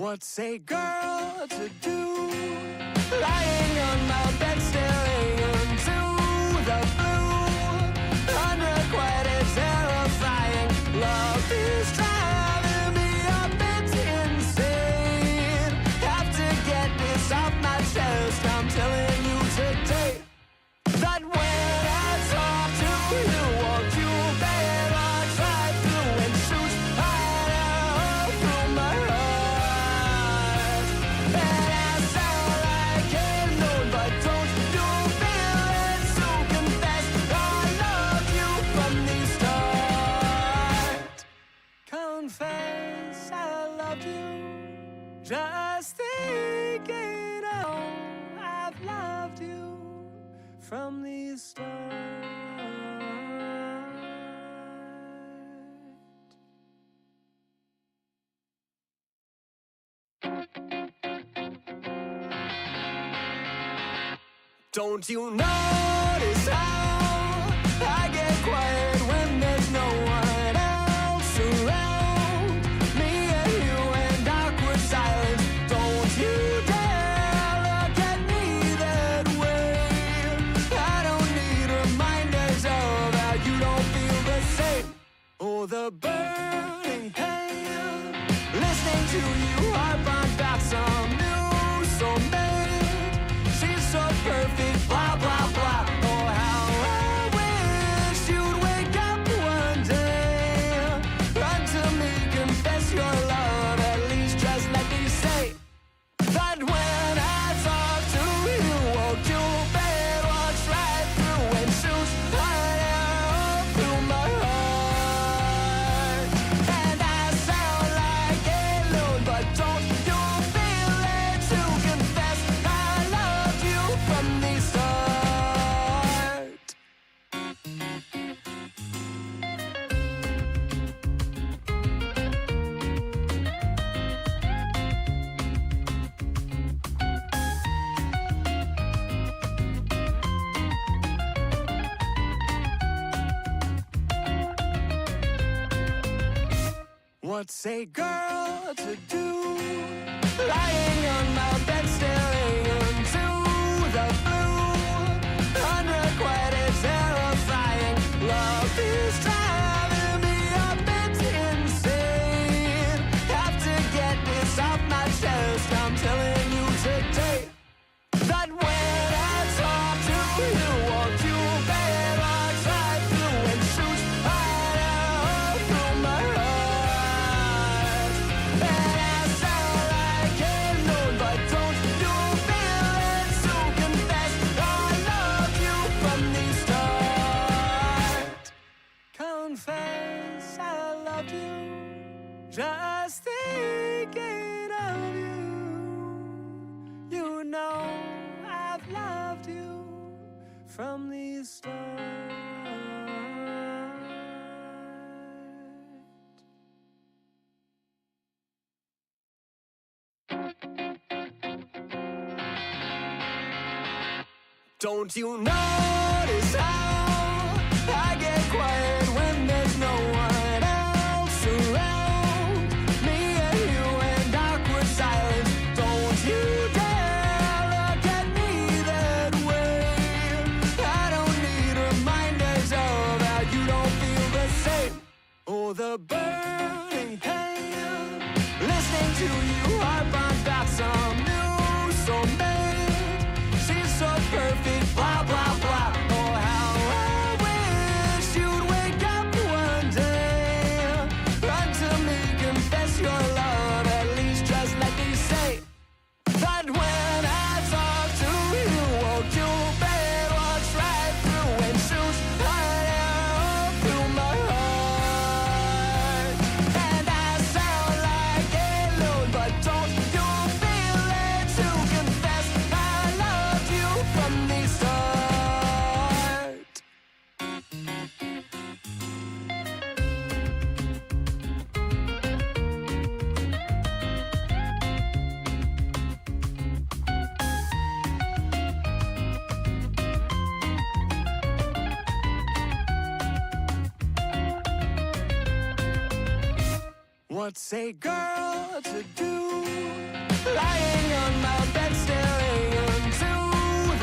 What's a girl to do? Lying on my bed staring into the blue. Unrequited, terrifying. Love is driving me a bit insane. Have to get this off my chest. I'm telling you today that when I talk to you, won't you better try to and shoot right out through my heart. And I sound like a loon, but don't you feel it to confess I love you from the start. Confess I loved you, just thinking, oh, I've loved you from the start. Don't you notice how I get quiet when there's no one else around? Me and you and awkward silence. Don't you dare look at me that way. I don't need reminders of how you don't feel the same. Oh, the burning pain. Listening to you harp on about some new soulmate. She's so perfect, blah, blah, blah. Oh, how I wish you'd wake up one day. Run to me, confess your love. At least just let me say that when I talk to you, won't you bet walks right through and shoots right out through my heart. And I sound like a loon, but don't you feel it to confess I loved you from the start. What's a girl to do? Lying on my bed staring into the blue. Unrequited, terrifying. Love is driving me a bit insane. Have to get this off my chest. I'm telling you today that when I talk to you, won't you better try through and shoot right out through my heart. And I sound like a loon, but don't you feel it to confess I love you from the start. Confess I loved you, just thinking of you. You know I've loved you from the start. Don't you notice how I get quiet when there's no one else around? Me and you and awkward silence. Don't you dare look at me that way. I don't need reminders of how you don't feel the same. Oh, the burning pain. Listening to you harp on about some new soulmate. She's so perfect, blah, blah, blah. Oh, how I wish you'd wake up one day. Run to me, confess your love. At least just let me say that when I talk to you, won't you bet walks right through and shoots right out through my heart. And I sound like a loon, but don't you feel it to confess I loved you from the start. What's a girl to do. Lying on my bed staring into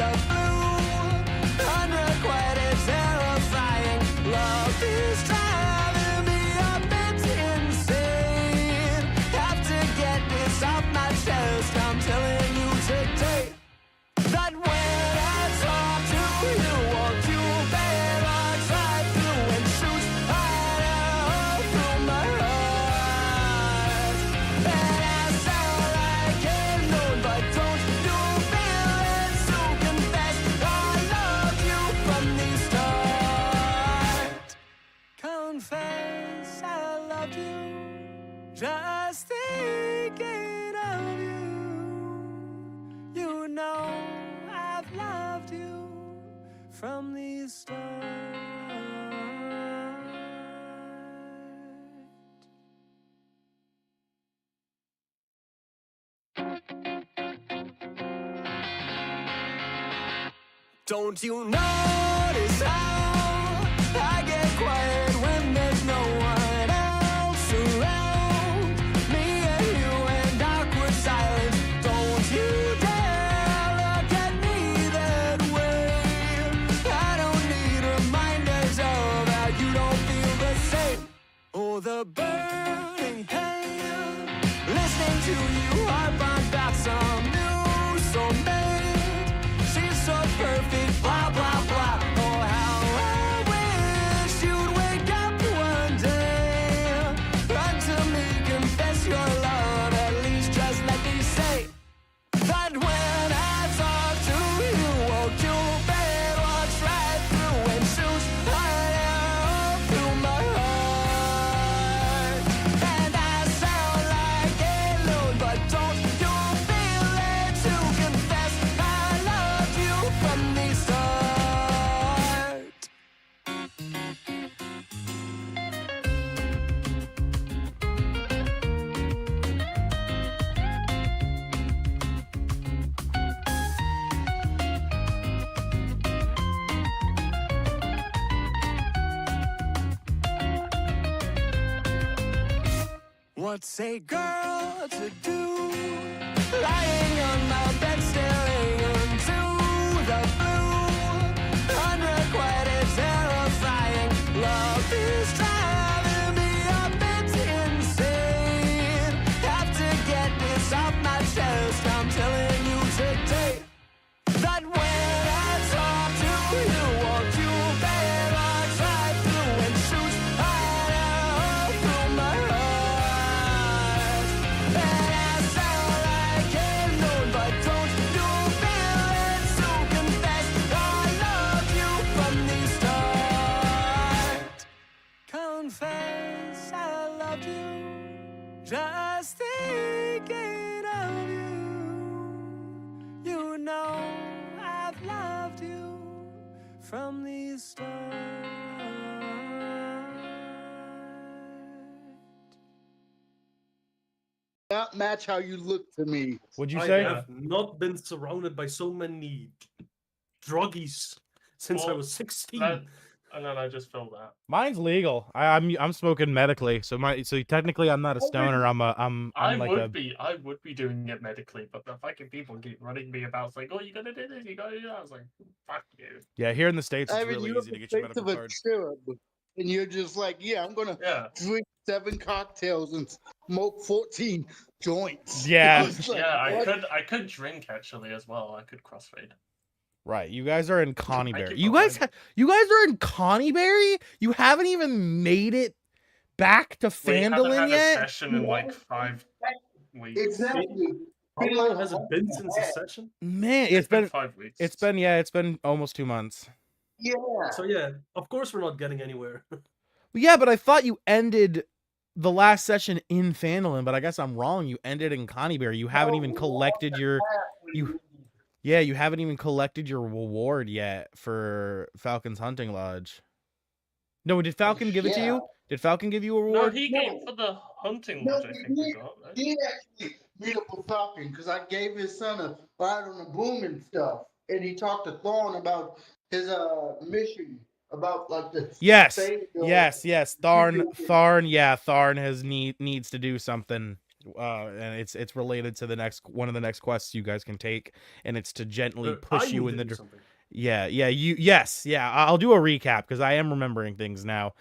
the blue. Unrequited, terrifying. Love is driving me a bit insane. Have to get this off my chest. I'm telling you today that when I talk to you, won't you better try through and shoot right out through my heart. And I sound like a loon, but don't you feel it to confess I loved you from the start. Confess I loved you, just thinking of you. You know I've loved you from the start. Don't you notice how I get quiet when there's no one else around? Me and you and awkward silence. Don't you dare look at me that way. I don't need reminders of how you don't feel the same. Oh, the burning pain. Listening to you harp on about some new soulmate. She's so perfect, blah, blah, blah. Oh, how I wish you'd wake up one day. Run to me, confess your love. At least just let me say that when I talk to you, won't you better watch right through and shoot right out through my heart. And I sound like a loon, but don't you feel it to confess I loved you from the start. What's a girl to do? Lying on my bed staring into the blue. Unrequited, terrifying. Love is driving me a bit insane. Have to get this off my chest. I'm telling you today that when I talk to you, won't you better try through and shoot right out through my heart. And I sound like a loon, but don't you feel it to confess I loved you from the start. Confess I loved you, just thinking of you. You know I've loved you from the start. Not match how you look to me. What'd you I say? have not been surrounded by so many druggies since I Well, was 16. And then I just filled that. Mine's legal. I'm smoking medically, so technically I'm not a stoner. I'm I like would be doing it medically, but the fucking people keep running me about saying, "Oh, you gotta do this, you gotta do that." I was like, "Fuck you." yeah. Here in the States, it's I mean, really you easy to get your think of medical a card. cherub, and you're just like, yeah, I'm gonna Yeah, drink 7 cocktails and smoke 14 joints. Yeah. It's like, yeah. what? I could drink actually as well. I could crossfade. Right. You guys are in Thank Connieberry. you You for guys reminding you guys are in Connieberry? You haven't even made it back to We haven't Phandalin had a yet? session in like 5 weeks. Exactly. How Been long like has a it been month since and a a half. session? Man, It's been 5 weeks. it's been almost 2 months. Yeah. So yeah, of course we're not getting anywhere. Yeah, but I thought you ended the last session in Phandalin, but I guess I'm wrong. You ended in Connieberry. You haven't even collected your you haven't even collected your reward yet for Falcon's hunting lodge. No, did Falcon give it to you? Did Falcon give you a No, reward? he No. gave for the hunting No, lodge. I think we got. Right? he actually meet up with Falcon because I gave his son a ride on the boom and stuff, and he talked to Thorn about his mission about like the Yes. state, Yes. Tharn, yeah, Tharn needs to do something. and it's related to one of the next quests you guys can take, and it's to gently push I you need in to the do something. yes. I'll do a recap because I am remembering things now.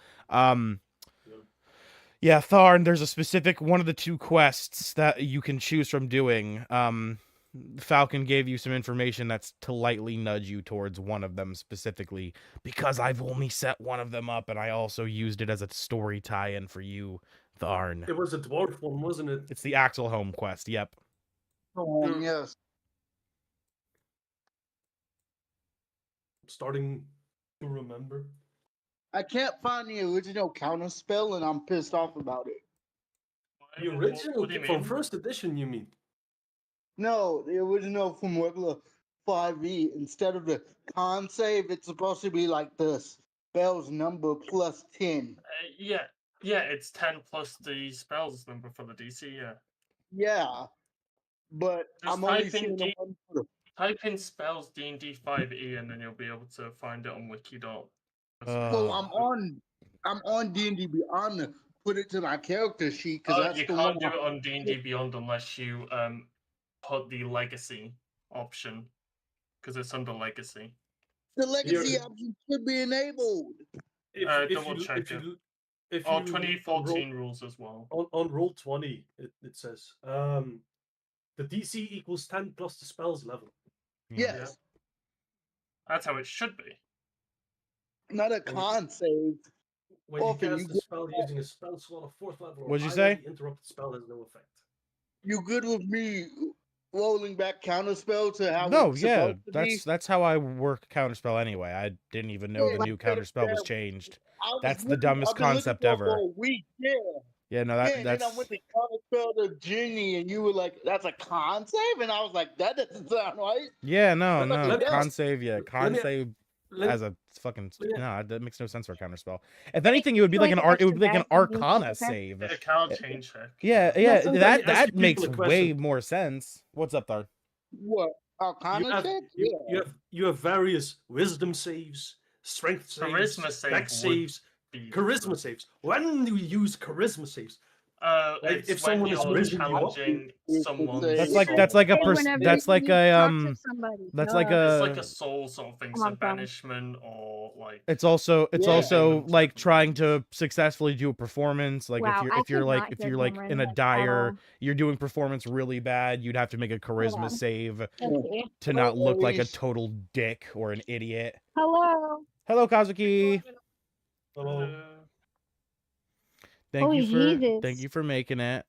Yeah, Tharn, there's a specific one of the two quests that you can choose from doing. Falcon gave you some information that's to lightly nudge you towards one of them specifically, because I've only set one of them up, and I also used it as a story tie-in for you, Tharn. It was a dwarf one, wasn't it? It's the Axolhome quest. Yep. Oh, yes. Starting to remember. I can't find the original counterspell, and I'm pissed off about it. The original What do you from mean? first edition, you mean? No, the original from regular 5e. Instead of the con save, it's supposed to be like the spell's number plus 10. Yeah, it's 10 plus the spells number for the DC. Yeah. Yeah, but Just I'm only type in seeing the D- one for the Type in spells D&D 5e, and then you'll be able to find it on wiki.com. So I'm on D&D Beyond to put it to my character sheet because Oh, that's you the can't one. do it on D&D Beyond unless you put the legacy option, because it's under legacy. The legacy Here- option should be enabled. Double check it. If Oh, you 2014 rules as well. on Roll20, it says the DC equals 10 plus the spells level. Yes, That's how it should be. not a con save. When Orphan, you you cast a good spell using a spell slot of 4th level or What'd you higher, say? the interrupted spell has no effect. You good with me rolling back counterspell to how No, it's yeah, supposed to be? that's how I work counterspell anyway. I didn't even know Yeah, the new like, counterspell was yeah. changed. I was That's the looking- dumbest I've been looking concept for it ever. For a week, yeah. Yeah, no, Yeah, and then I that's went to counterspell to Ginny, and you were like, "That's a con save," and I was like, "That doesn't sound right." yeah, no, Let- no, let me con ask- save, yeah, let con me- save Let- as a fucking let me- no, that makes no sense for a counterspell. If anything, it would be like an it would be like an Arcana save. It can't change it. Yeah, Let me ask that you makes people a way question. more sense. What's up, Thar? What you Arcana have, check? you, Yeah. you have various wisdom saves, strength saves, Charisma save dex would saves, be charisma saves. When do you use charisma saves? It's if when someone is you're raising you up, challenging it's someone's a- That's like soul. that's like a Whenever that's like you a talk to somebody. that's like It's a like a soul sort of thing, Come so on, Tom. banishment or like. it's also Yeah. like trying to successfully do a performance. Like Wow, I if you're could like not if give you're him like red in a light at dire, all. you're doing performance really bad, you'd have to make a charisma on. save Let's see. to not look like a Always. total dick or an idiot. Hello. Hello, Kazuki. Hello. Thank Oh, you for Jesus. making it.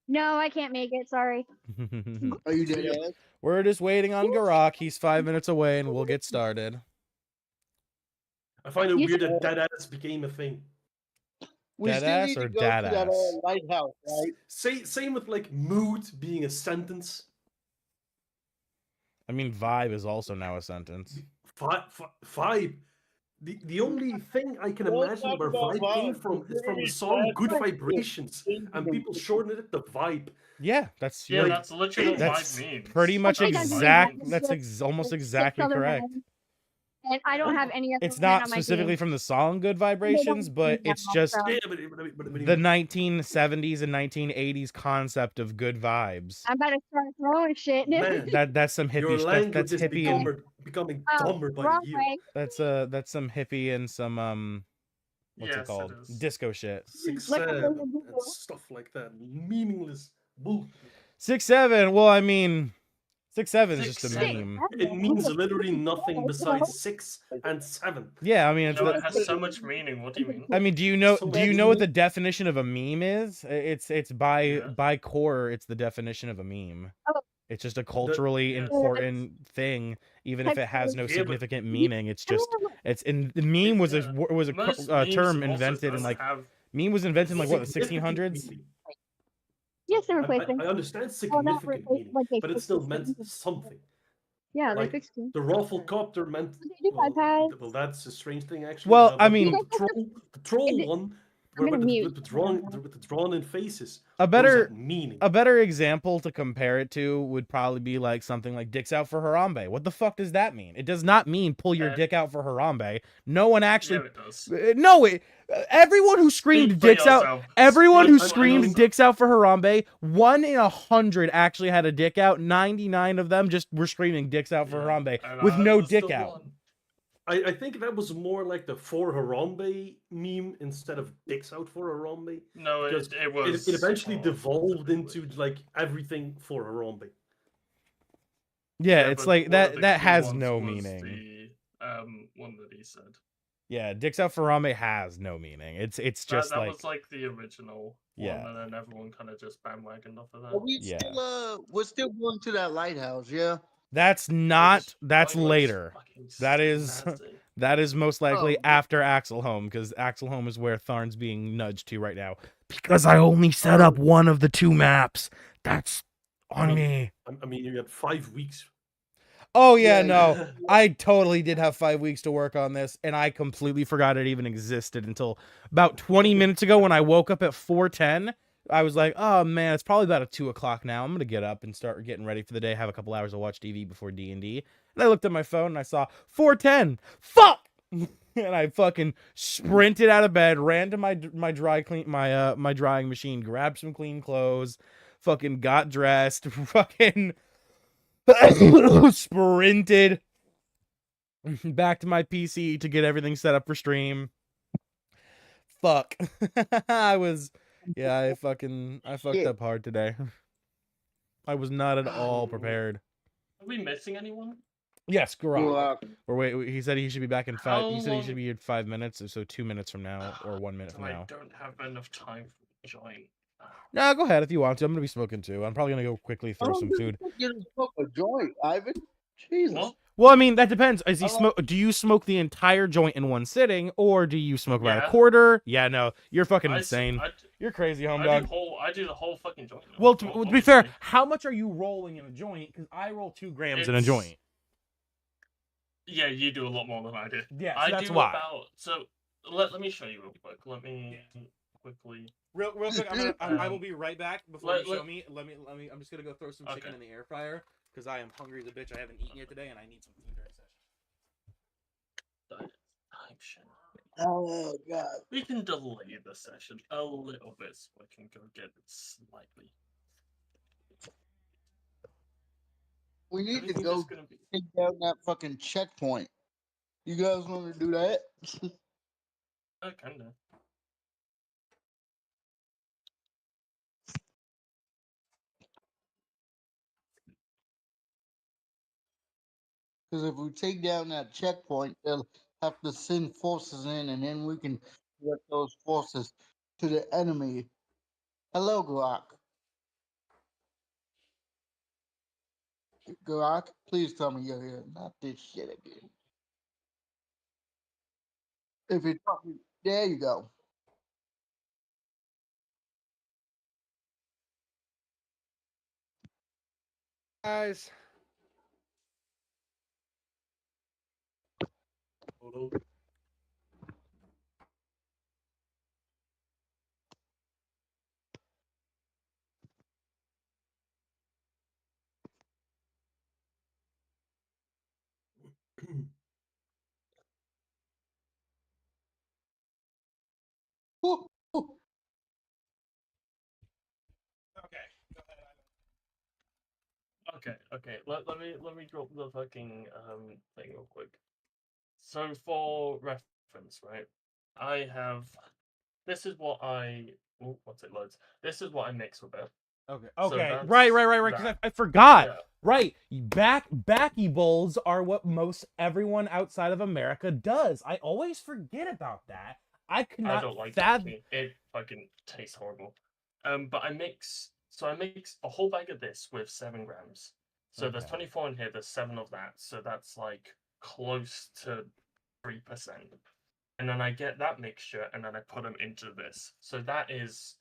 No, I can't make it. Sorry. Are you dead ass? We're just waiting on Garak. He's 5 minutes away, and we'll get started. I find it You weird that dead ass became a thing. We Dead still ass need or to go dad to that ass? lighthouse, right? Same with like mood being a sentence. I mean, vibe is also now a sentence. Vibe. The only thing I can Don't imagine talk where about vibe came vibe. from is from the It's song very Good bad. Vibrations, and people shortened it to vibe. Yeah, that's Yeah, you're- that's literally what that's vibe means. pretty much I think exact. that's That's just- almost Six exactly other correct. men. And I don't have any other It's women not on my specifically team. from the song "Good Vibrations," but Yeah, it's just so- Yeah, but I mean, the 1970s and 1980s concept of good vibes. I'm about to start throwing shit. man, That's some your hippie stuff. language That's is hippie and becoming Oh, dumber by wrong the year. way. that's some hippie and some what's Yes, it called? is. Disco shit. 6-7 and stuff like that. Meaningless bull. 6'7". Well, I mean, 6'7" is just a 6'7". meme. It means literally nothing besides 6 and 7. Yeah, I mean, it's No, the, it has so much meaning. What do you mean? I mean, do you know So what the definition of a meme is? It's by Yeah. core, it's the definition of a meme. Oh. It's just a culturally yeah. important thing, even if it has no Yeah, but- significant meaning. It's just the meme was Yeah. was Most a memes term also invented in does like have meme was invented in like what the Significant 1600s. meaning. Yes, they're I replacing. understand Well, not significant replace, meaning, like they but it fixed still it. meant something. Yeah, they like- fixed it. The Rafflecopter meant. They do iPads. Well, that's a strange thing, actually. Well, Now, I but mean- the troll It- one I'm gonna mute. with the drawn in faces. A those better have meaning. a better example to compare it to would probably be like something like dicks out for Harambe. What the fuck does that mean? It does not mean pull your dick out for Harambe. No one actually. Yeah, it does. No, everyone who screamed Speak for dicks out. yourself. Everyone who Speak for screamed yourself. dicks out for Harambe, 1 in 100 actually had a dick out. 99 of them just were screaming dicks out for Harambe And with I no was dick the out. one. I think that was more like the for Harambe meme instead of dicks out for Harambe. No, Because it was. It eventually for- devolved into like everything for Harambe. Yeah, it's but like one of that. the That key has ones no was meaning. The one that he said. Yeah, dicks out for Harambe has no meaning. It's just that like was like the original Yeah. one, and then everyone kind of just bandwagoned off of that. Are we Yeah. still we're still going to that lighthouse, yeah? that's not. That's Mine was later. fucking That is- nasty. That is most likely Oh. after Axolhome, because Axolhome is where Tharn's being nudged to right now. Because I only set up one of the 2 maps. That's on me. I mean, you had 5 weeks. Oh yeah, Yeah, no. I totally did have 5 weeks to work on this, and I completely forgot it even existed until about 20 minutes ago when I woke up at 4:10. I was like, oh man, it's probably about 2 o'clock now. I'm gonna get up and start getting ready for the day, have a couple hours to watch TV before D&D. And I looked at my phone and I saw 4:10. Fuck! And I fucking sprinted out of bed, ran to my drying machine, grabbed some clean clothes, fucking got dressed, fucking sprinted back to my PC to get everything set up for stream. Fuck. I fucked up hard today. I was not at all prepared. Are we missing anyone? Yes, Garage. Well, Or wait, he said he should be back in 5. He How said he should long- be in 5 minutes, so 2 minutes from now, or 1 minute from I now. don't have enough time for join. No, go ahead if you want to. I'm gonna be smoking too. I'm probably gonna go quickly throw some food. Get a smoke a joint, Ivan. Jesus. What? Well, I mean that depends. Is he How long- smoke? Do you smoke the entire joint in one sitting, or do you smoke about a Yeah. quarter? Yeah, no, you're fucking I- insane. I, You're crazy, home I dog. do the whole fucking joint. Well, now, to be fair, obviously. how much are you rolling in a joint? Because I roll 2 grams in a It's- joint. Yeah, you do a lot more than I do. Yeah, so I that's do why. about so. Let me show you real quick. Let me quickly. Real quick, I will be right back before Let- you show let- me. Let me. I'm just gonna go throw some chicken Okay. in the air fryer because I am hungry as a bitch. I haven't eaten yet today, and I need some food during session. Time shit. Oh God. We can delay the session a little bit so I can go get it slightly. We need to Everything's go just gonna be. take down that fucking checkpoint. You guys want to do that? Kinda. Because if we take down that checkpoint, they'll have to send forces in, and then we can get those forces to the enemy. Hello, Glock. Glock, please tell me you're here. Not this shit again. If you're talking, there you go. Guys, Hold on. Woo, woo. Okay. Let me drop the fucking thing real quick. So for reference, right? I have. This is what I. Ooh, once it loads, this is what I mix with it. Okay. So Okay. that's Right. Because that. I forgot. Yeah. Right. Backy bowls are what most everyone outside of America does. I always forget about that. I could I not don't like fathom. that. It fucking tastes horrible. But I mix a whole bag of this with 7 grams. So there's Okay. 24 in here. There's 7 of that. So that's like close to 3%. And then I get that mixture, and then I put them into this. So that is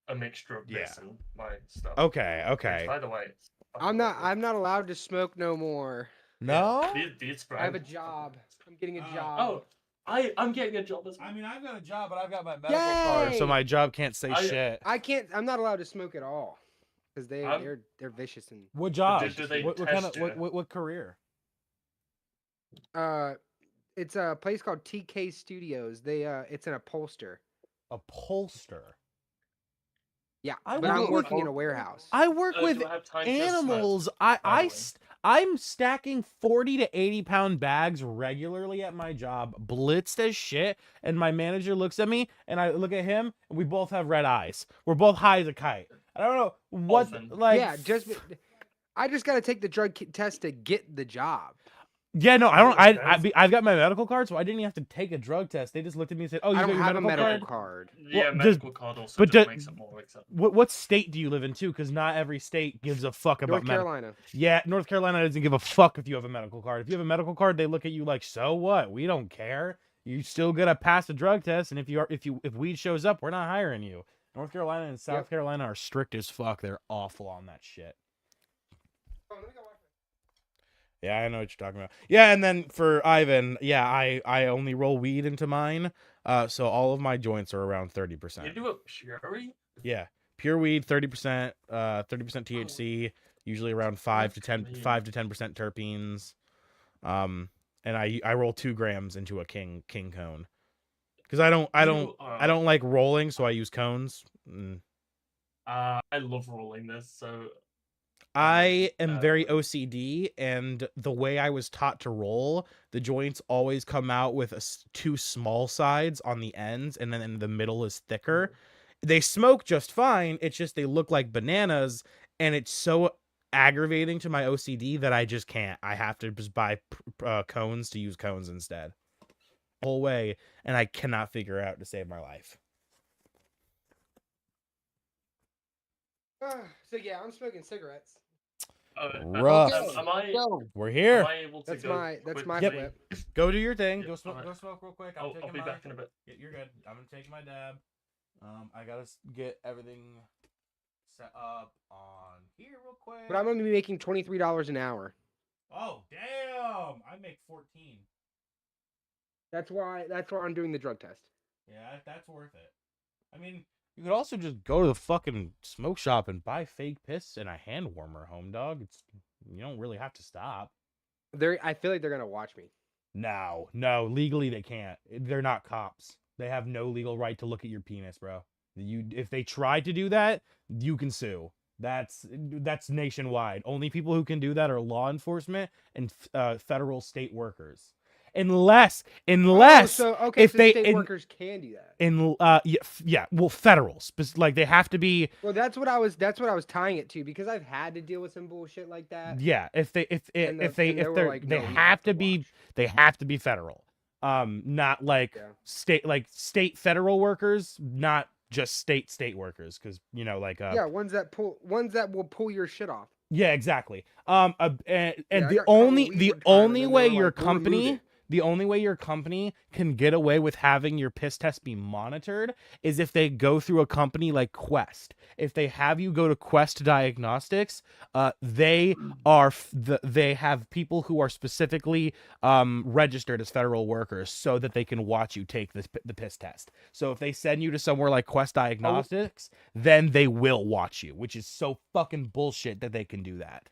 a mixture of this Yeah. and my stuff. Okay. Which, Okay. by the way, it's I'm not allowed to smoke no more. No. These I have a job. I'm getting a job. Oh, I'm getting a job as well. I mean, I've got a job, but I've got my medical card, so Yay! my job can't say I- shit. I can't. I'm not allowed to smoke at all because I'm- they're vicious and What job? do they what kind of test you? what career? It's a place called TK Studios. It's an upholster. Upholster. Yeah, I but I'm work with- working in a warehouse. I work Do with I have time to smoke? animals. by the way? I'm stacking 40 to 80 pound bags regularly at my job, blitzed as shit, and my manager looks at me and I look at him and we both have red eyes. We're both high as a kite. I don't know what Orphan. like Yeah, I just got to take the drug test to get the job. Yeah, no, I don't. That's- I've got my medical card, so I didn't even have to take a drug test. They just looked at me and said, "Oh, you I got don't your have a medical medical card." card. Yeah, Well, medical card also but just do- makes it more acceptable. What state do you live in too? Because not every state gives a fuck about North medical. Carolina. Yeah, North Carolina doesn't give a fuck if you have a medical card. If you have a medical card, they look at you like, "So what? We don't care. You still gotta pass a drug test, and if weed shows up, we're not hiring you." North Carolina and South Yep. Carolina are strict as fuck. They're awful on that shit. Yeah, I know what you're talking about. Yeah, and then for Ivan, yeah, I only roll weed into mine. So all of my joints are around 30%. You do a puree? Yeah, pure weed, 30%, 30% THC, usually around 5 to 10, That's 5 to 10% terpenes. And I roll 2 grams into a king cone, because I don't like rolling, so I use cones. I love rolling this, so I am very really. OCD, and the way I was taught to roll, the joints always come out with 2 small sides on the ends, and then in the middle is thicker. They smoke just fine. It's just they look like bananas, and it's so aggravating to my OCD that I just can't. I have to just buy cones to use cones instead. Whole way, and I cannot figure out to save my life. So yeah, I'm smoking cigarettes. Rough. Am I We're here. able to That's go my quickly? flip. Go do your thing. Yep, Go smoke. alright. Go smoke real quick. I'm I'll taking be my. back in a bit. Yeah, you're good. I'm gonna take my dab. I gotta get everything set up on here real quick. But I'm gonna be making $23 an hour. Oh damn! I make 14. That's why I'm doing the drug test. Yeah, that's worth it. I mean, you could also just go to the fucking smoke shop and buy fake piss and a hand warmer, home dog. You don't really have to stop. I feel like they're gonna watch me. No, legally they can't. They're not cops. They have no legal right to look at your penis, bro. If they try to do that, you can sue. That's nationwide. Only people who can do that are law enforcement and federal state workers. Unless so if so they state workers can do that. well, federals, like they have to be. Well, that's what I was tying it to, because I've had to deal with some bullshit like that. Yeah, if they have to be federal. Not like state federal workers, not just state workers, because ones that will pull your shit off. Yeah, exactly. I The got only caught with weed one time, and then they were like, "We'll remove it." the only way your company can get away with having your piss test be monitored is if they go through a company like Quest. If they have you go to Quest Diagnostics, they have people who are specifically registered as federal workers so that they can watch you take the piss test. So if they send you to somewhere like Quest Diagnostics, then they will watch you, which is so fucking bullshit that they can do that.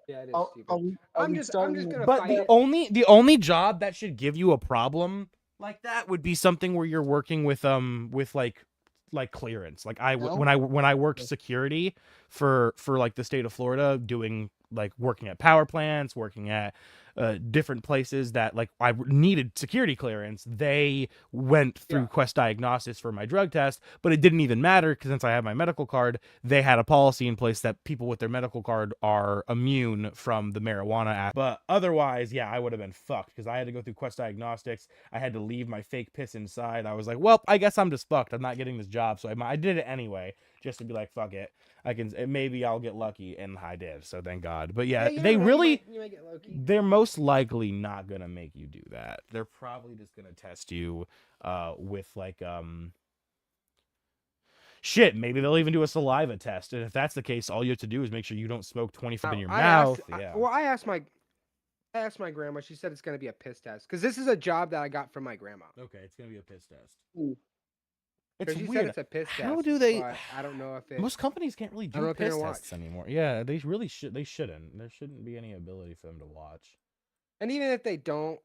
Yeah, it is Are stupid. we I'm just gonna But fight the it. only job that should give you a problem like that would be something where you're working with like clearance. Like when I worked security for like the state of Florida, doing like working at power plants, working at different places that like I needed security clearance. They went through Quest Diagnostics for my drug test, but it didn't even matter because since I had my medical card, they had a policy in place that people with their medical card are immune from the marijuana act. But otherwise, yeah, I would have been fucked because I had to go through Quest Diagnostics. I had to leave my fake piss inside. I was like, well, I guess I'm just fucked. I'm not getting this job, so I did it anyway, just to be like, fuck it. Maybe I'll get lucky, and I did. So thank God. But yeah, you they never know, really. you might get low-key. They're most likely not gonna make you do that. They're probably just gonna test you with like shit. Maybe they'll even do a saliva test, and if that's the case, all you have to do is make sure you don't smoke 25 in your mouth. I asked my I asked my grandma. She said it's gonna be a piss test because this is a job that I got from my grandma. Okay, it's gonna be a piss test. Ooh. It's So she weird. said it's a piss How test. do they? But I don't know if it. Most companies can't really I don't do know if they're piss gonna tests watch. anymore. Yeah, they really should. They shouldn't. There shouldn't be any ability for them to watch. And even if they don't,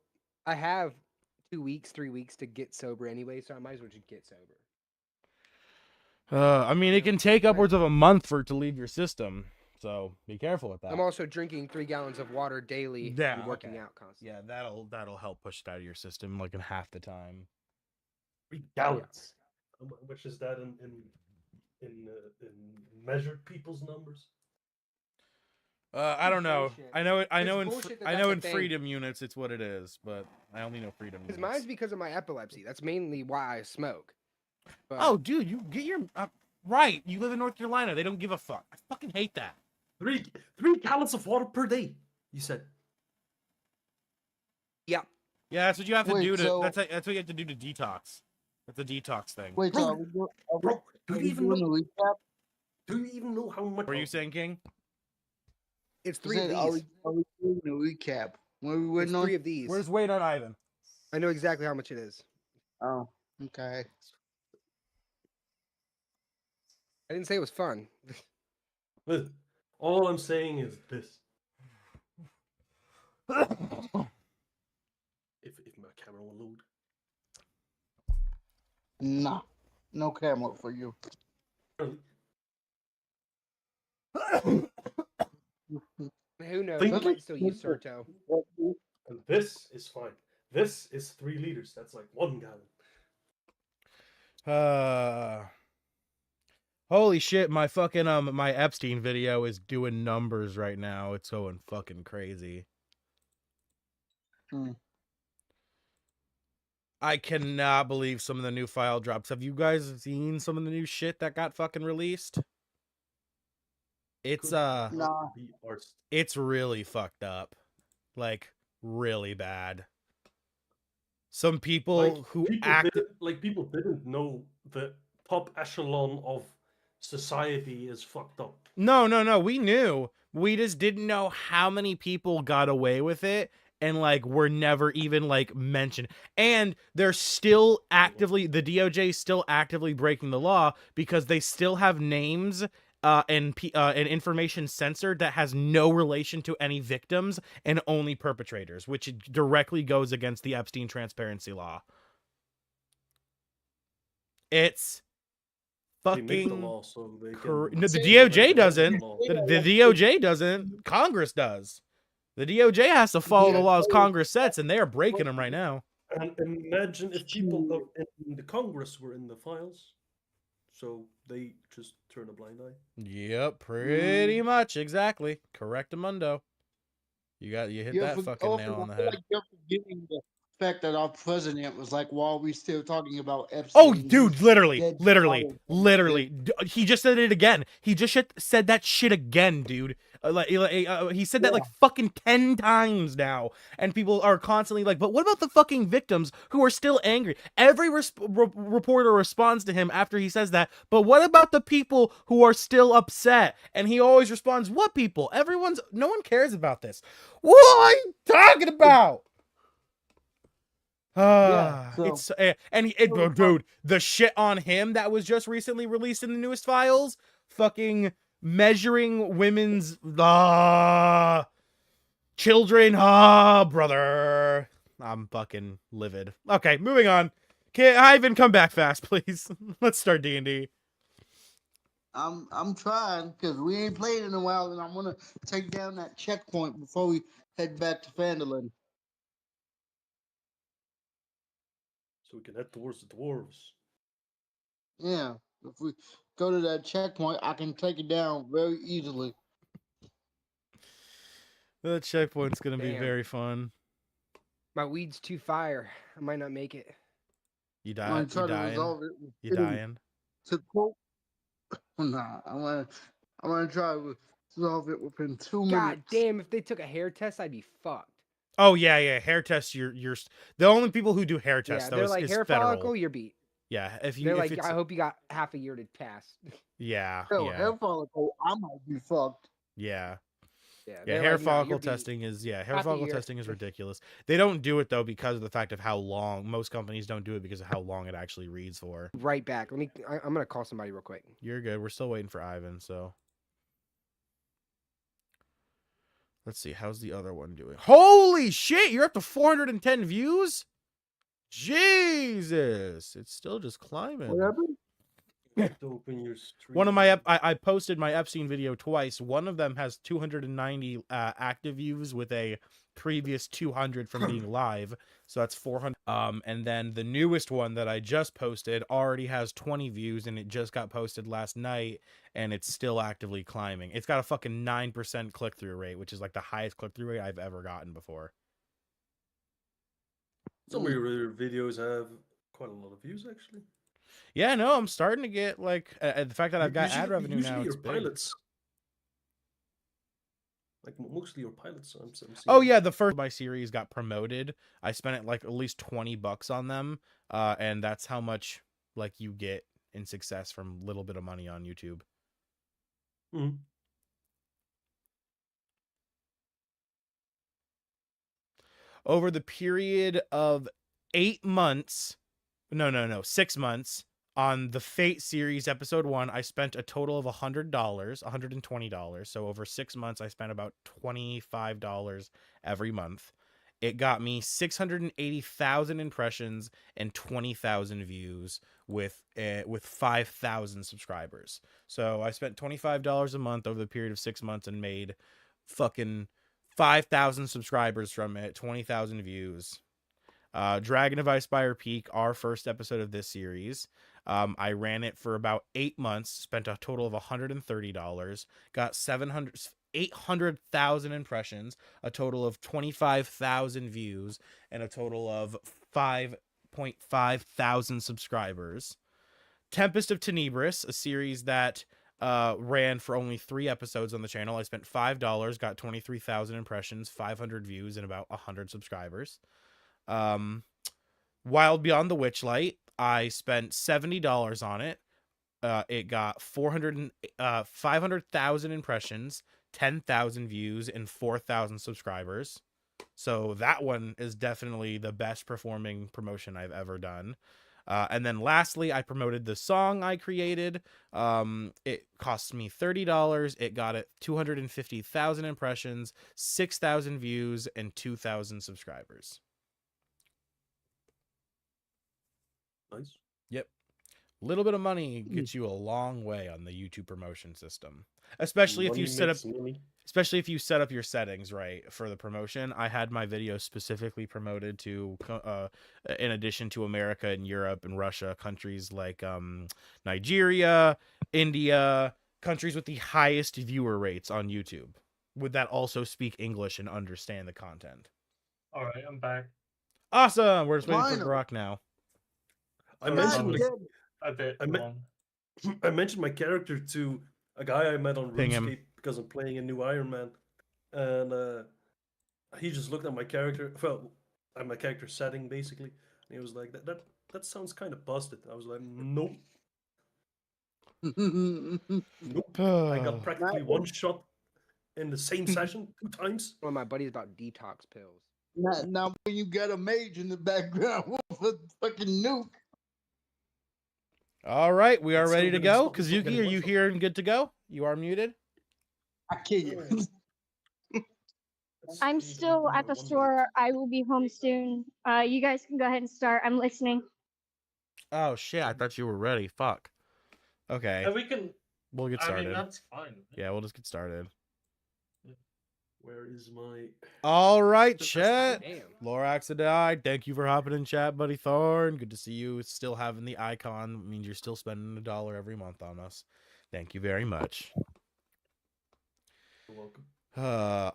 I have 2 weeks, 3 weeks to get sober anyway, so I might as well just get sober. I mean, it can take upwards of a month for it to leave your system, so be careful with that. I'm also drinking 3 gallons of water daily Yeah, and working okay. out constantly. Yeah, that'll help push it out of your system like in half the time. 3 gallons. How much is that in measured people's numbers? I don't know. bullshit. I know. I It's know. bullshit that I that's know a in thing. freedom units, it's what it is, but I only know freedom Because units. mine's because of my epilepsy. That's mainly why I smoke. But Oh, dude, you get your right. You live in North Carolina. They don't give a fuck. I fucking hate that. 3 gallons of water per day. You said. yeah, Yeah, that's what you have to Wait, do to. so- That's what you have to do to detox. That's a detox thing. Wait, Bro, so are we Bro, do you even doing know? a recap? Do you even know how much? What were you saying, King? it's I 3 of said, these. are we doing a recap? What are we It's waiting on? 3 of these. Where's Wade on Ivan? I know exactly how much it is. Oh, okay. I didn't say it was fun. Listen, all I'm saying is this: if my camera will load, Nah, no camera for you. Who knows? Think- I might still use Sarto. and this is fine. This is 3 liters. That's like 1 gallon. Holy shit, my fucking my Epstein video is doing numbers right now. It's going fucking crazy. Hmm. I cannot believe some of the new file drops. Have you guys seen some of the new shit that got fucking released? It's Nah. Be arsed. it's really fucked up. Like really bad. Some people Like, who people act people didn't know the top echelon of society is fucked up. No, we knew. We just didn't know how many people got away with it and like were never even like mentioned. And they're still actively the DOJ is still actively breaking the law because they still have names and information censored that has no relation to any victims and only perpetrators, which directly goes against the Epstein transparency law. It's They make the fucking law so they no, can. the Say- DOJ doesn't. law. The DOJ doesn't. Congress does. The DOJ has to follow the laws Congress sets, and they are breaking them right now. And imagine if people in the Congress were in the files, so they just turn a blind eye. Yep, pretty much, exactly. Correctamundo. You hit You're that for- fucking oh, nail on the I feel head. like you're forgetting the fact that our president was like, while we still talking about Epstein. Oh, he's dude, literally. dead Literally. solid. He just said it again. He just said that shit again, dude. He said that like fucking 10 times now. And people are constantly like, but what about the fucking victims who are still angry? Every reporter responds to him after he says that, but what about the people who are still upset? And he always responds, what people? No one cares about this. What are you talking about? It's dude, the shit on him that was just recently released in the newest files, fucking measuring women's children, brother. I'm fucking livid. Okay, moving on. Okay, Ivan, come back fast, please. Let's start D&D. I'm trying because we ain't played in a while, and I'm gonna take down that checkpoint before we head back to Fandolin. So we can head towards the dwarves. Yeah, if we go to that checkpoint, I can take it down very easily. That checkpoint's gonna be Damn. very fun. My weed's too fire. I might not make it. You I'm die. gonna You try to dying. resolve it. with You hitting- dying. To quote, nah, I'm gonna try to resolve it within 2 minutes. God damn! If they took a hair test, I'd be fucked. Oh yeah. Hair tests. You're the only people who do hair tests. Yeah, though, they're is, like is hair federal. follicle, you're beat. Yeah, if They're like, it's, I hope you got half a year to pass. yeah, Hell, yeah, hair follicle, I might be fucked. yeah. Yeah, Yeah, they're hair like, "No, follicle you're beat." testing is hair Half a follicle year. testing is ridiculous. They don't do it though because of the fact of how long most companies don't do it because of how long it actually reads for. Right back. I'm gonna call somebody real quick. You're good. We're still waiting for Ivan, so let's see. How's the other one doing? Holy shit! You're up to 410 views. Jesus, it's still just climbing. What happened? To open your stream. One of my I posted my Epstein video twice. One of them has 290 active views with a previous 200 from being live, so that's 400. And then the newest one that I just posted already has 20 views, and it just got posted last night, and it's still actively climbing. It's got a fucking 9% click through rate, which is like the highest click through rate I've ever gotten before. Some of your other videos have quite a lot of views, actually. Yeah, no, I'm starting to get like the fact that I've got ad revenue usually now. your It's big. pilots, like mostly your pilots. I'm Oh seeing. yeah, the first my series got promoted. I spent like at least $20 on them, and that's how much like you get in success from little bit of money on YouTube. Mhm. Over the period of 8 months, no, 6 months on the Fate series episode 1, I spent a total of $100, $120. So over 6 months, I spent about $25 every month. It got me 680,000 impressions and 20,000 views with 5,000 subscribers. So I spent $25 a month over the period of 6 months and made fucking 5,000 subscribers from it, 20,000 views. Dragon of Ice Spire Peak, our first episode of this series. I ran it for about 8 months, spent a total of $130, got 800,000 impressions, a total of 25,000 views, and a total of 5.5 thousand subscribers. Tempest of Tenebris, a series that ran for only 3 episodes on the channel. I spent $5, got 23,000 impressions, 500 views, and about 100 subscribers. Wild Beyond the Witchlight, I spent $70 on it. It got 500,000 impressions, 10,000 views, and 4,000 subscribers. So that one is definitely the best performing promotion I've ever done. And then lastly, I promoted the song I created. It cost me $30. It got it 250,000 impressions, 6,000 views, and 2,000 subscribers. Nice. Yep. A little bit of money gets you a long way on the YouTube promotion system. Especially if you set up your settings right for the promotion. I had my videos specifically promoted to in addition to America and Europe and Russia, countries like Nigeria, India, countries with the highest viewer rates on YouTube. Would that also speak English and understand the content? All right, I'm back. Awesome. We're just waiting for Finally. Brock now. I Sorry, mentioned that God was a bit I me- long. I mentioned my character to a guy I met on Ping him. RuneScape because I'm playing a new Iron Man, and he just looked at my character, well, at my character setting basically, and he was like, "That sounds kind of busted." I was like, "Nope, nope." I got practically one shot in the same session 2 times. One of my buddies about detox pills. now, when you got a mage in the background with a fucking nuke, All right, we are It's ready still to gonna go. stop me from Kazuki, getting are you one shot. here and good to go? You are muted. I kill you. I'm still at the store. I will be home soon. You guys can go ahead and start. I'm listening. Oh shit, I thought you were ready. Fuck. Okay, And we can. we'll get I started. mean, that's fine. Yeah, we'll just get started. Where is my? All right, Just chat. Damn. Lorax died. Thank you for hopping in chat, buddy Thorn. Good to see you. Still having the icon. It means you're still spending $1 every month on us. Thank you very much. You're welcome.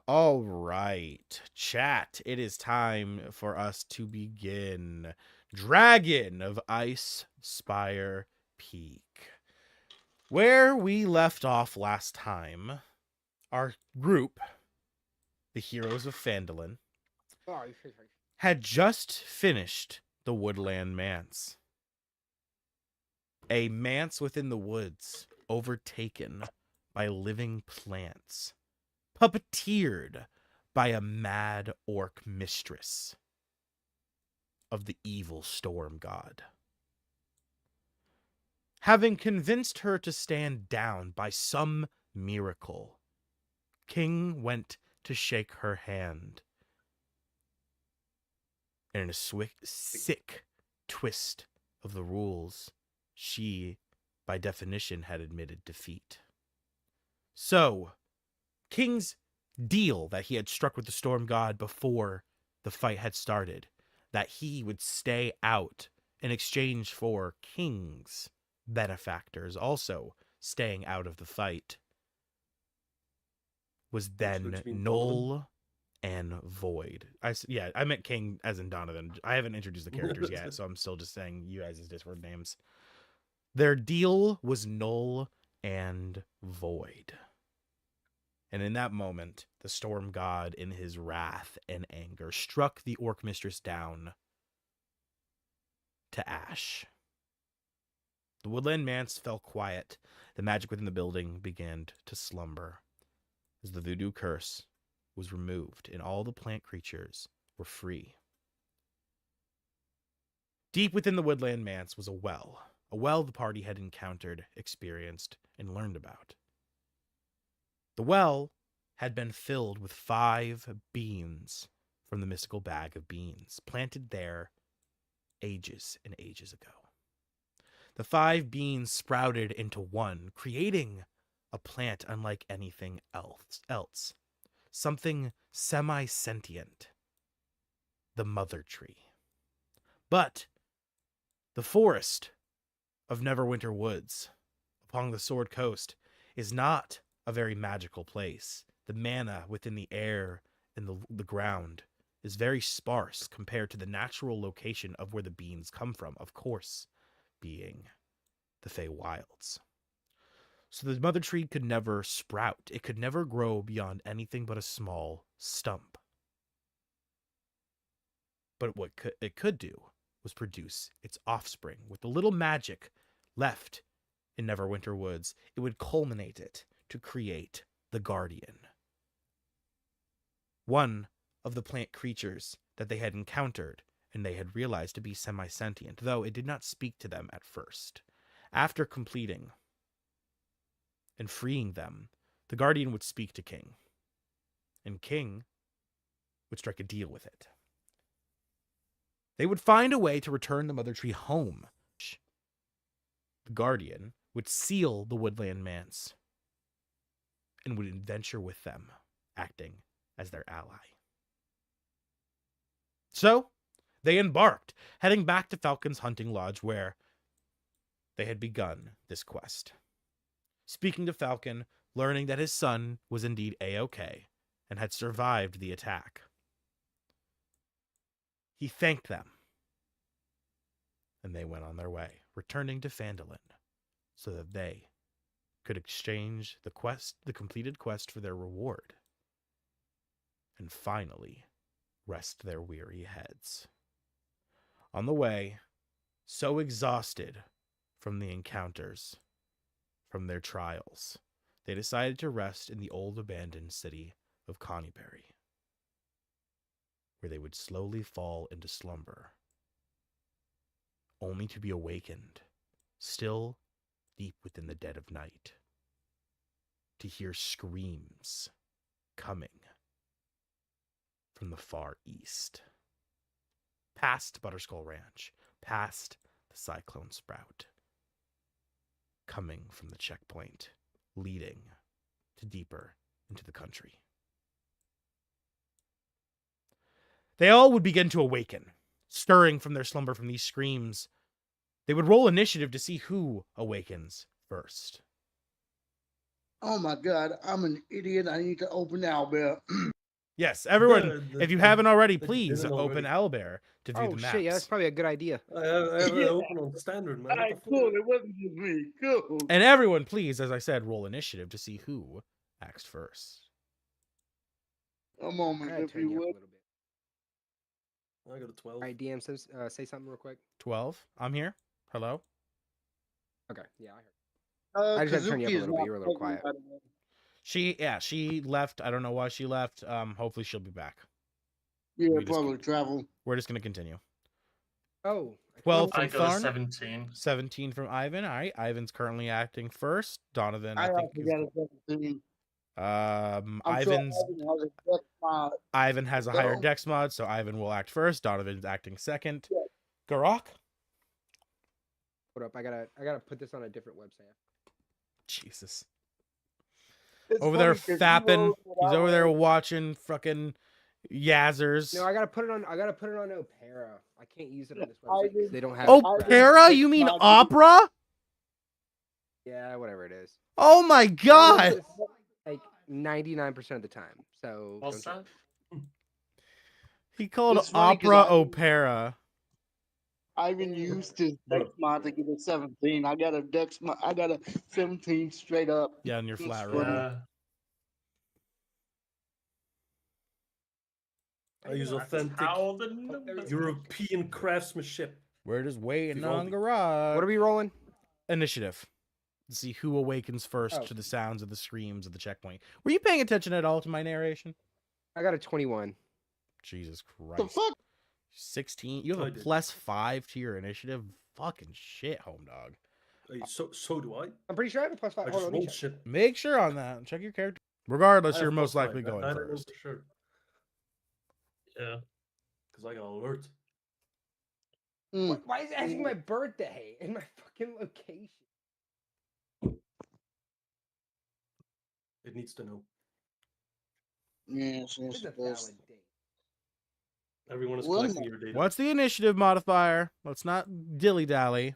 All right, chat. It is time for us to begin. Dragon of Ice Spire Peak. Where we left off last time, our group, the Heroes of Phandalin, Oh, had just finished the Woodland Mance. A manse within the woods, overtaken by living plants. puppeteered by a mad orc mistress of the evil storm god. Having convinced her to stand down by some miracle, King went to shake her hand. And in a sick twist of the rules, she, by definition, had admitted defeat. So, King's deal that he had struck with the storm god before the fight had started, that he would stay out in exchange for King's benefactors also staying out of the fight, was then Which means null and void. I meant King as in Donovan. I haven't introduced the characters yet, so I'm still just saying you guys' Discord names. Their deal was null and void. And in that moment, the storm god, in his wrath and anger, struck the orc mistress down to ash. The Woodland Mance fell quiet. The magic within the building began to slumber as the voodoo curse was removed and all the plant creatures were free. Deep within the Woodland Mance was a well the party had encountered, experienced, and learned about. The well had been filled with 5 beans from the mystical bag of beans, planted there ages and ages ago. The 5 beans sprouted into one, creating a plant unlike anything else. Something semi-sentient. The mother tree. But the forest of Neverwinter Woods upon the Sword Coast is not a very magical place. The mana within the air and the ground is very sparse compared to the natural location of where the beans come from, of course, being the Feywilds. So the mother tree could never sprout. It could never grow beyond anything but a small stump. But what it could do was produce its offspring. With the little magic left in Neverwinter Woods, it would culminate it to create the Guardian. One of the plant creatures that they had encountered and they had realized to be semi-sentient, though it did not speak to them at first. After completing and freeing them, the Guardian would speak to King, and King would strike a deal with it. They would find a way to return the mother tree home. The Guardian would seal the Woodland Mance and would adventure with them, acting as their ally. So, they embarked, heading back to Falcon's hunting lodge where they had begun this quest. Speaking to Falcon, learning that his son was indeed A-OK and had survived the attack. He thanked them, and they went on their way, returning to Phandalin so that they could exchange the completed quest for their reward, and finally rest their weary heads. On the way, so exhausted from the encounters, from their trials, they decided to rest in the old abandoned city of Conyberry, where they would slowly fall into slumber, only to be awakened, still deep within the dead of night, to hear screams coming from the far east, past Butterskull Ranch, past the Cyclone Sprout, coming from the checkpoint, leading to deeper into the country. They all would begin to awaken, stirring from their slumber from these screams. They would roll initiative to see who awakens first. Oh my god, I'm an idiot. I need to open Owlbear. Yes, everyone, if you haven't already, please didn't open already. Owlbear to view Oh the maps. shit, yeah, that's probably a good idea. I have it open on standard, man. What Alright, the fuck? cool. It wasn't just me. Cool. And everyone, please, as I said, roll initiative to see who acts first. A moment, I'd if turn you you up a would. little bit. I got a 12. All right, DM, say something real quick. 12. I'm here. Hello. Okay, yeah, I heard. I just had to turn you up a Kazuki is little bit. not You were a little present, quiet. by the way. She left. I don't know why she left. Hopefully she'll be back. Yeah, We just probably travel. We're just gonna continue. Oh. 12 I from got a Tharn. 17. 17 from Ivan. All right, Ivan's currently acting first. Donovan, I I think, also is got a 17. I'm Ivan's sure Ivan has a deck mod. Ivan has a higher So- dex mod, so Ivan will act first. Donovan's acting second. Yeah. Garok. Hold up, I gotta put this on a different website. Jesus. It's Over there funny 'cause he fapping. rolled what He's I over there rolled. watching fucking Yazzers. No, I gotta put it on Opera. I can't use it on this I website 'cause did- they don't have Opera? You mean opera? Yeah, whatever it is. Oh my I use god. this, like 99% of the time. So What's don't that? He called It's funny 'cause opera I- opera. Ivan used his dex mod to get a 17. I got a dex mod. I got a 17 straight up. Yeah, on your It's flat funny. roll. Yeah. I use That's authentic how the numbers European craftsmanship. We're just waiting on Vivaldi. Garok. What are we rolling? Initiative. To see who awakens first Oh. to the sounds of the screams of the checkpoint. Were you paying attention at all to my narration? I got a 21. Jesus The Christ. fuck? 16? You have I a did. +5 to your initiative? Fucking shit, home dog. So do I. I'm pretty sure I have a +5. I Hold just on, let me rolled check. shit. Make sure on that. Check your character. Regardless, I you're have most +5, likely man. going I don't know first. for sure. Yeah. Because I got alert. Mm. Why is it asking my birthday and my fucking location? It needs to know. Yes, This yes, is a it does. valid date. Everyone is Well, collecting your data. What's the initiative modifier? Let's not dilly-dally.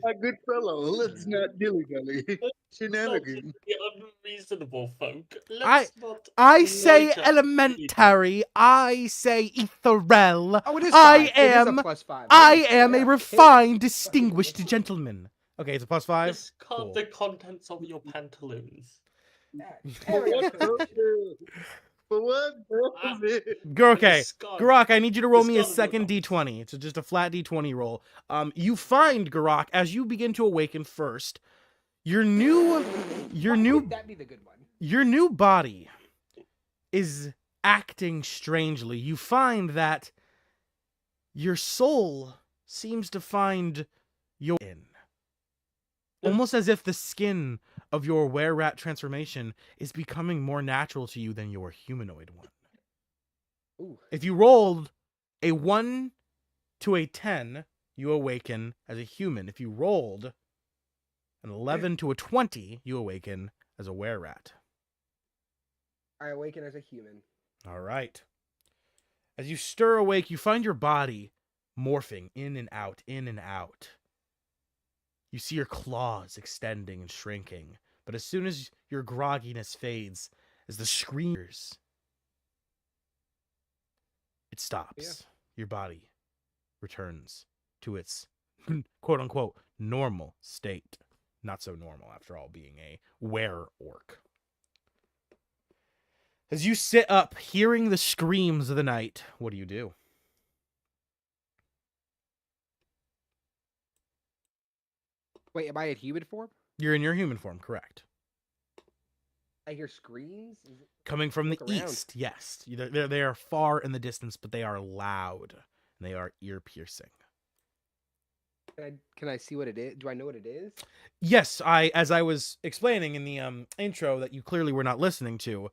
My good fellow, let's not dilly-dally. Not Shenanigans. the unreasonable folk. I- Let's not I say loiter. elementary. I say ethereal. Oh, it is I 5. It is am- a +5. I am a Yeah. refined, distinguished gentleman. Okay, it's a +5. This can't Cool. the contents of your pantaloons. Yeah. For what purpose? For what purpose? Okay, Scott, Garok, I need you to roll It's me a gotta be second a d20. It's just a flat d20 roll. You find, Garok, as you begin to awaken first, your Why new would that be the good one? your new body is acting strangely. You find that your soul seems to find your in. Almost as if the skin of your were-rat transformation is becoming more natural to you than your humanoid one. Ooh. If you rolled a 1 to a 10, you awaken as a human. If you rolled an 11 to a 20, you awaken as a were-rat. I awaken as a human. All right. As you stir awake, you find your body morphing in and out, in and out. You see your claws extending and shrinking, but as soon as your grogginess fades, as the screamers, it stops. Yeah. Your body returns to its quote-unquote normal state. Not so normal, after all, being a were-orc. As you sit up, hearing the screams of the night, what do? Wait, am I in human form? You're in your human form, correct? I hear screams. Is it... Coming from the Look around. east, yes. They are far in the distance, but they are loud. And they are ear-piercing. Can I see what it is? Do I know what it is? Yes, as I was explaining in the intro that you clearly were not listening to,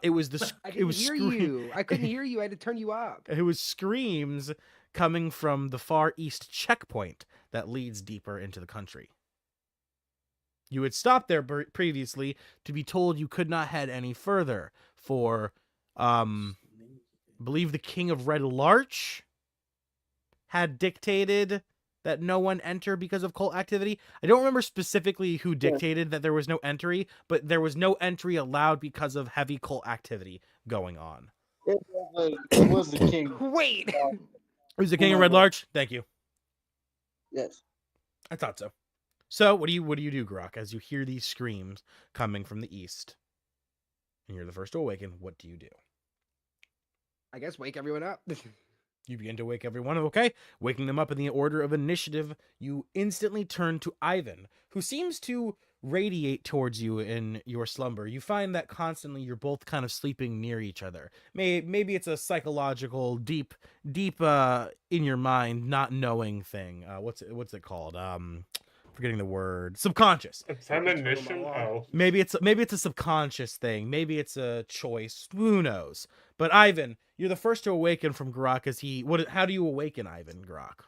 it was the I it didn't was hear scre- you. I couldn't hear you. I had to turn you up. It was screams coming from the far east checkpoint that leads deeper into the country. You had stopped there previously to be told you could not head any further for, I believe the King of Red Larch had dictated that no one enter because of cult activity. I don't remember specifically who dictated that there was no entry, but there was no entry allowed because of heavy cult activity going on. It was the king. Wait. It was the King of Red Larch? Thank you. Yes. I thought so. So, what do you do, Grok, as you hear these screams coming from the east? And you're the first to awaken. What do you do? I guess wake everyone up. You begin to wake everyone. Okay, waking them up in the order of initiative. You instantly turn to Ivan, who seems to radiate towards you in your slumber. You find that constantly you're both kind of sleeping near each other. Maybe it's a psychological, deep in your mind, not knowing thing. What's it called? Forgetting the word. Subconscious. Premonition? Oh. Maybe it's a subconscious thing. Maybe it's a choice. Who knows? But Ivan, you're the first to awaken from Grok. How do you awaken Ivan, Grok?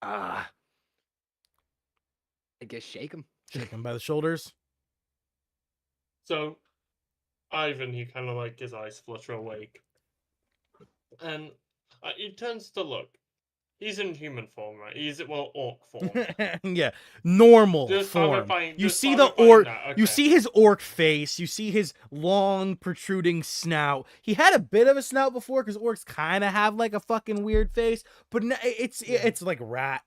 I guess shake him. Shake him by the shoulders. So, Ivan, he kind of like his eyes flutter awake, and he turns to look. He's in human form, right? He's orc form. Yeah, normal Just form. clarifying- You just see the clarifying orc. that, You okay. see his orc face. You see his long, protruding snout. He had a bit of a snout before because orcs kind of have like a fucking weird face, but it's like rat.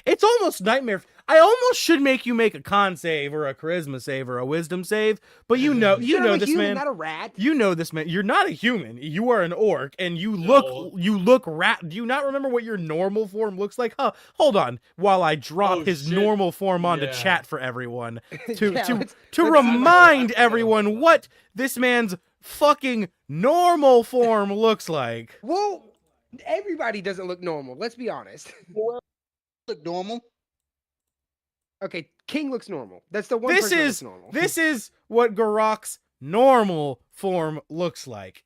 It's almost nightmare. I almost should make you make a con save or a charisma save or a wisdom save, but you know You're a this human, man. not a rat. You know this man. You're not a human. You are an orc, and you No. look rat. Do you not remember what your normal form looks like? Huh? Hold on, while I drop Oh, his shit. normal form onto Yeah. chat for everyone to Yeah, to let's- to let's see what- remind everyone what this man's fucking normal form looks like. Well, everybody doesn't look normal. Let's be honest. Look normal. Okay, King looks normal. That's the one This person that is looks normal. this is what Garok's normal form looks like.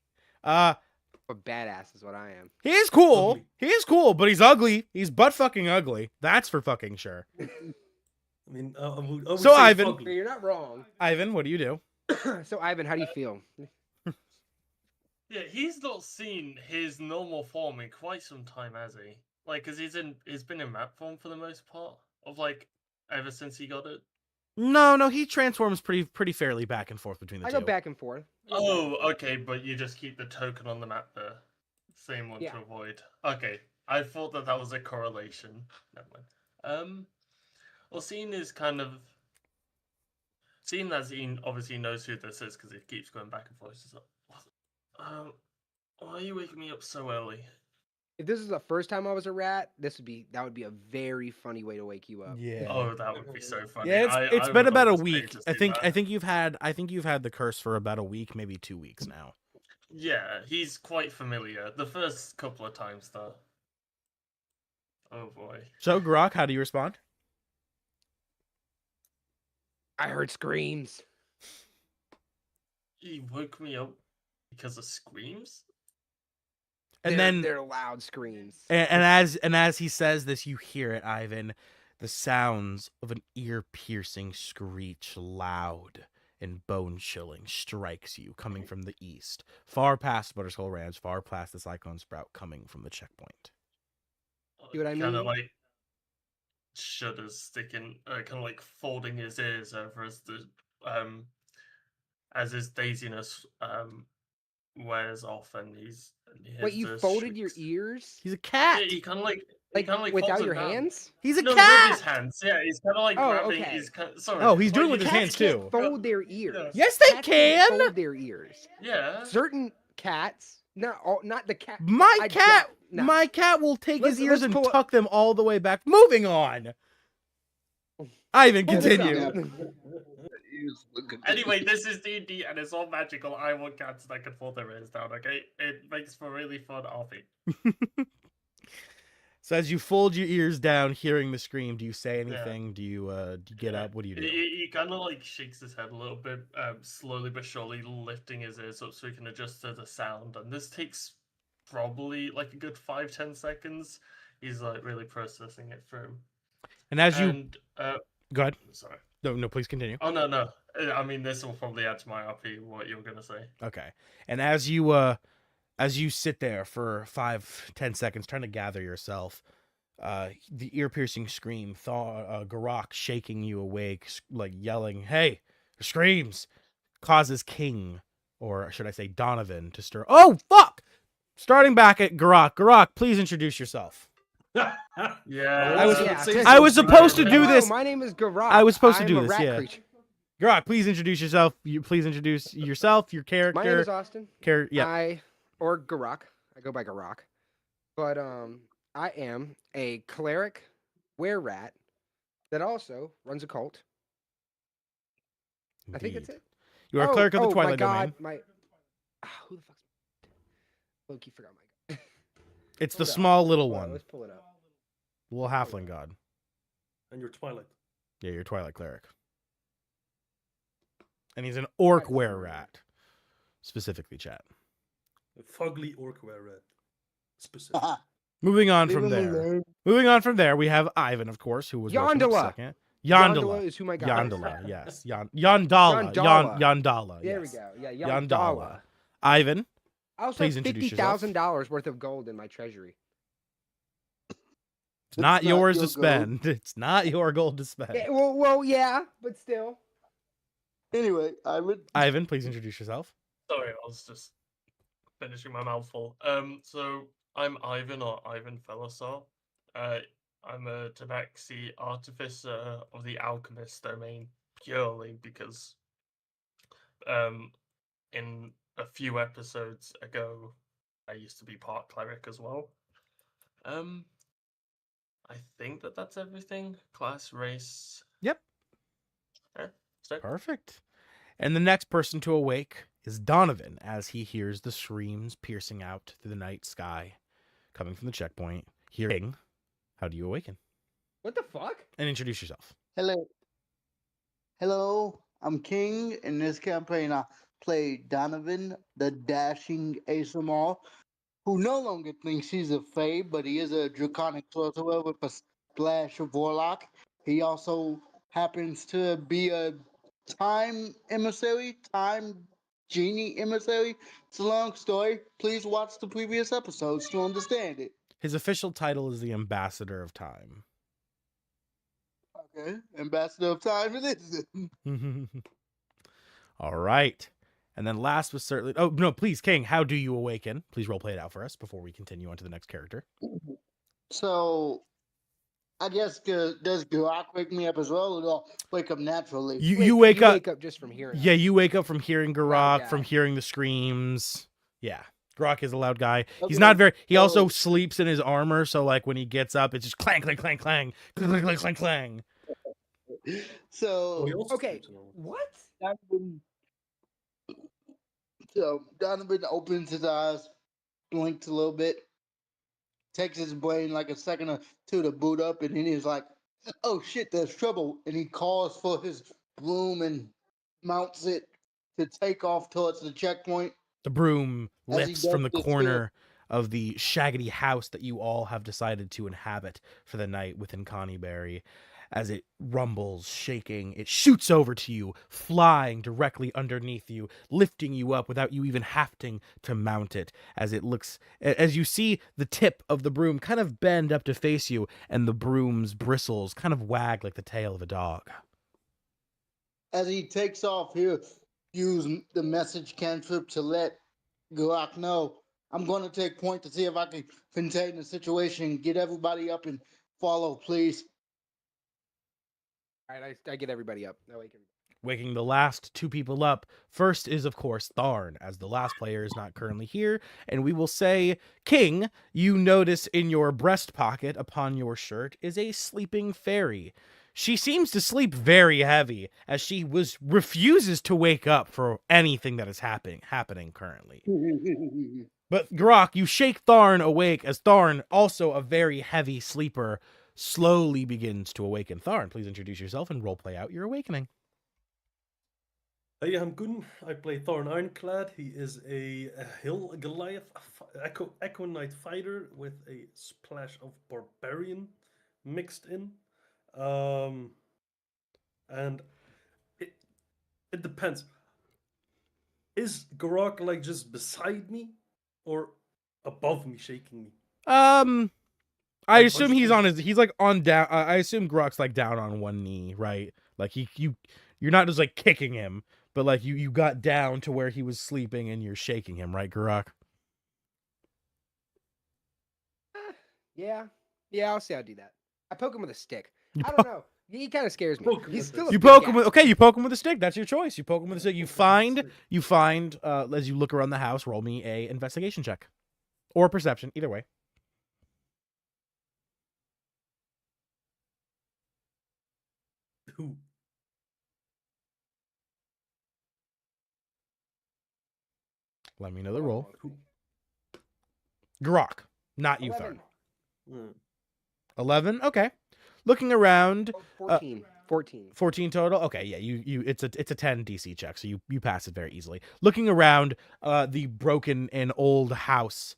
A badass is what I am. He is cool. Ugly. He is cool, but he's ugly. He's butt fucking ugly. That's for fucking sure. I mean, I would So, say Ivan- fugly. You're not wrong. Ivan, what do you do? So Ivan, how do you feel? Yeah, he's not seen his normal form in quite some time, has he? Like, cause he's been in map form for the most part of like ever since he got it. No, he transforms pretty fairly back and forth between the I two. go back and forth. Oh, okay, but you just keep the token on the map there. Same one Yeah. to avoid. Okay, I thought that was a correlation. Never mind. Well, seeing as he obviously knows who this is because he keeps going back and forth. He's like, why are you waking me up so early? If this is the first time I was a rat, that would be a very funny way to wake you up. Yeah. Oh, that would be so funny. Yeah, it's I been would about a almost pay week. to I see think that. you've had the curse for about a week, maybe 2 weeks now. Yeah, he's quite familiar. The first couple of times, though. Oh boy. So, Grok, how do you respond? I heard screams. He woke me up because of screams? And They're loud screams. and as he says this, you hear it, Ivan, the sounds of an ear-piercing screech, loud and bone-chilling, strikes you, coming from the east, far past Butterskull Ranch, far past the Cyclone Sprout, coming from the checkpoint. See what I Kind mean? of like shudders sticking, kind of like folding his ears over as his daziness wears off, and he Wait, hears you the folded your shrieks. ears? He's a cat. Yeah, he kind of like Without folds your them down. hands? He's a No, cat. with his hands. Yeah, he's kind of like Oh, grabbing. okay. He's sorry. Oh, he's doing it Like, with his you hands Cats too. can't fold their ears. Yes, they Cats can't can. fold their ears. Yeah. Certain cats, not the cat. My I cat, don't- no. my cat will take his Let's- ears let's and pull up- tuck them all the way back. Moving on. Ivan, Pull this up. continue. Anyway, this is D&D and it's all magical. I want cats that can fold their ears down, okay? It makes for really fun RP. So as you fold your ears down, hearing the scream, do you say anything? Do you get up? What do you do? He kind of like shakes his head a little bit, slowly but surely lifting his ears up so he can adjust to the sound. And this takes probably like a good 5-10 seconds. He's like really processing it through. And as you And, go ahead. sorry. No, please continue. Oh, no. I mean, this will probably add to my RP, what you were going to say. Okay. And as you sit there for 5-10 seconds trying to gather yourself, the ear-piercing scream, Garok shaking you awake, like yelling, "Hey!" screams, causes King, or should I say Donovan, to stir. Oh fuck! Starting back at Garok. Garok, please introduce yourself. Yeah. I was- Yeah, I was supposed to do Hello, this. my name is Garage. I was supposed to I'm do a this, rat yeah. creature. Grok, please introduce yourself. Please introduce yourself, your character. My name is Austin. Yeah. Or Garak. I go by Garak. But I am a cleric were-rat that also runs a cult. I think that's Indeed. it. You are a cleric of the Twilight my Domain. God, who the fuck's Loki forgot my god. It's the Hold up. small little Hold on, one. let's pull it up. Little halfling god. And you're Twilight. Yeah, you're Twilight cleric. And he's an orc were-rat. Specifically, chat. A fugly orc were-rat. Specific. Moving on Leave from him there. alone. Moving on from there, we have Ivan, of course, who was working up Yondola. second. Yondola Yondola. is who my god is. Yondola, yes. Yondala. Yondala. Yondala. There yes. we go. Yeah, Yondala. Yondala. Ivan, I also Please have introduce yourself. $50,000 worth of gold in my treasury. it's not yours to your spend. It's not your gold to spend. Yeah, well, yeah, but still. Anyway, Ivan. Ivan, please introduce yourself. Sorry, I was just finishing my mouthful. So I'm Ivan or Ivan Felisar. I'm a Tabaxi artificer of the alchemist domain purely because in a few episodes ago I used to be part cleric as well. I think that's everything. Class, race. Yep. So Perfect. And the next person to awake is Donovan as he hears the screams piercing out through the night sky coming from the checkpoint. Hearing, how do you awaken? What the fuck? And introduce yourself. Hello. Hello, I'm King. In this campaign, I play Donovan, the dashing ASMR, who no longer thinks he's a Fae, but he is a draconic sorcerer with a splash of Warlock. He also happens to be a time emissary, time genie emissary. It's a long story. Please watch the previous episodes to understand it. His official title is the Ambassador of Time. Okay, Ambassador of Time it is. All right. And then last but certainly... Oh, no, please, King, how do you awaken? Please roleplay it out for us before we continue on to the next character. So, I guess, does Garak wake me up as well, or do I wake up naturally? You wake up... Wake up just from hearing. Yeah, you wake up from hearing Loud Garak, guy. from hearing the screams. Yeah. Garak is a loud guy. He's Okay, not very... He also so- sleeps in his armor, so like when he gets up, it's just clang, clang, clang, clang, clang, clang, clang, clang. So, Oh, he also Okay, sleeps in all. what? Donovan opens his eyes, blinks a little bit, takes his brain like a second or two to boot up, and then he's like, "Oh shit, there's trouble!" And he calls for his broom and mounts it to take off towards the checkpoint. The broom As he lifts from the does this corner of the shaggedy house that you all have decided to inhabit for the night within Connieberry. As it rumbles, shaking, it shoots over to you, flying directly underneath you, lifting you up without you even having to mount it. As you see the tip of the broom kind of bend up to face you, and the broom's bristles kind of wag like the tail of a dog. As he takes off, he'll use the message cantrip to let Garak know, "I'm going to take point to see if I can contain the situation, get everybody up and follow, please." All right, I get everybody up. I wake everybody. Waking the last two people up. First is, of course, Tharn, as the last player is not currently here. And we will say, King, you notice in your breast pocket upon your shirt is a sleeping fairy. She seems to sleep very heavy, as she refuses to wake up for anything that is happening currently. But Garak, you shake Tharn awake, as Tharn, also a very heavy sleeper, slowly begins to awaken. Tharn, please introduce yourself and roleplay out your awakening. Hey, I'm Gun. I play Thorn Ironclad. He is a hill Goliath, Echo Knight fighter with a splash of barbarian mixed in. And it depends. Is Garak like just beside me or above me, shaking me? I assume he's like on down. I assume Garak's like down on one knee, right? Like you're not just like kicking him, but like you got down to where he was sleeping and you're shaking him, right, Garak? Yeah, I'll say I'll do that. I poke him with a stick. I don't know. He kind of scares me. Poke him He's with still this. a You big poke him guy. with okay. You poke him with a stick. That's your choice. You poke him with a stick. You Poke him with a find. stick. You find. As you look around the house, roll me a investigation check, or perception. Either way. Who? Let me know the roll. Who? Grok, not you, 11. Tharn. Mm. 11. Okay. Looking around. 14. 14. 14 total. Okay, yeah, it's a 10 DC check, so you pass it very easily. Looking around the broken and old house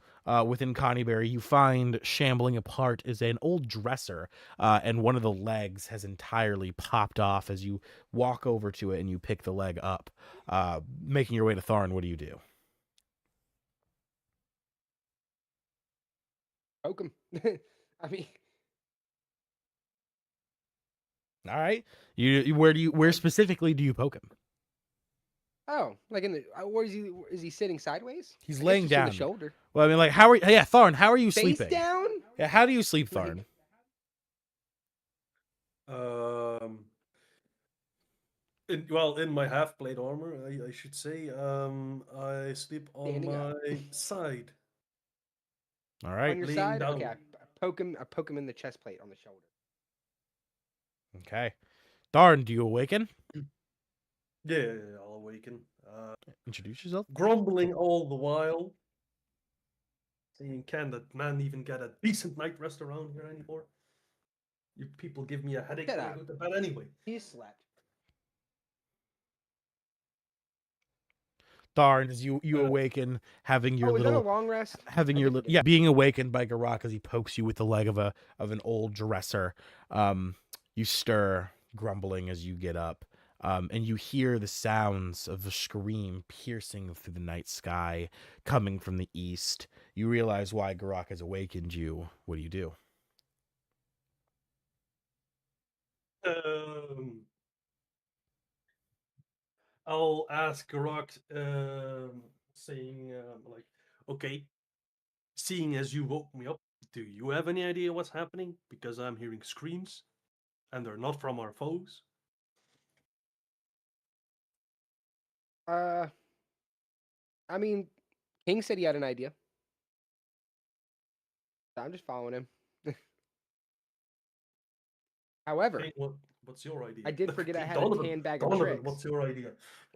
within Connieberry, you find shambling apart is an old dresser, and one of the legs has entirely popped off as you walk over to it and you pick the leg up. Making your way to Tharn, what do you do? Poke him. I mean, All right, where specifically do you poke him? oh, like in the where is he sitting sideways? He's I guess laying just in down. the shoulder. Well, I mean, like, how are yeah, Tharn? How are you Face sleeping? down. Yeah, how do you sleep, Like- Tharn? In my half plate armor, I should say, I sleep on Standing my up. side. All On right. your laying side. down. Okay, I poke him. I poke him in the chest plate on the shoulder. Okay. Tharn, do you awaken? Yeah, I'll awaken. Introduce yourself. Grumbling all the while. Saying, can that man even get a decent night rest around here anymore? You people give me a headache Shut when I up. go to bed anyway. He slept. Tharn, as you awaken, having your Oh, was that a little long rest? having I your did little forget. yeah being awakened by Garak as he pokes you with the leg of an old dresser. You stir, grumbling as you get up, and you hear the sounds of a scream piercing through the night sky, coming from the east. You realize why Garak has awakened you. What do you do? I'll ask Garak, saying, like, okay, seeing as you woke me up, do you have any idea what's happening? Because I'm hearing screams, and they're not from our foes. I mean, King said he had an idea. I'm just following him. However, Okay, what's your idea? I did forget I had a Donovan, tan bag of Donovan, tricks. what's your idea?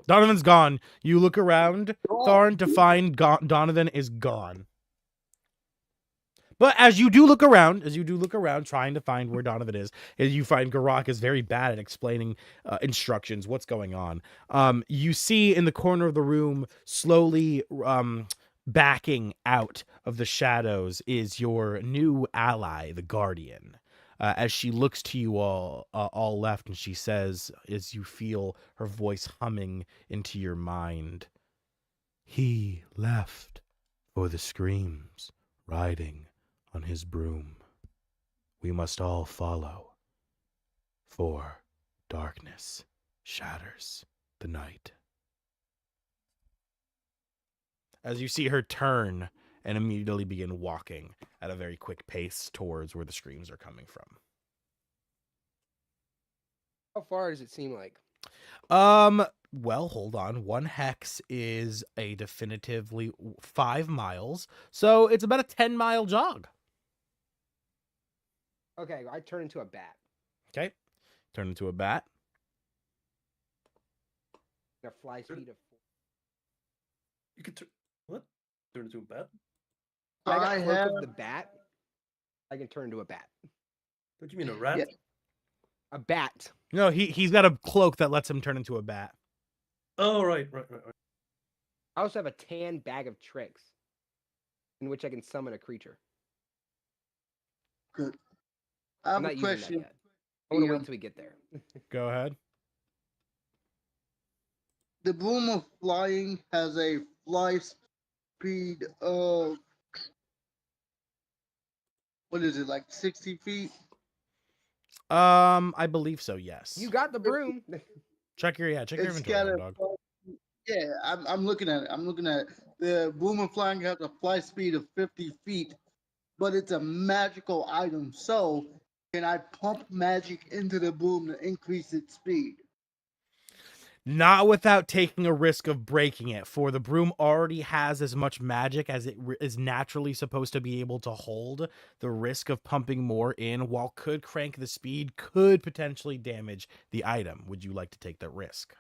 Donovan's gone. You look around, Tharn, to find Donovan is gone. But as you do look around, trying to find where Donovan is, you find Garak is very bad at explaining instructions, what's going on. You see in the corner of the room, slowly backing out of the shadows, is your new ally, the Guardian. As she looks to you all left, and she says, as you feel her voice humming into your mind, "He left for the screams, riding on his broom. We must all follow, for darkness shatters the night." As you see her turn and immediately begin walking at a very quick pace towards where the screams are coming from. How far does it seem like? Well, hold on. One hex is a definitively 5 miles, so it's about a 10-mile jog. Okay, I turn into a bat. Okay. Turn into a bat. A fly speed of 4. You could what? Turn into a bat? I got I cloak have of the bat. I can turn into a bat. Don't you mean a rat? Yeah. A bat. No, he's got a cloak that lets him turn into a bat. Oh, right. I also have a tan bag of tricks, in which I can summon a creature. good. I I'm have not a using that question. yet. I want to Yeah. wait until we get there. Go ahead. The boom of flying has a fly speed of what is it, like 60 feet? I believe so, yes. You got the broom. check your inventory, got dog. Yeah, I'm looking at it. I'm looking at it. The boom of flying has a fly speed of 50 feet, but it's a magical item. So Can I pump magic into the broom to increase its speed? Not without taking a risk of breaking it, for the broom already has as much magic as it is naturally supposed to be able to hold. The risk of pumping more in, while could crank the speed, could potentially damage the item. Would you like to take that risk?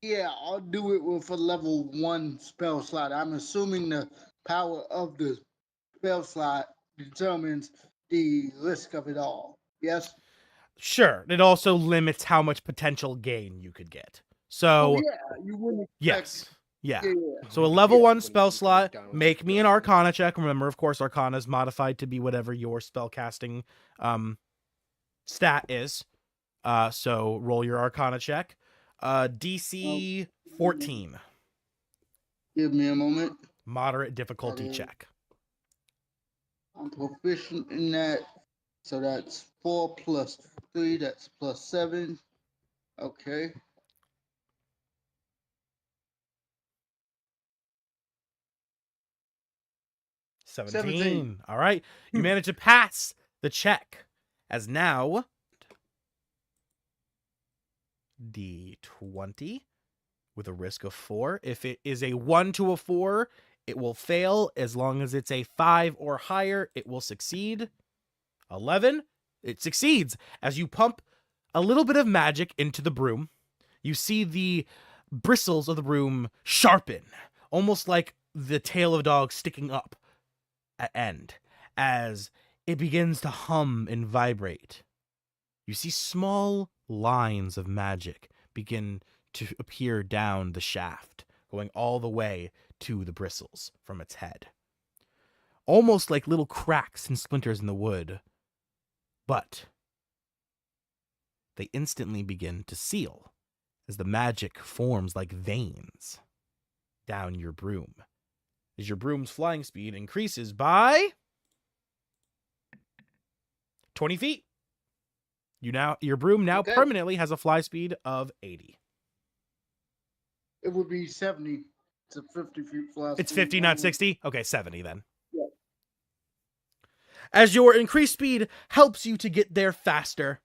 Yeah, I'll do it with a level 1 spell slot. I'm assuming the power of the spell slot determines the risk of it all. Yes? Sure. It also limits how much potential gain you could get. So, yeah, you wouldn't expect. yes. Yeah. Yeah. So a level Yeah, 1 when spell you slot, down with make the me an dose. Arcana check. Remember, of course, Arcana is modified to be whatever your spell casting stat is. So roll your Arcana check. DC 14. Give me a moment. Moderate difficulty Okay. check. I'm proficient in that. So that's 4 plus 3, that's plus 7. Okay. Seventeen. All right. You manage to pass the check. As now, D20 with a risk of 4. If it is a 1 to a 4, it will fail. As long as it's a 5 or higher, it will succeed. 11, it succeeds. As you pump a little bit of magic into the broom, you see the bristles of the broom sharpen, almost like the tail of a dog sticking up at end, as it begins to hum and vibrate. You see small lines of magic begin to appear down the shaft, going all the way to the bristles from its head. Almost like little cracks and splinters in the wood. But they instantly begin to seal as the magic forms like veins down your broom. As your broom's flying speed increases by 20 feet. Your broom now Okay. permanently has a fly speed of 80. It would be 70 to 50 feet fly. It's speed. 50, not 60? Okay, 70 then. Yeah. As your increased speed helps you to get there faster,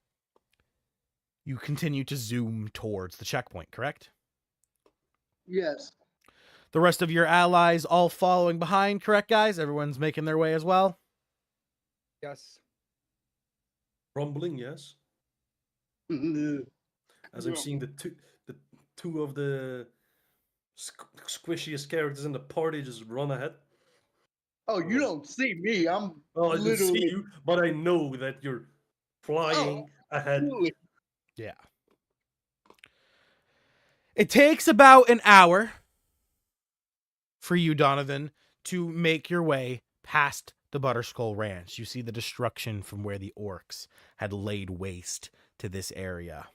you continue to zoom towards the checkpoint, correct? Yes. The rest of your allies all following behind, correct, guys? Everyone's making their way as well? Yes. Rumbling, yes. oh, As I'm seeing the two of the squishiest characters in the party just run ahead. you don't see me. I'm Well, I didn't see literally. you, but I know that you're flying ahead. Absolutely. Yeah. It takes about an hour for you, Donovan, to make your way past the Butterskull Ranch. You see the destruction from where the orcs had laid waste to this area.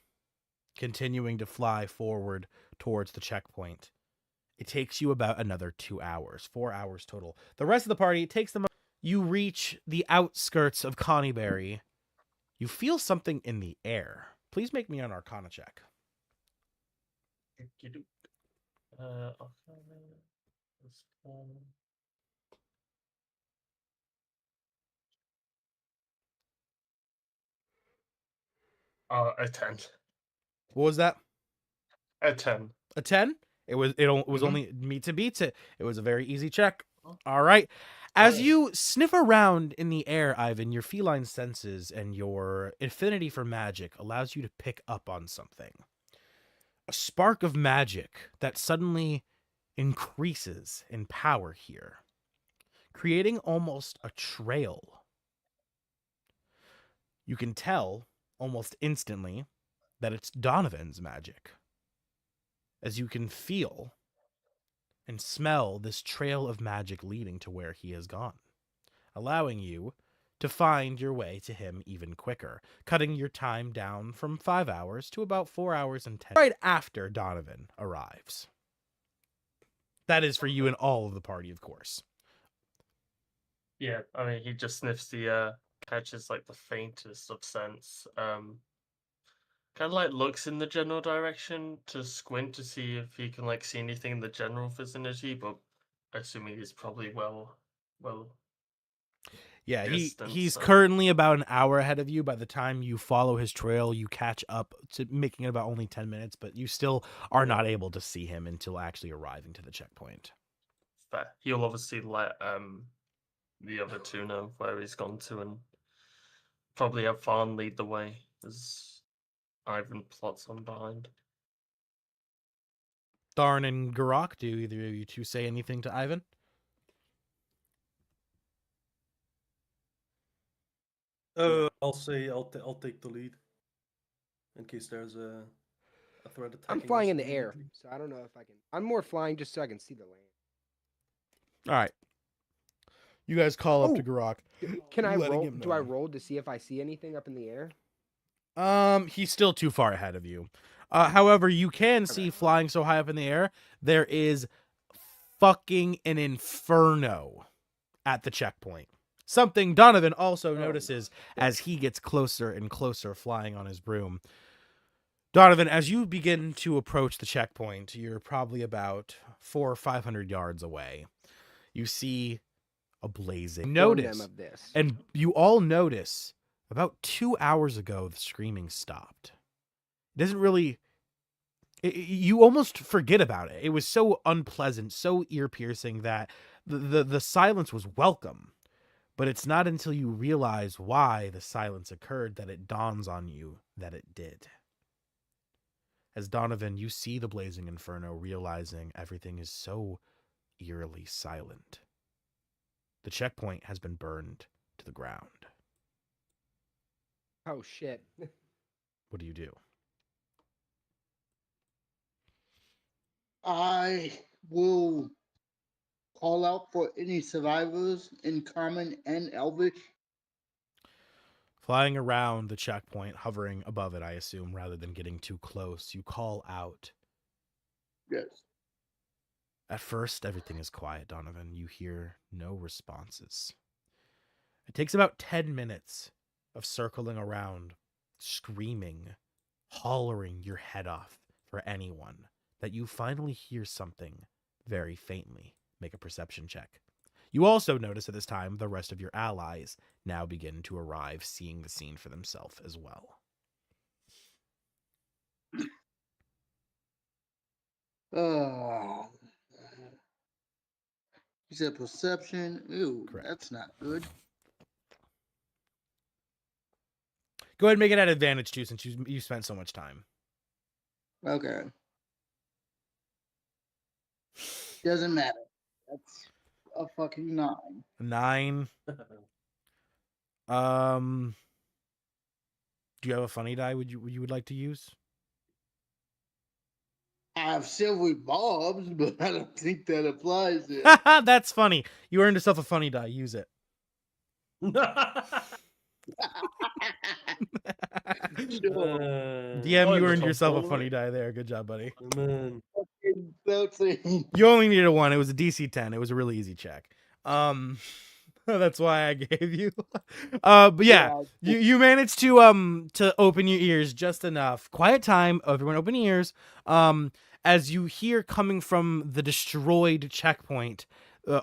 Continuing to fly forward towards the checkpoint. It takes you about another 2 hours, 4 hours total. The rest of the party takes them. You reach the outskirts of Connieberry. You feel something in the air. Please make me an Arcana check. A 10. What was that? A 10. A 10? It was Mhm. only me to beat it. It was a very easy check. All right. As you sniff around in the air, Ivan, your feline senses and your affinity for magic allows you to pick up on something. A spark of magic that suddenly increases in power here, creating almost a trail. You can tell almost instantly that it's Donovan's magic, as you can feel and smell this trail of magic leading to where he has gone, allowing you to find your way to him even quicker, cutting your time down from 5 hours to about 4 hours and 10 right after Donovan arrives. That is for you and all of the party, of course. Yeah, I mean, he just sniffs the air, catches like the faintest of scents, kind of like looks in the general direction to squint to see if he can like see anything in the general vicinity, but assuming he's probably well. Yeah, distance. he's so- currently about an hour ahead of you. By the time you follow his trail, you catch up to making it about only 10 minutes, but you still are not able to see him until actually arriving to the checkpoint. Fair. He'll obviously let the other two know where he's gone to, and probably have Farn lead the way as Ivan plots on behind. Tharn and Garak, do either of you two say anything to Ivan? I'll say I'll take the lead in case there's a threat attacking. I'm flying us in the air, immediately. so I don't know if I can. I'm more flying just so I can see the land. All right. You guys call up to Oh. Garak. Can I letting roll? him Do I know. roll to see if I see anything up in the air? He's still too far ahead of you. However, you can see flying so high up in the air, there is fucking an inferno at the checkpoint. Something Donovan also notices as he gets closer and closer flying on his broom. Donovan, as you begin to approach the checkpoint, you're probably about 400 or 500 yards away. You see a blazing. Inform them Notice, of this. and you all notice about 2 hours ago the screaming stopped. It doesn't really. You almost forget about it. It was so unpleasant, so ear piercing that the silence was welcome. But it's not until you realize why the silence occurred that it dawns on you that it did. As Donovan, you see the blazing inferno, realizing everything is so eerily silent. The checkpoint has been burned to the ground. Oh shit! What do you do? I will call out for any survivors in Common and Elvish. Flying around the checkpoint, hovering above it, I assume, rather than getting too close, you call out. Yes. At first, everything is quiet, Donovan. You hear no responses. It takes about 10 minutes of circling around, screaming, hollering your head off for anyone, that you finally hear something very faintly. Make a perception check. You also notice at this time the rest of your allies now begin to arrive, seeing the scene for themselves as well. You said perception. Ew, Correct. that's not good. Go ahead and make it at advantage, too, since you spent so much time. Okay. Doesn't matter. That's a fucking 9. 9. Do you have a funny die you would like to use? I have silvery bobs, but I don't think that applies here. That's funny. You earned yourself a funny die. Use it. Sure. DM, you the earned yourself a controller. funny die there. Good job, buddy. Man. Fucking 13. You only needed 1. It was a DC 10. It was a really easy check. That's why I gave you. But yeah, you managed to open your ears just enough. Quiet time. Everyone, open your ears. As you hear coming from the destroyed checkpoint,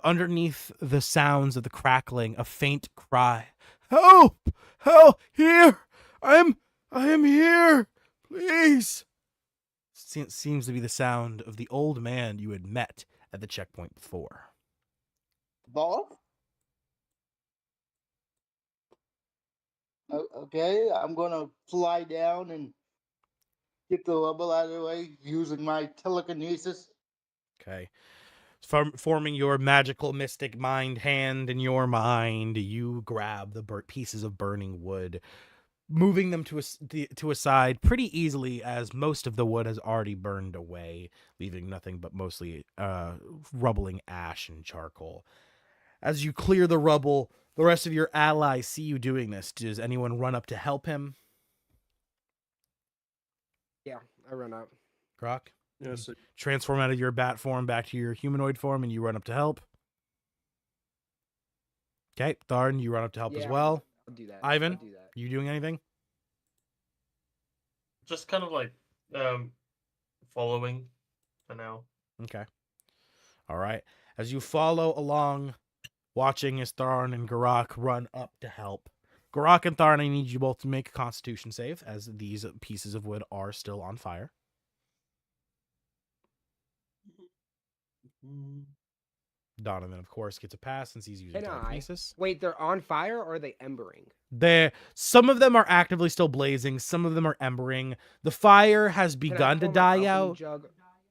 underneath the sounds of the crackling, a faint cry. Help! Help! Here! I am here! Please! Seems to be the sound of the old man you had met at the checkpoint before. Bob? Okay, I'm gonna fly down and get the rubble out of the way using my telekinesis. Okay. Forming your magical mystic mind hand in your mind, you grab the pieces of burning wood, moving them to a side pretty easily, as most of the wood has already burned away, leaving nothing but mostly rubbling ash and charcoal. As you clear the rubble, the rest of your allies see you doing this. Does anyone run up to help him? Yeah, I run out. Grok? Yes. Transform out of your bat form back to your humanoid form, and you run up to help. Okay, Tharn, you run up to help as Yeah, well. I'll do that. Ivan? I'll do that. You doing anything? Just kind of like following for now. Okay. All right. As you follow along watching as Tharn and Garak run up to help. Garak and Tharn, I need you both to make a Constitution save, as these pieces of wood are still on fire. Donovan, of course, gets a pass since he's using Can I? telekinesis. Wait, they're on fire or are they embering? Some of them are actively still blazing. Some of them are embering. The fire has Can I begun to pour my die alchemy out. Jug?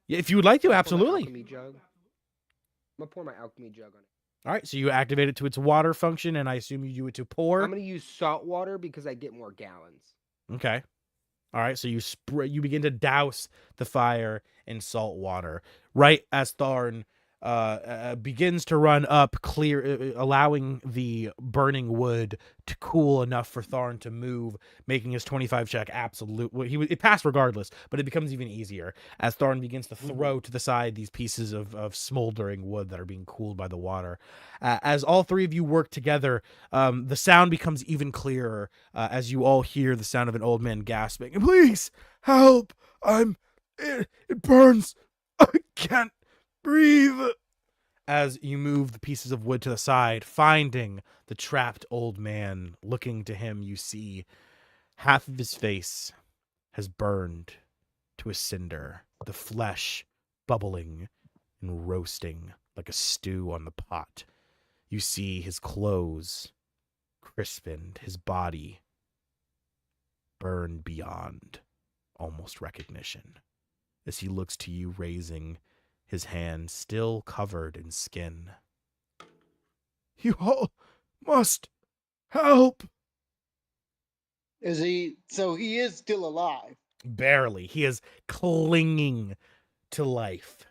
Yeah, if you would like to, Can I pour my absolutely. alchemy jug? I'm gonna pour my alchemy jug on it. All right, so you activate it to its water function, and I assume you do it to pour. I'm gonna use salt water because I get more gallons. Okay. All right, so you begin to douse the fire in salt water. Right as Tharn begins to run up, allowing the burning wood to cool enough for Tharn to move, making his 25 check absolute. It passed regardless, but it becomes even easier as Tharn begins to throw to the side these pieces of smoldering wood that are being cooled by the water. As all three of you work together, the sound becomes even clearer as you all hear the sound of an old man gasping, "Please help! It burns! I can't breathe," as you move the pieces of wood to the side, finding the trapped old man. Looking to him, you see half of his face has burned to a cinder, the flesh bubbling and roasting like a stew on the pot. You see his clothes crispened, his body burned beyond almost recognition, as he looks to you, raising his hand still covered in skin. "You all must help." So he is still alive? Barely. He is clinging to life.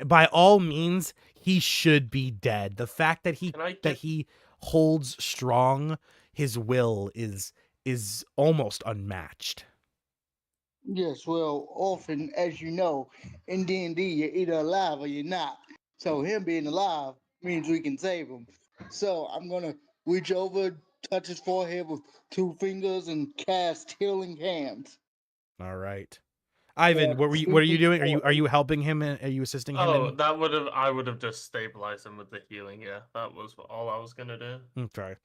By all means, he should be dead. The fact that he holds strong, his will is almost unmatched. Yes, well, Orphan, as you know, in D&D, you're either alive or you're not. So him being alive means we can save him. So I'm going to reach over, touch his forehead with 2 fingers, and cast Healing Hands. All right. Ivan, Yeah, what are you doing? Are you helping him? Are you assisting him? Oh, I would have just stabilized him with the healing. Yeah, that was all I was gonna do. Okay.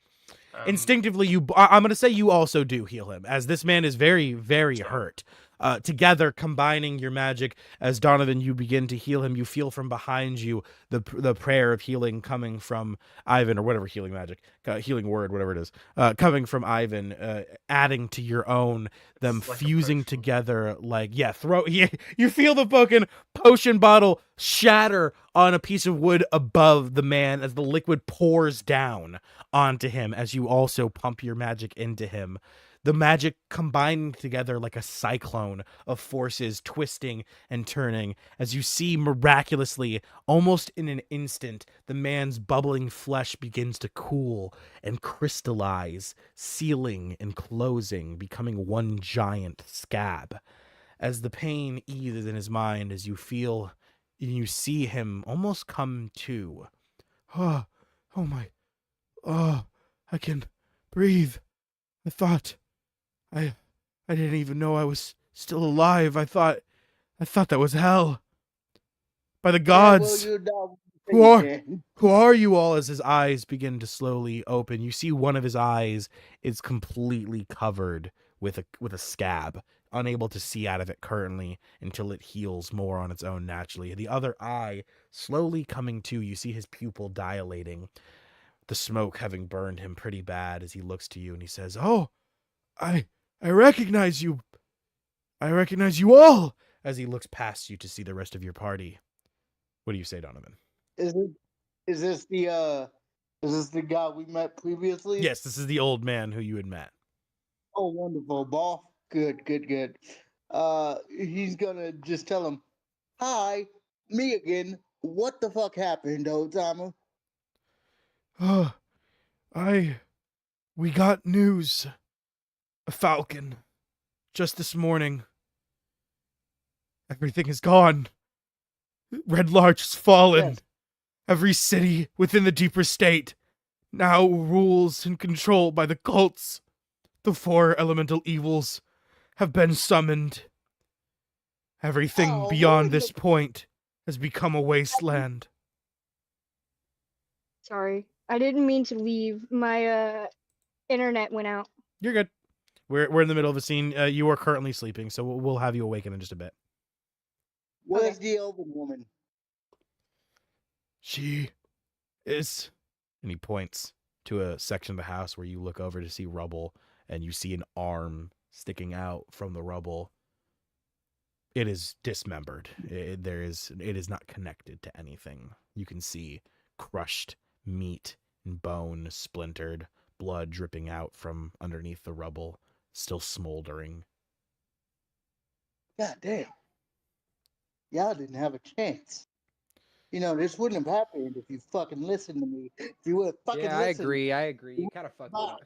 Instinctively, I'm going to say you also do heal him, as this man is very, very hurt. Together, combining your magic, as Donovan, you begin to heal him. You feel from behind you the prayer of healing coming from Ivan, or whatever healing magic, healing word, whatever it is, coming from Ivan, adding to your own, them like fusing together. You feel the fucking potion bottle shatter on a piece of wood above the man as the liquid pours down onto him, as you also pump your magic into him. The magic combining together like a cyclone of forces, twisting and turning, as you see miraculously, almost in an instant, the man's bubbling flesh begins to cool and crystallize, sealing and closing, becoming one giant scab. As the pain eases in his mind, as you feel and you see him almost come to. Oh my. Oh, I can breathe. I thought I didn't even know I was still alive. I thought that was hell. By the gods. Yeah, well, Who are you all? As his eyes begin to slowly open, you see one of his eyes is completely covered with a scab, unable to see out of it currently until it heals more on its own naturally. The other eye slowly coming to, you see his pupil dilating, the smoke having burned him pretty bad, as he looks to you and he says, "Oh, I recognize you. I recognize you all," as he looks past you to see the rest of your party. What do you say, Donovan? Is this the guy we met previously? Yes, this is the old man who you had met. Oh, wonderful, ball. Good. He's gonna just tell him, "Hi, me again. What the fuck happened, old timer?" Oh, we got news. A falcon. Just this morning. Everything is gone. Red Larch has fallen. Yes. Every city within the deeper state now rules and controlled by the cults. The 4 elemental evils have been summoned. Everything beyond this point has become a wasteland. Sorry. I didn't mean to leave. My internet went out. You're good. We're in the middle of a scene. You are currently sleeping, so we'll have you awaken in just a bit. Where's the elven woman? She is, and he points to a section of the house where you look over to see rubble, and you see an arm sticking out from the rubble. It is dismembered. It is not connected to anything. You can see crushed meat and bone splintered, blood dripping out from underneath the rubble, still smoldering. God damn. Y'all didn't have a chance. You know, this wouldn't have happened if you fucking listened to me. If you would have fucking Yeah, I listened. agree. You kind of fucked it up.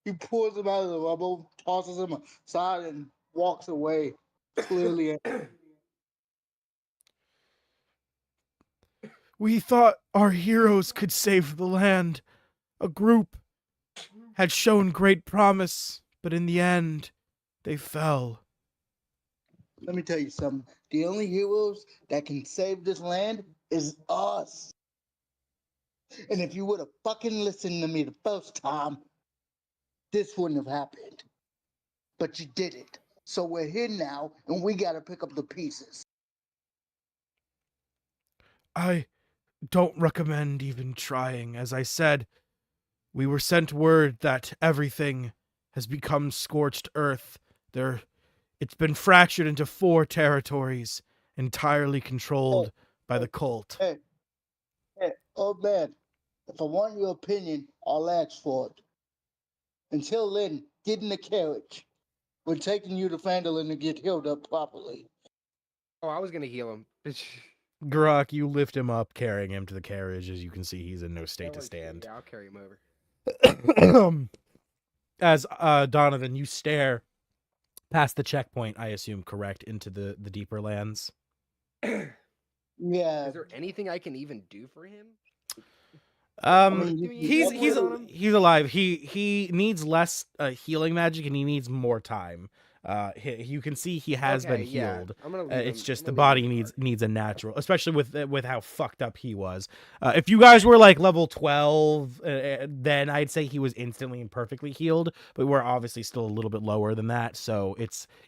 He pulls him out of the rubble, tosses him aside, and walks away. Clearly, We thought our heroes could save the land. A group had shown great promise, but in the end, they fell. let me tell you something. The only heroes that can save this land is us. And if you would have fucking listened to me the first time, this wouldn't have happened. But you did it. So we're here now, and we gotta pick up the pieces. I don't recommend even trying. As I said, we were sent word that everything has become scorched earth. It's been fractured into 4 territories, entirely controlled by the cult. Hey, old man, if I want your opinion, I'll ask for it. Until then, get in the carriage. We're taking you to Fandolin to get healed up properly. Oh, I was gonna heal him. Grok, you lift him up, carrying him to the carriage. As you can see, he's in no state to stand. Yeah, I'll carry him over. As Donovan, you stare past the checkpoint, I assume, correct, into the deeper lands. Yeah. Is there anything I can even do for him? He's alive. He needs less healing magic, and he needs more time. You can see he has been healed. I'm gonna leave It's him. just I'm the gonna leave body him needs a natural, especially with how fucked up he was. If you guys were like level 12, then I'd say he was instantly and perfectly healed. But we're obviously still a little bit lower than that, so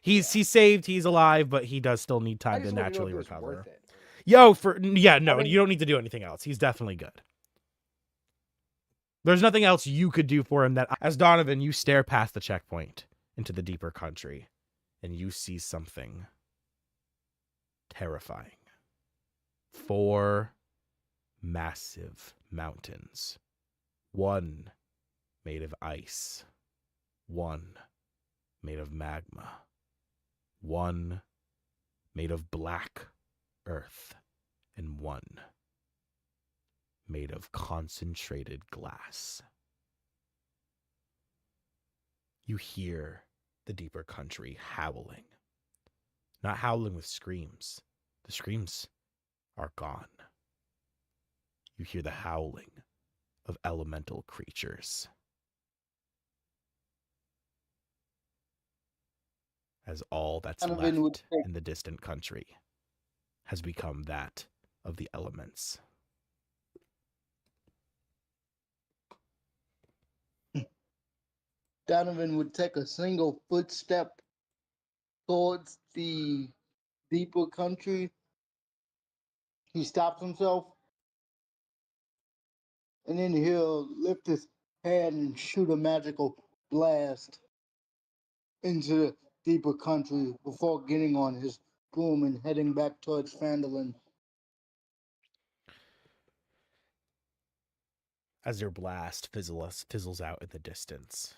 he's saved, he's alive, but he does still need time to naturally recover. You don't need to do anything else. He's definitely good. There's nothing else you could do for him. That as Donovan, you stare past the checkpoint into the deeper country, and you see something terrifying. 4 massive mountains. 1 made of ice. 1 made of magma. 1 made of black earth. And 1 made of concentrated glass. You hear the deeper country howling. Not howling with screams. The screams are gone. You hear the howling of elemental creatures. As all that's left in the distant country has become that of the elements. Donovan would take a single footstep towards the deeper country. He stops himself, and then he'll lift his hand and shoot a magical blast into the deeper country before getting on his broom and heading back towards Fandolin. As your blast fizzles out in the distance,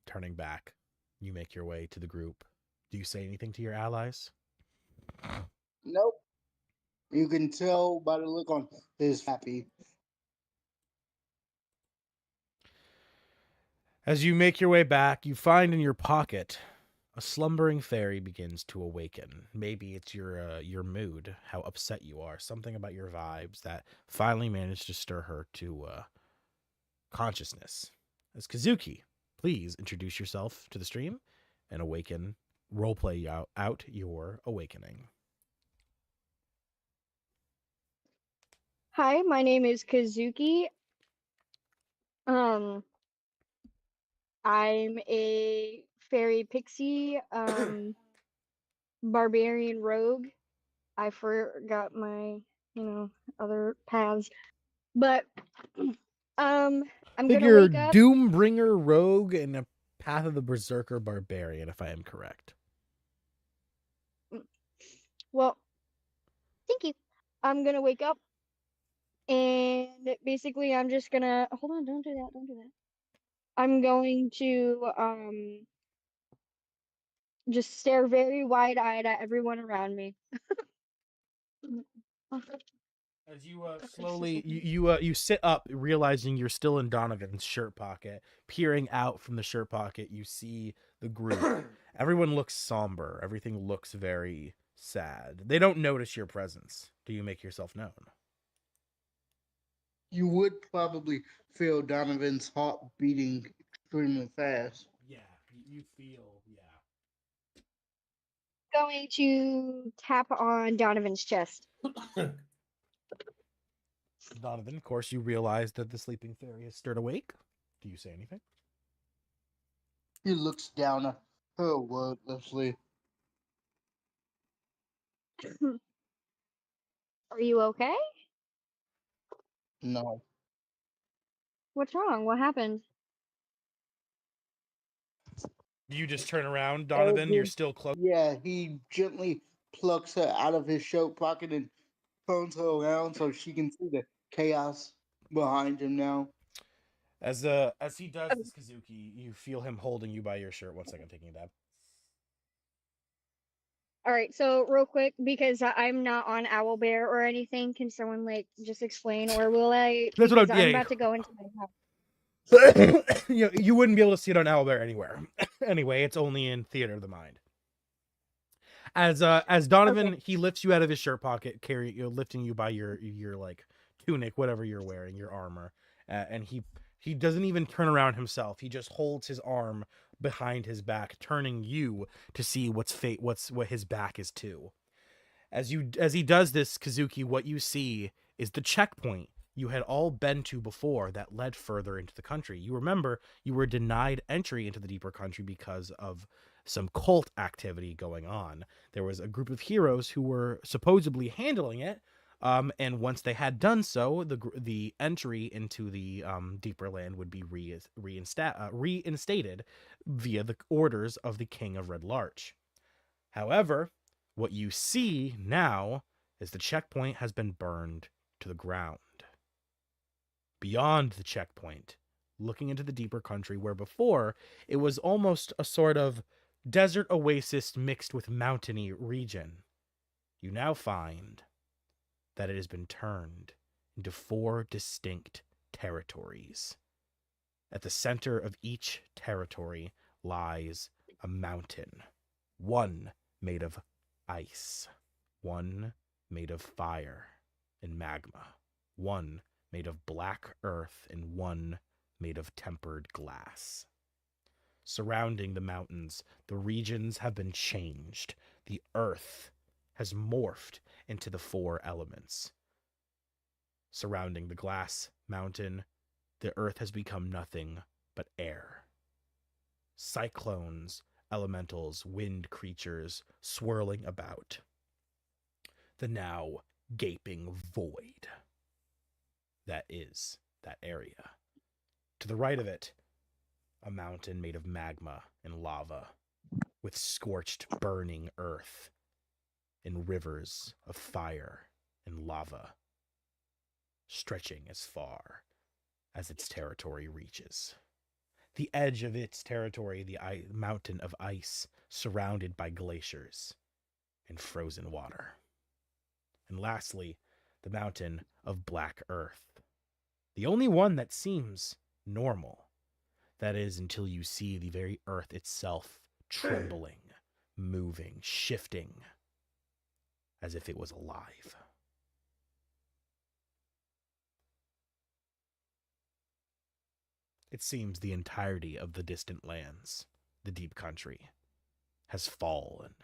turning back, you make your way to the group. Do you say anything to your allies? Nope. You can tell by the look on his happy. As you make your way back, you find in your pocket a slumbering fairy begins to awaken. Maybe it's your mood, how upset you are, something about your vibes that finally managed to stir her to consciousness. As Kazuki, please introduce yourself to the stream and awaken, roleplay out your awakening. Hi, my name is Kazuki. Um, I'm a fairy pixie, barbarian rogue. I forgot my, other paths. But I'm gonna Figure wake up. Doombringer Rogue and a Path of the Berserker Barbarian, if I am correct. Well, thank you. I'm gonna wake up and basically I'm just gonna hold on, don't do that, don't do that. I'm going to just stare very wide-eyed at everyone around me. As you slowly you sit up, realizing you're still in Donovan's shirt pocket. Peering out from the shirt pocket, you see the group. Everyone looks somber. Everything looks very sad. They don't notice your presence. Do you make yourself known? You would probably feel Donovan's heart beating extremely fast. Yeah, you feel, yeah. Going to tap on Donovan's chest. Donovan, of course, you realize that the sleeping fairy has stirred awake. Do you say anything? He looks down at her wordlessly. Are you okay? No. What's wrong? What happened? Do you just turn around, Donovan? You're still close. Yeah, he gently plucks her out of his shirt pocket and turns her around so she can see the chaos behind him now. As he does this, Kazuki, you feel him holding you by your shirt. 1 second, taking a dab. All right, so real quick, because I'm not on Owlbear or anything, can someone just explain, or will I? That's what I'm- Because yeah, I'm yeah. about to go into my house. You wouldn't be able to see it on Owlbear anywhere. Anyway, it's only in Theater of the Mind. As Donovan, he lifts you out of his shirt pocket, lifting you by your like tunic, whatever you're wearing, your armor, and he doesn't even turn around himself. He just holds his arm behind his back, turning you to see what his back is to. As he does this, Kazuki, what you see is the checkpoint you had all been to before that led further into the country. You remember you were denied entry into the deeper country because of some cult activity going on. There was a group of heroes who were supposedly handling it, and once they had done so, the entry into the deeper land would be reinstated via the orders of the King of Red Larch. However, what you see now is the checkpoint has been burned to the ground. Beyond the checkpoint, looking into the deeper country where before it was almost a sort of desert oasis mixed with mountainy region, you now find that it has been turned into 4 distinct territories. At the center of each territory lies a mountain, one made of ice, one made of fire and magma, one made of black earth, and one made of tempered glass. Surrounding the mountains, the regions have been changed. The earth has morphed into the 4 elements. Surrounding the glass mountain, the earth has become nothing but air. Cyclones, elementals, wind creatures swirling about the now gaping void that is that area. To the right of it, a mountain made of magma and lava, with scorched, burning earth and rivers of fire and lava, stretching as far as its territory reaches. The edge of its territory, the mountain of ice, surrounded by glaciers and frozen water. And lastly, the mountain of black earth. The only one that seems normal. That is, until you see the very earth itself trembling, moving, shifting, as if it was alive. It seems the entirety of the distant lands, the deep country, has fallen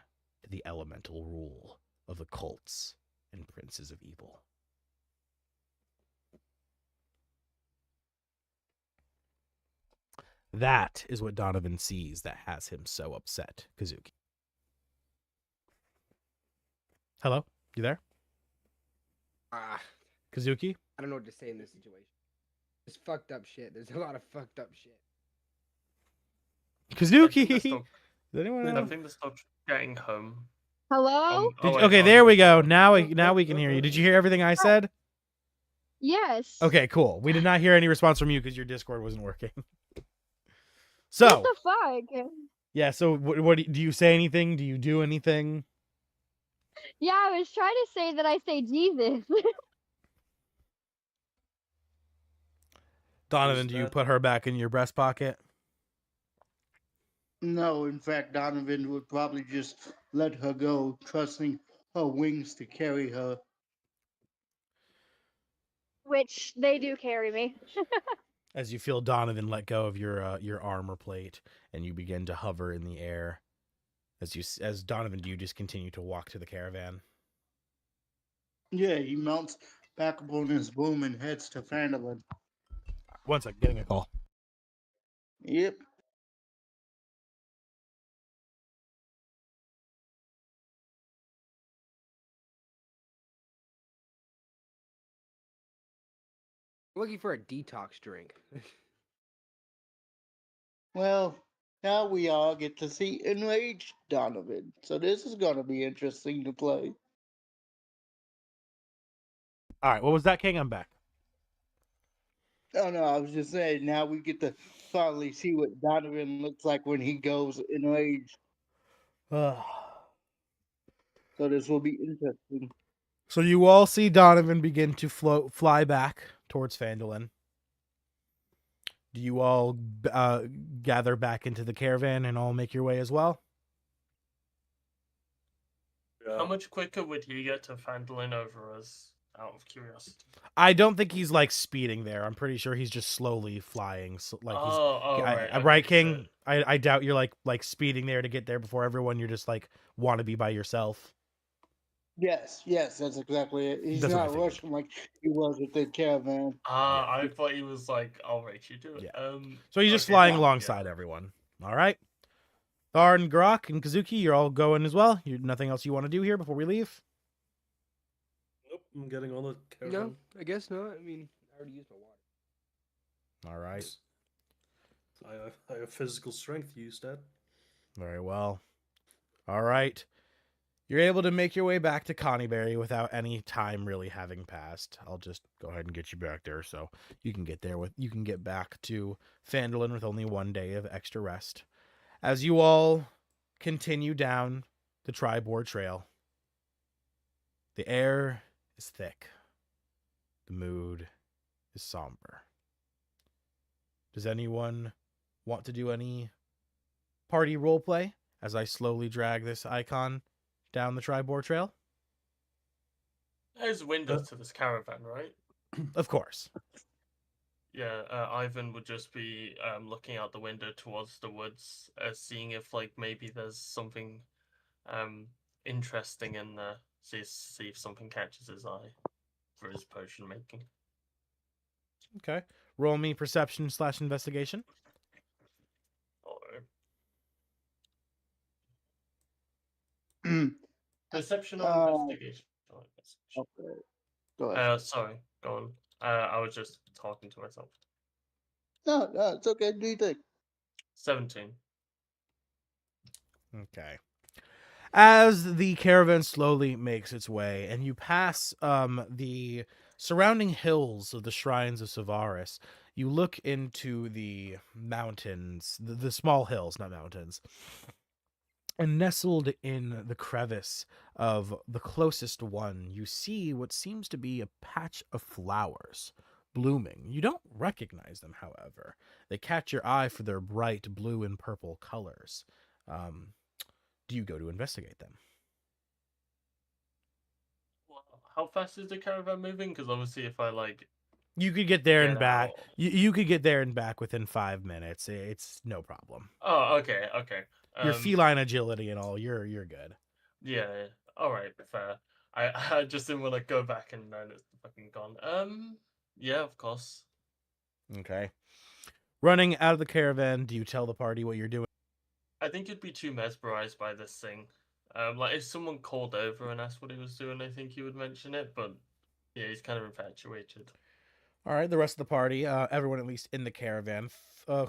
to the elemental rule of the cults and princes of evil. That is what Donovan sees that has him so upset, Kazuki. Hello? You there? Ah, Kazuki? I don't know what to say in this situation. It's fucked up shit. There's a lot of fucked up shit. Kazuki! Does Is anyone I else? think they're still getting home. Hello? Wait, Okay, oh, there we go. no. Now we can hear you. Did you hear everything I said? Yes. Okay, cool. We did not hear any response from you because your Discord wasn't working. So, What the fuck? yeah, so what do you say anything? Do you do anything? Yeah, I was trying to say that I say Jesus. Donovan, do you that? put her back in your breast pocket? No, in fact, Donovan would probably just let her go, trusting her wings to carry her. Which they do carry me. As you feel Donovan let go of your armor plate, and you begin to hover in the air. As Donovan, do you just continue to walk to the caravan? Yeah, he mounts back upon his boom and heads to Fandolin. One sec, getting a call. Yep. Looking for a detox drink. Well, now we all get to see enraged Donovan, so this is going to be interesting to play. All right, what was that, King? I'm back. Oh no, I was just saying, now we get to finally see what Donovan looks like when he goes enraged. So this will be interesting. So you all see Donovan begin to fly back towards Fandolin. Do you all gather back into the caravan and all make your way as well? Yeah. How much quicker would he get to Fandolin over us? Out of curiosity. I don't think he's like speeding there. I'm pretty sure he's just slowly flying. So, like he's Right. right, okay, King. I doubt you're like speeding there to get there before everyone. You're just like want to be by yourself. Yes, that's exactly it. He's That's what I not figured. rushing like he was with the caravan. I thought he was like, I'll let you do it. Yeah. So he's just flying alongside everyone. All right. Tharn, Grok, and Kazuki, you're all going as well. Nothing else you want to do here before we leave? Nope, I'm getting on the No, caravan. I guess not. I mean, I already used my water. All right. I have physical strength to use that. Very well. All right. You're able to make your way back to Connieberry without any time really having passed. I'll just go ahead and get you back there so you can get back to Fandolin with only 1 day of extra rest. As you all continue down the Tribord Trail, the air is thick. The mood is somber. Does anyone want to do any party roleplay as I slowly drag this icon down the Tribord Trail? There's windows to this caravan, right? Of course. Yeah, Ivan would just be looking out the window towards the woods, seeing if like maybe there's something interesting in there. See if something catches his eye for his potion making. Okay. Roll me perception/investigation. Perception or investigation? Okay. Go ahead. Sorry, go on. I was just talking to myself. No, it's okay. Do you think? 17. Okay. As the caravan slowly makes its way and you pass the surrounding hills of the shrines of Savaris, you look into the mountains, the small hills, not mountains. And nestled in the crevice of the closest one, you see what seems to be a patch of flowers blooming. You don't recognize them, however. They catch your eye for their bright blue and purple colors. Do you go to investigate them? Well, how fast is the caravan moving? Because obviously, if I like, You could get there and get back. out- You could get there and back within 5 minutes. It's no problem. Oh, okay. Your feline agility and all, you're good. Yeah. All right. Fair. I just didn't want to go back and know it's fucking gone. Yeah, of course. Okay. Running out of the caravan, do you tell the party what you're doing? I think you'd be too mesmerized by this thing. Like if someone called over and asked what he was doing, I think he would mention it. But yeah, he's kind of infatuated. All right, the rest of the party, everyone at least in the caravan.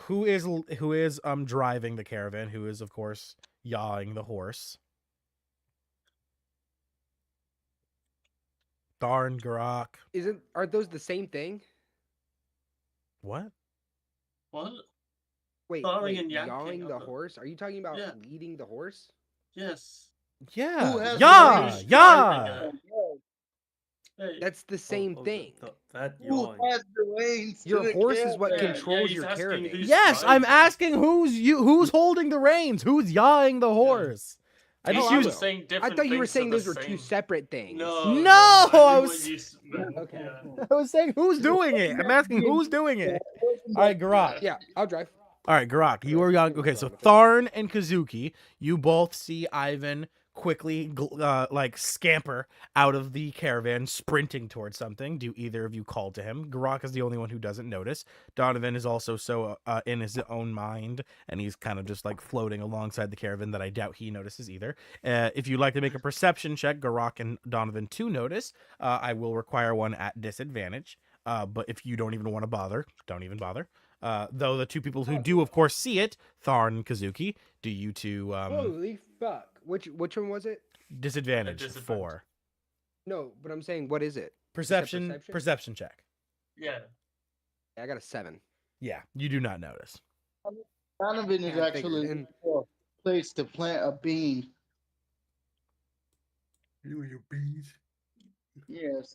Who is driving the caravan? Who is of course yawing the horse? Darn Garak. Aren't those the same thing? What? What? Wait, Thawing and yanking yawing are the the- horse? Are you talking about Yeah. leading the horse? Yes. Yeah. Who has Yeah. the Yeah. Hey, That's the same thing. That Who yawing. has the reins? to Your the horse is what caravan? controls he's your asking caravan. who's Yes, I'm driving. asking who's holding the reins? Who's yawing the horse? I just Oh, I used. will. saying I different thought you were things saying are the those were two same. separate things. No, No, I I knew was- what you meant. Okay. Yeah. I was saying who's doing it. I'm asking who's doing it. All right, Garak. Yeah, I'll drive. All right, Garak, you are young. Okay, so Tharn and Kazuki, you both see Ivan quickly scamper out of the caravan, sprinting towards something. Do either of you call to him? Garak is the only one who doesn't notice. Donovan is also so in his own mind, and he's kind of just like floating alongside the caravan that I doubt he notices either. If you'd like to make a perception check, Garak and Donovan to notice, I will require one at disadvantage. But if you don't even want to bother, don't even bother. Though the two people who do, of course, see it, Tharn and Kazuki, do you two Holy fuck. Which one was it? disadvantage Disadvantage. 4 No, but I'm saying, what is it? perception perception? check. Yeah. I got a 7. Yeah, you do not notice. Donovan is Yeah, I figured, actually and- a place to plant a bean. You and your bees. Yes.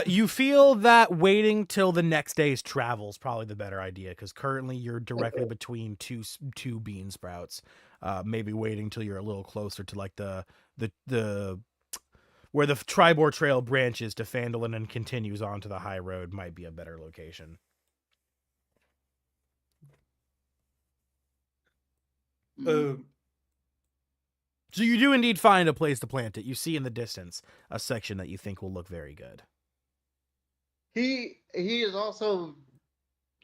You feel that waiting till the next day's travel is probably the better idea because currently you're directly between two bean sprouts. Maybe waiting till you're a little closer to like the where the Tribor Trail branches to Phandalin and continues on to the high road might be a better location. Um, So you do indeed find a place to plant it. You see in the distance a section that you think will look very good. He is also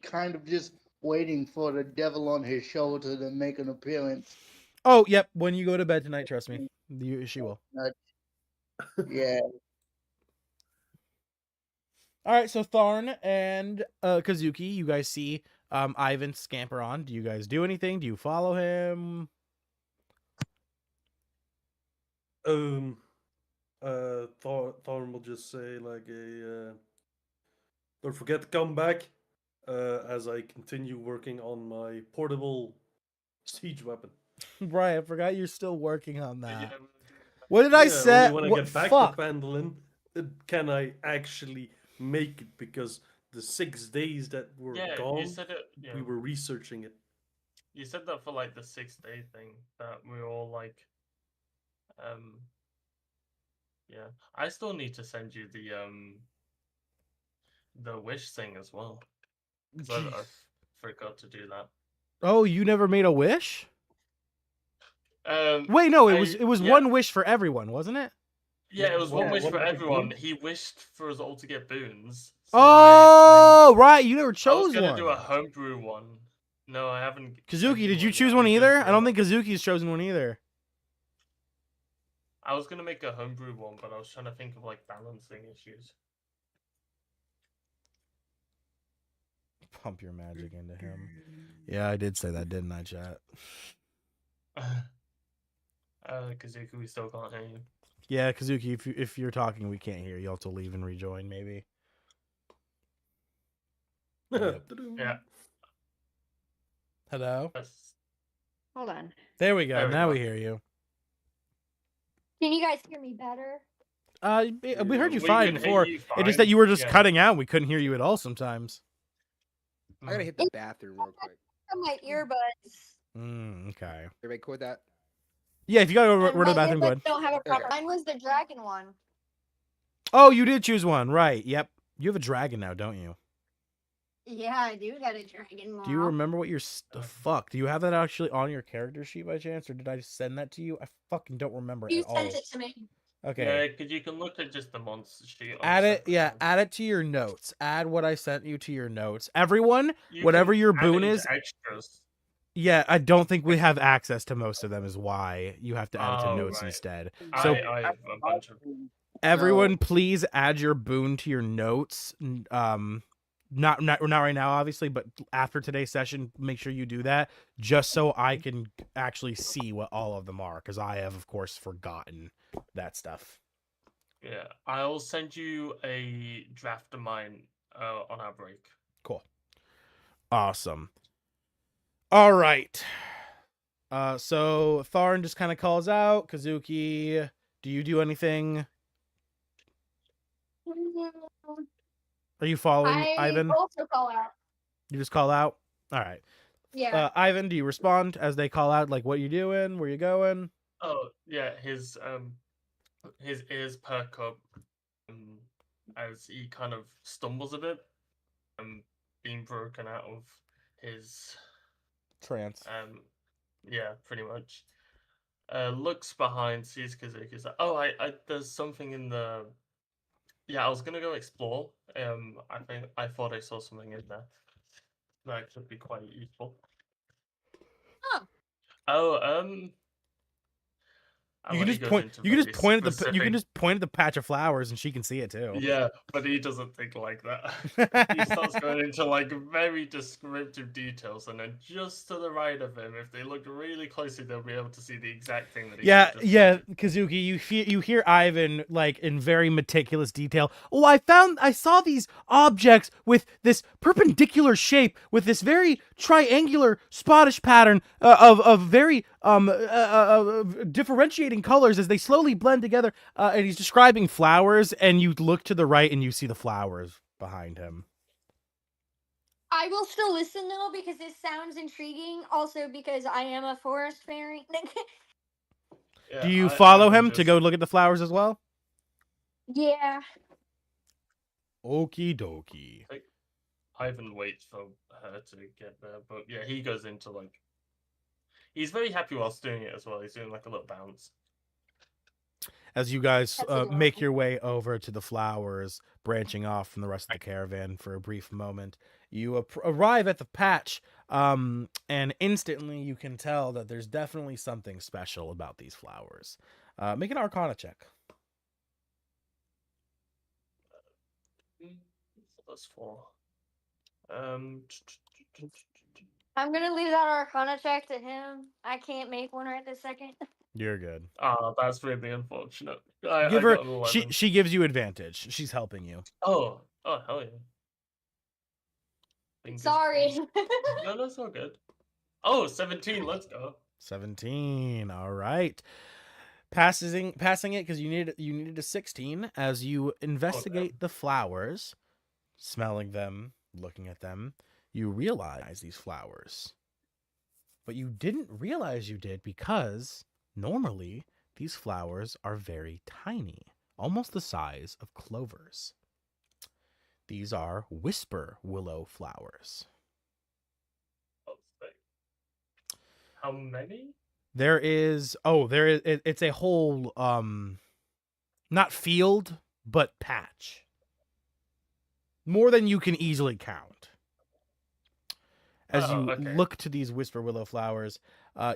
kind of just waiting for the devil on his shoulder to make an appearance. Oh, yep. When you go to bed tonight, trust me, she will. Yeah. All right, so Tharn and Kazuki, you guys see Ivan scamper on. Do you guys do anything? Do you follow him? Thorn will just say like don't forget to come back as I continue working on my portable siege weapon. Right, I forgot you're still working on Yeah, that. What did I Yeah, say? When I What get back fuck? to Phandalin, can I actually make it? Because the 6 days that were Yeah, gone, you said it. Yeah. we were researching it. You said that for like the 6-day thing that we were all like, yeah. I still need to send you the wish thing as well. 'Cause I forgot to do that. Oh, you never made a wish? Um, Wait, no, I- it was yeah. one wish for everyone, wasn't it? Yeah, it was one Yeah, wish one for wish for everyone. boons. He wished for us all to get boons. so Oh, right, you never I was chose gonna one. do a homebrew one. No, I haven't. Kazuki, did you yet. choose I one just either? I don't think realized. Kazuki's chosen one either. I was gonna make a homebrew one, but I was trying to think of like balancing issues. Pump your magic into him. Yeah, I did say that, didn't I, chat? Kazuki, we still can't hear you. Yeah, Kazuki, if you're talking, we can't hear. You'll have to leave and rejoin, maybe. Yep. Yeah. Hello? That's... Hold on. There we go. There we Now go. we hear you. Can you guys hear me better? We heard you We fine can hear before. you It's just fine, that you were just yeah. cutting out. We couldn't hear you at all sometimes. I gotta hit the bathroom real quick. My earbuds. Okay. Everybody cool with that? Yeah, if you gotta go And to the my bathroom, go earbuds ahead. don't have a proper. Okay. Mine was the dragon one. Oh, you did choose one, right? Yep. You have a dragon now, don't you? Yeah, I do got a dragon. Do you remember what your fuck? Do you have that actually on your character sheet by chance, or did I just send that to you? I fucking don't remember You at all. sent it to me. Okay. Yeah, because you can look at just the monster sheet. On a Add it, separate yeah, tab. add it to your notes. Add what I sent you to your notes. Everyone, You whatever can your add it boon into is, extras. yeah, I don't think we have access to most of them is why you have to add it to Oh, notes right. instead. I So have a bunch of. everyone, please add your boon to your notes. Not right now, obviously, but after today's session, make sure you do that just so I can actually see what all of them are, because I have, of course, forgotten that stuff. Yeah, I'll send you a draft of mine on our break. Cool. Awesome. All right. So Tharn just kind of calls out. Kazuki, do you do anything? Are you following I Ivan? also call out. You just call out? All right. Yeah. Ivan, do you respond as they call out? Like, what you doing? Where you going? Oh yeah, his ears perk up as he kind of stumbles a bit, being broken out of his Trance. yeah, pretty much. Looks behind, sees Kazuki's like, oh, I there's something in the. Yeah, I was gonna go explore. I thought I saw something in there. That could be quite useful. Oh. Oh, You when can he just goes point. into You can just very point at the. You can specific- just point at the patch of flowers, and she can see it too. Yeah, but he doesn't think like that. He starts going into like very descriptive details, and then just to the right of him, if they look really closely, they'll be able to see the exact thing that he Yeah, just yeah, mentioned. Kazuki, you hear Ivan like in very meticulous detail. Oh, I saw these objects with this perpendicular shape, with this very triangular spottish pattern of very differentiating colors as they slowly blend together. And he's describing flowers, and you look to the right and you see the flowers behind him. I will still listen though because this sounds intriguing. Also because I am a forest fairy. Yeah, Do you follow Ivan him to go look at the flowers as well? Yeah. Okie dokie. Ivan waits for her to get there, but yeah, he goes into like. He's very happy whilst doing it as well. He's doing like a little bounce. As you guys That's adorable. make your way over to the flowers, branching off from the rest of the caravan for a brief moment, you arrive at the patch, and instantly you can tell that there's definitely something special about these flowers. Make an Arcana check. That's 4. I'm gonna leave that Arcana check to him. I can't make one right this second. You're good. That's really unfortunate. I Give her. got an 11. She gives you advantage. She's helping you. Oh, hell yeah. Fingers Sorry. crossed. No, that's all good. Oh, 17, let's go. 17. All right. Passing it because you needed a 16 as you investigate the flowers, smelling them, looking at them. You realize these flowers, but you didn't realize you did because normally these flowers are very tiny, almost the size of clovers. These are whisper willow flowers. How many? It's a whole not field but patch. More than you can easily count. As you look to these whisper willow flowers,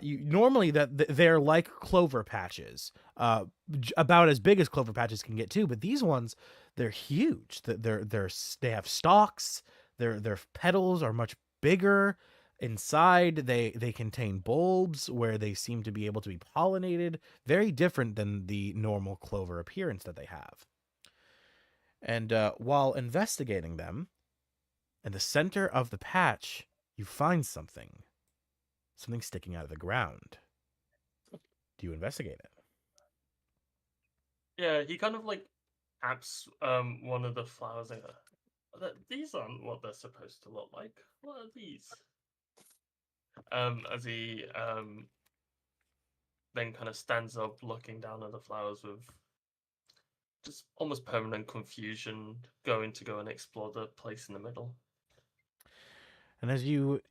you normally they're like clover patches, about as big as clover patches can get too. But these ones, they're huge. They have stalks. Their petals are much bigger. Inside, they contain bulbs where they seem to be able to be pollinated. Very different than the normal clover appearance that they have. And while investigating them, in the center of the patch, you find something sticking out of the ground. Do you investigate it? Yeah, he kind of like taps one of the flowers and these aren't what they're supposed to look like. What are these? As he then kind of stands up looking down at the flowers with just almost permanent confusion, going to go and explore the place in the middle. And as you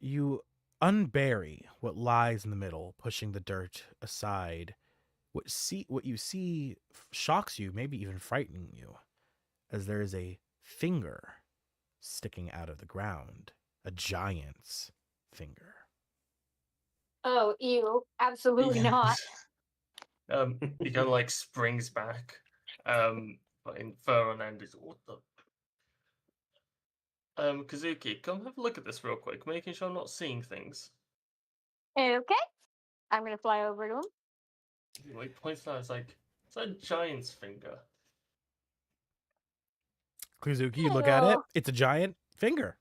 unbury what lies in the middle, pushing the dirt aside, what you see shocks you, maybe even frightening you, as there is a finger sticking out of the ground, a giant's finger. Oh, ew. Absolutely Yeah. not. He kind of like springs back. But in fur on end is what the. Kazuki, come have a look at this real quick, making sure I'm not seeing things. Okay. I'm gonna fly over to him. He like points out, it's like it's a giant's finger. Kazuki, you look at it. Ew. It's a giant finger.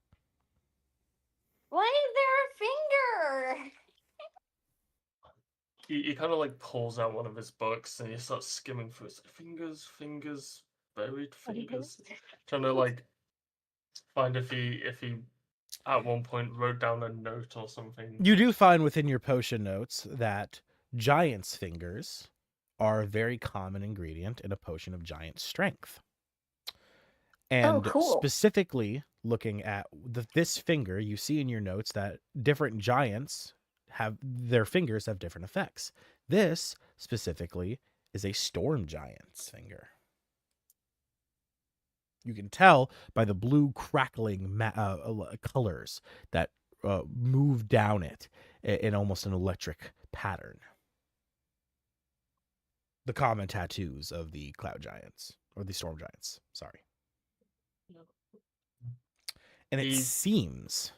Why is there a finger? He kind of like pulls out one of his books and he starts skimming through. It's like fingers, buried fingers, trying to like find if he at one point wrote down a note or something. You do find within your potion notes that giant's fingers are a very common ingredient in a potion of giant strength. And cool. specifically looking at this finger, you see in your notes that different giants have their fingers have different effects. This specifically is a storm giant's finger. You can tell by the blue crackling colors that move down it in almost an electric pattern. The common tattoos of the cloud giants, or the storm giants, sorry. And it seems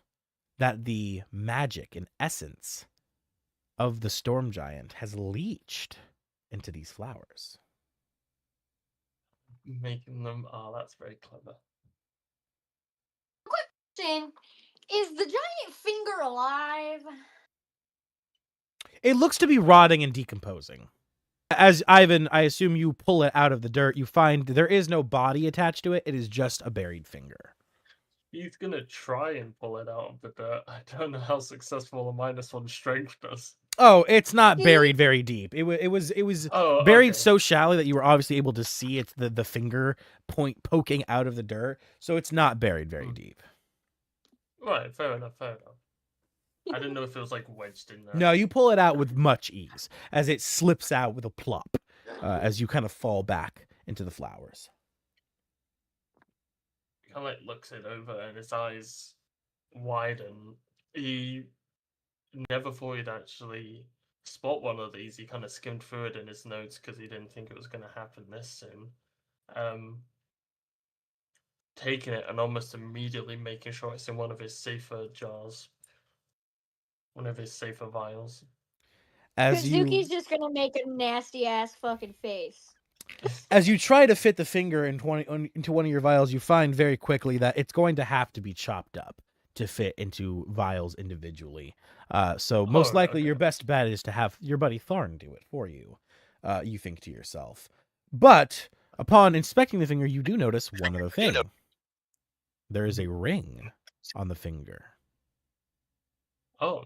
that the magic and essence of the storm giant has leached into these flowers. Making them. Oh, that's very clever. Question: is the giant finger alive? It looks to be rotting and decomposing. As Ivan, I assume you pull it out of the dirt, you find there is no body attached to it. It is just a buried finger. He's gonna try and pull it out of the dirt. I don't know how successful a -1 strength does. Oh, it's not buried very deep. It was Oh, buried okay. so shallow that you were obviously able to see it's the finger point poking out of the dirt. So it's not buried very deep. Right, fair enough. I didn't know if it was like wedged in there. No, you pull it out with much ease as it slips out with a plop as you kind of fall back into the flowers. He kind of like looks it over and his eyes widen. He never thought he'd actually spot one of these. He kind of skimmed through it in his notes because he didn't think it was going to happen this soon. Taking it and almost immediately making sure it's in one of his safer jars. One of his safer vials. Kazuki's just gonna make a nasty ass fucking face. As you try to fit the finger into one of your vials, you find very quickly that it's going to have to be chopped up to fit into vials individually. So most likely your best bet is to have your buddy Tharn do it for you, you think to yourself. But upon inspecting the finger, you do notice one other thing. There is a ring on the finger. Oh.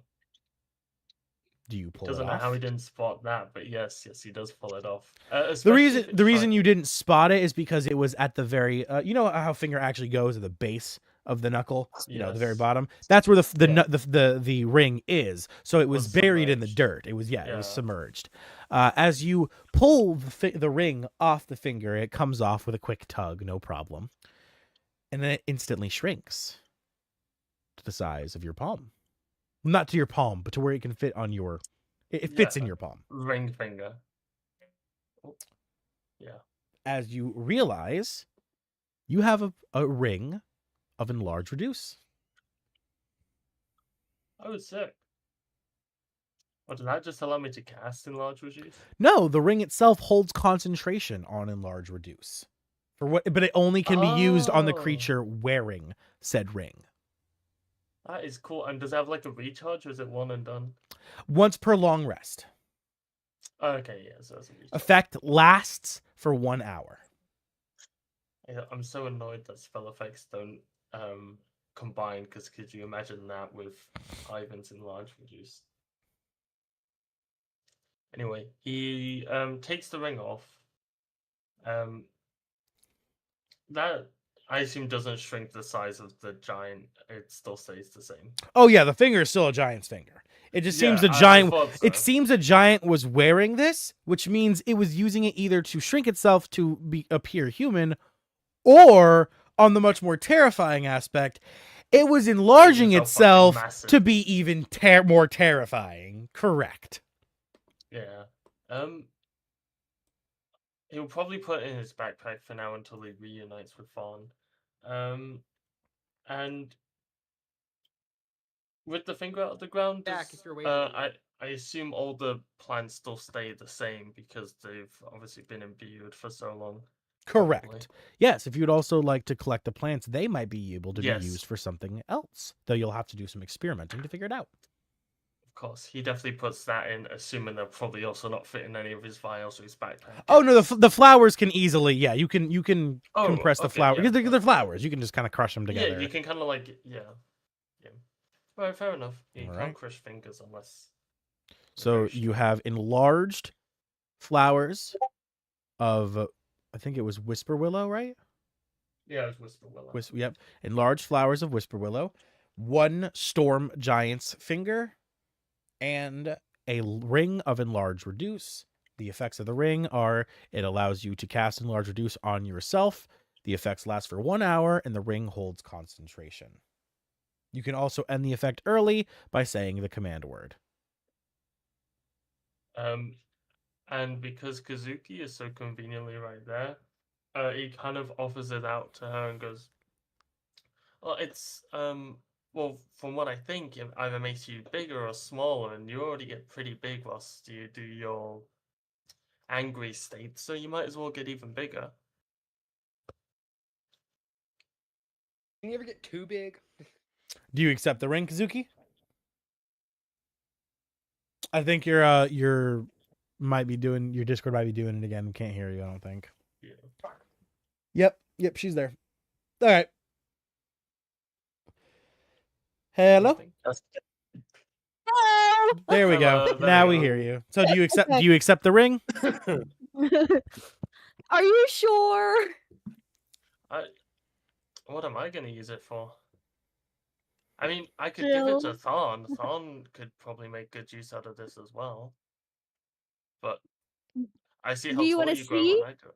Do you pull it Doesn't know off? how he didn't spot that, but yes, he does pull it off. The reason you didn't spot it is because it was at the very you know how finger actually goes at the base of the knuckle, you know, the very bottom. That's where the ring is. So it was buried in the dirt. It was it was submerged. As you pull the ring off the finger, it comes off with a quick tug, no problem, and then it instantly shrinks to the size of your palm. Not to your palm, but to where it can fit on your. It fits in your palm. Ring finger. Oh. Yeah. As you realize, you have a ring of enlarge reduce. Oh, sick. What, does that just allow me to cast enlarge reduce? No, the ring itself holds concentration on enlarge reduce. But it only can be used on the creature wearing said ring. That is cool. And does it have like a recharge, or is it one and done? Once per long rest. Okay, yeah, so that's a recharge. Effect lasts for 1 hour. Yeah, I'm so annoyed that spell effects don't combine, because could you imagine that with Ivan's enlarge reduce? Anyway, he takes the ring off. That I assume doesn't shrink the size of the giant. It still stays the same. Oh yeah, the finger is still a giant's finger. It just seems a I giant. thought It so. seems a giant was wearing this, which means it was using it either to shrink itself to appear human, or on the much more terrifying aspect, it was enlarging itself fucking itself to massive. be even more terrifying. Correct. Yeah. He'll probably put it in his backpack for now until he reunites with Fawn. And with the finger out of the ground, Back does, if you're waiting. I assume all the plants still stay the same because they've obviously been imbued for so long. Correct. Probably. Yes, if you'd also like to collect the plants, they might be able to Yes. be used for something else. Though you'll have to do some experimenting to figure it out. Of course, he definitely puts that in, assuming they'll probably also not fit in any of his vials or his backpack. Oh no, the flowers can easily, yeah, you can compress the okay, flower yeah, because they're flowers. You can just kind of crush them together. Yeah, you can kind of like, yeah. Right, fair enough. You All can't right. crush fingers unless. So you have enlarged flowers of, I think it was whisper willow, right? Yeah, it's whisper willow. Yep, enlarged flowers of whisper willow, one storm giant's finger, and a ring of enlarge reduce. The effects of the ring are it allows you to cast enlarge reduce on yourself. The effects last for 1 hour, and the ring holds concentration. You can also end the effect early by saying the command word. And because Kazuki is so conveniently right there, he kind of offers it out to her and goes, "Well, it's well, from what I think, it either makes you bigger or smaller, and you already get pretty big whilst you do your angry state, so you might as well get even bigger." Can you ever get too big? Do you accept the ring, Kazuki? I think your might be doing your Discord might be doing it again. Can't hear you, I don't think. Yeah. Yep, she's there. All right. Hello? Hello. There we Hello, go. there Now we we go. hear you. So do you accept Okay. do you accept the ring? Are you sure? What am I going to use it for? I mean, I could give it to Jill. Thorn. Thorn could probably make good use out of this as well. But I see Do how you tall wanna you grow see? when I do it.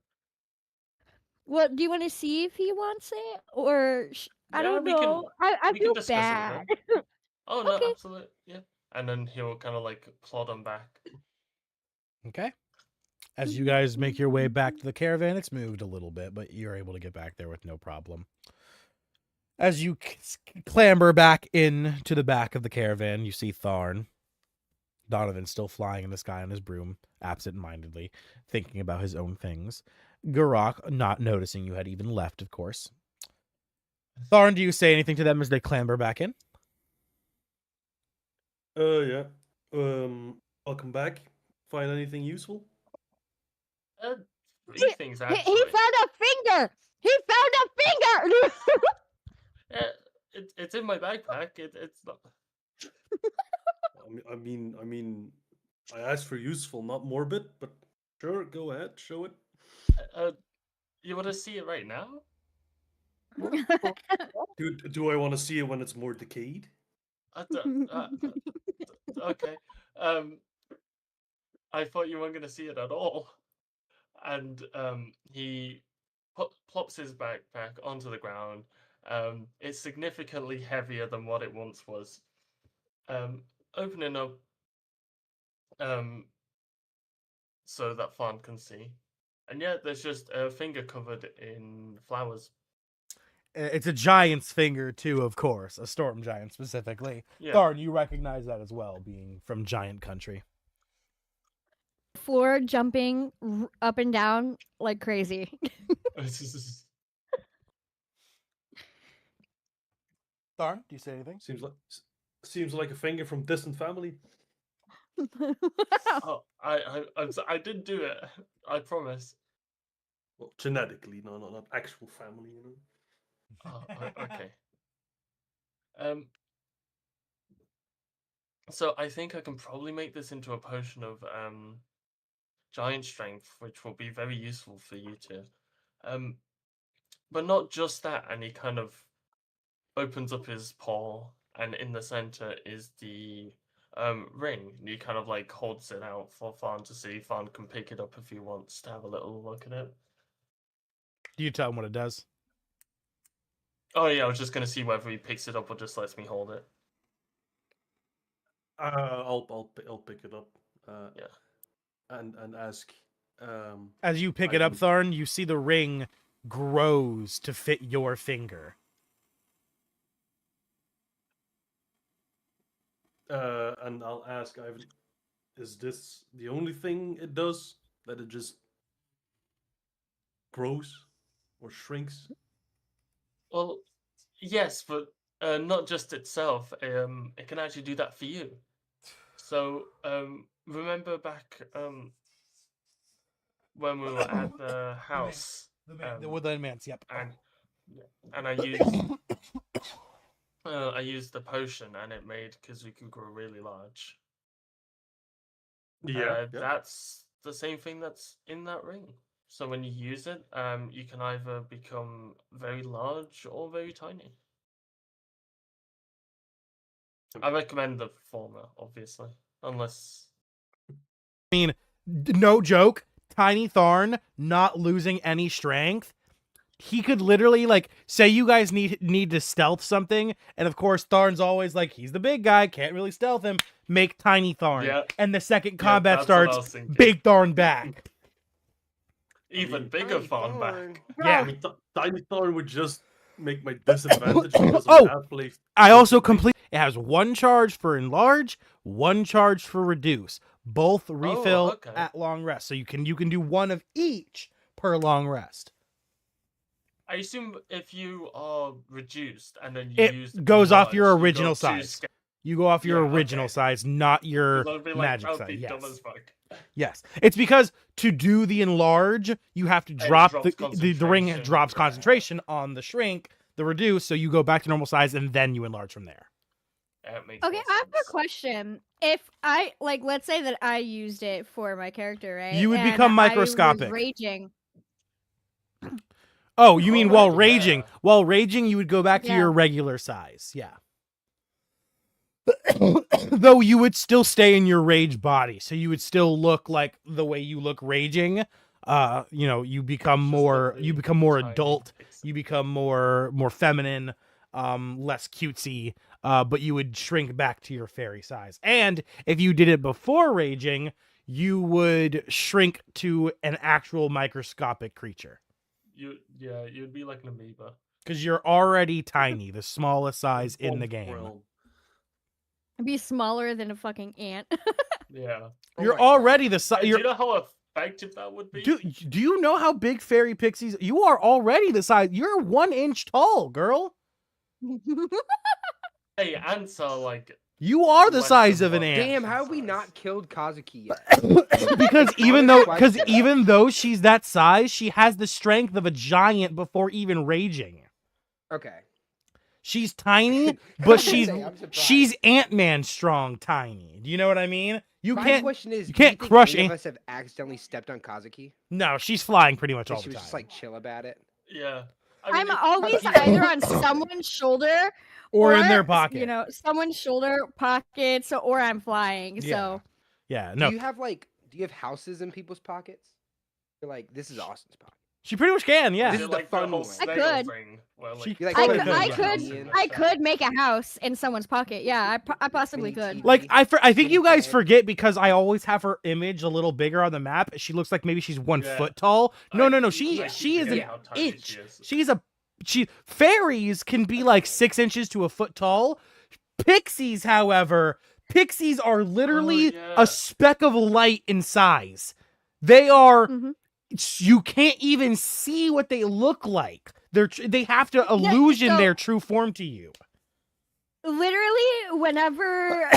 What do you want to see if he wants it, or I Yeah, don't we can- know. I we can feel discuss it with bad. him. Oh, no, Okay. absolutely. Yeah. And then he'll kind of like plod on back. Okay. As you guys make your way back to the caravan, it's moved a little bit, but you're able to get back there with no problem. As you clamber back into the back of the caravan, you see Tharn. Donovan still flying in the sky on his broom, absent-mindedly, thinking about his own things. Garak not noticing you had even left, of course. Tharn, do you say anything to them as they clamber back in? Yeah. Welcome back. Find anything useful? Three things He actually. found a finger. He found a finger. Yeah, it's in my backpack. It's not. I mean, I asked for useful, not morbid, but sure, go ahead, show it. You want to see it right now? Do I want to see it when it's more decayed? Okay. I thought you weren't going to see it at all. And he plops his backpack onto the ground. It's significantly heavier than what it once was. Opening up so that Fawn can see. And yeah, there's just a finger covered in flowers. It's a giant's finger, too, of course. A storm giant, specifically. Yeah. Tharn, you recognize that as well, being from giant country. Floor jumping up and down like crazy. Tharn, do you say anything? Seems like a finger from distant family. Oh, I did do it. I promise. Well, genetically, not actual family, you know. Oh, okay. So I think I can probably make this into a potion of giant strength, which will be very useful for you two. but not just that. And he kind of opens up his paw, and in the center is the ring. He kind of like holds it out for Farn to see. Farn can pick it up if he wants to have a little look at it. Do you tell him what it does? Oh yeah, I was just gonna see whether he picks it up or just lets me hold it. I'll pick it up. Yeah. And ask. As you pick it up, Ivan- Tharn, you see the ring grows to fit your finger. And I'll ask Ivan, is this the only thing it does? That it just grows or shrinks? Well, yes, but not just itself. It can actually do that for you. So, remember back when we were at the house, The Woodland Mance, yep. and I used the potion, and it made Kazuku grow really large. Yeah. That's the same thing that's in that ring. So when you use it, you can either become very large or very tiny. I recommend the former, obviously, unless. I mean, no joke. Tiny Tharn not losing any strength. He could literally, like, say you guys need to stealth something, and of course Tharn's always like, he's the big guy, can't really stealth him. Make Tiny Tharn. Yeah. And the second combat that's what I was starts, thinking. big Tharn back. Even bigger Tiny Farn Thorn. back. Yeah. I mean, Tiny Thorn would just make my disadvantage because Oh! of outplay. I also complete. It has one charge for enlarge, one charge for reduce. Both refill okay. at long rest, so you can do one of each per long rest. I assume if you are reduced and then you It use goes off your enlarge, you original got two size. sca- You go off your Yeah, original okay. size, not your 'Cause I'd be like, magic that would size. be dumb Yes. as fuck. Yes. It's because to do the enlarge, you have to it drop drops the ring concentration, drops yeah. concentration on the shrink, the reduce, so you go back to normal size and then you enlarge from there. It makes Okay, more I have sense. a question. If I let's say that I used it for my character, right? You would and become I was microscopic. raging. Oh, you mean while Alrighty, raging? yeah. While raging, you would go back to Yeah. your regular size. Yeah. Though you would still stay in your rage body, so you would still look like the way you look raging. You become Just more lovely, you become more tiny adult, pixel. you become more feminine, less cutesy, but you would shrink back to your fairy size. And if you did it before raging, you would shrink to an actual microscopic creature. You'd be like an amoeba. Because you're already tiny, the smallest size in the game. Realm. I'd be smaller than a fucking ant. Yeah. Oh You're my God. already the size. Do you know how effective that would be? Do you know how big fairy pixies? You are already the size. You're 1 inch tall, girl. Hey, ants are like. You are the Less size than of an one. ant. Damn, how have we size. not killed Kazuki yet? because Question. even though she's that size, she has the strength of a giant before even raging. Okay. She's tiny, I but was gonna say, I'm surprised. she's Ant-Man strong tiny. Do you know what I mean? You My can't. question is, you do you can't think crush any of Ant- us have accidentally stepped on Kazuki? No, she's flying pretty much all And she the was time. just like chill about it. Yeah. I I'm mean, always Kazuki- either on someone's shoulder or in their pocket. You know, someone's shoulder, pockets, or I'm flying. Yeah. So Yeah, no. Do you have houses in people's pockets? You're like, this is Austin's pocket. She pretty much can, yeah. This is is the like fun whole one. I snail could. thing, where, She- like, You like I put could- a I TV could- in. I could make a house in someone's pocket. Yeah, I possibly Mini could. TV. Like I think Mini you guys bed. forget because I always have her image a little bigger on the map. She looks like maybe she's 1 Yeah. foot tall. No. I She keep is an forgetting how tiny inch. she is. Fairies can be like 6 inches to a foot tall. Pixies, however, are literally yeah. a speck of light in size. They are. Mhm. You can't even see what they look like. They have to illusion so- their true form to you. Literally, whenever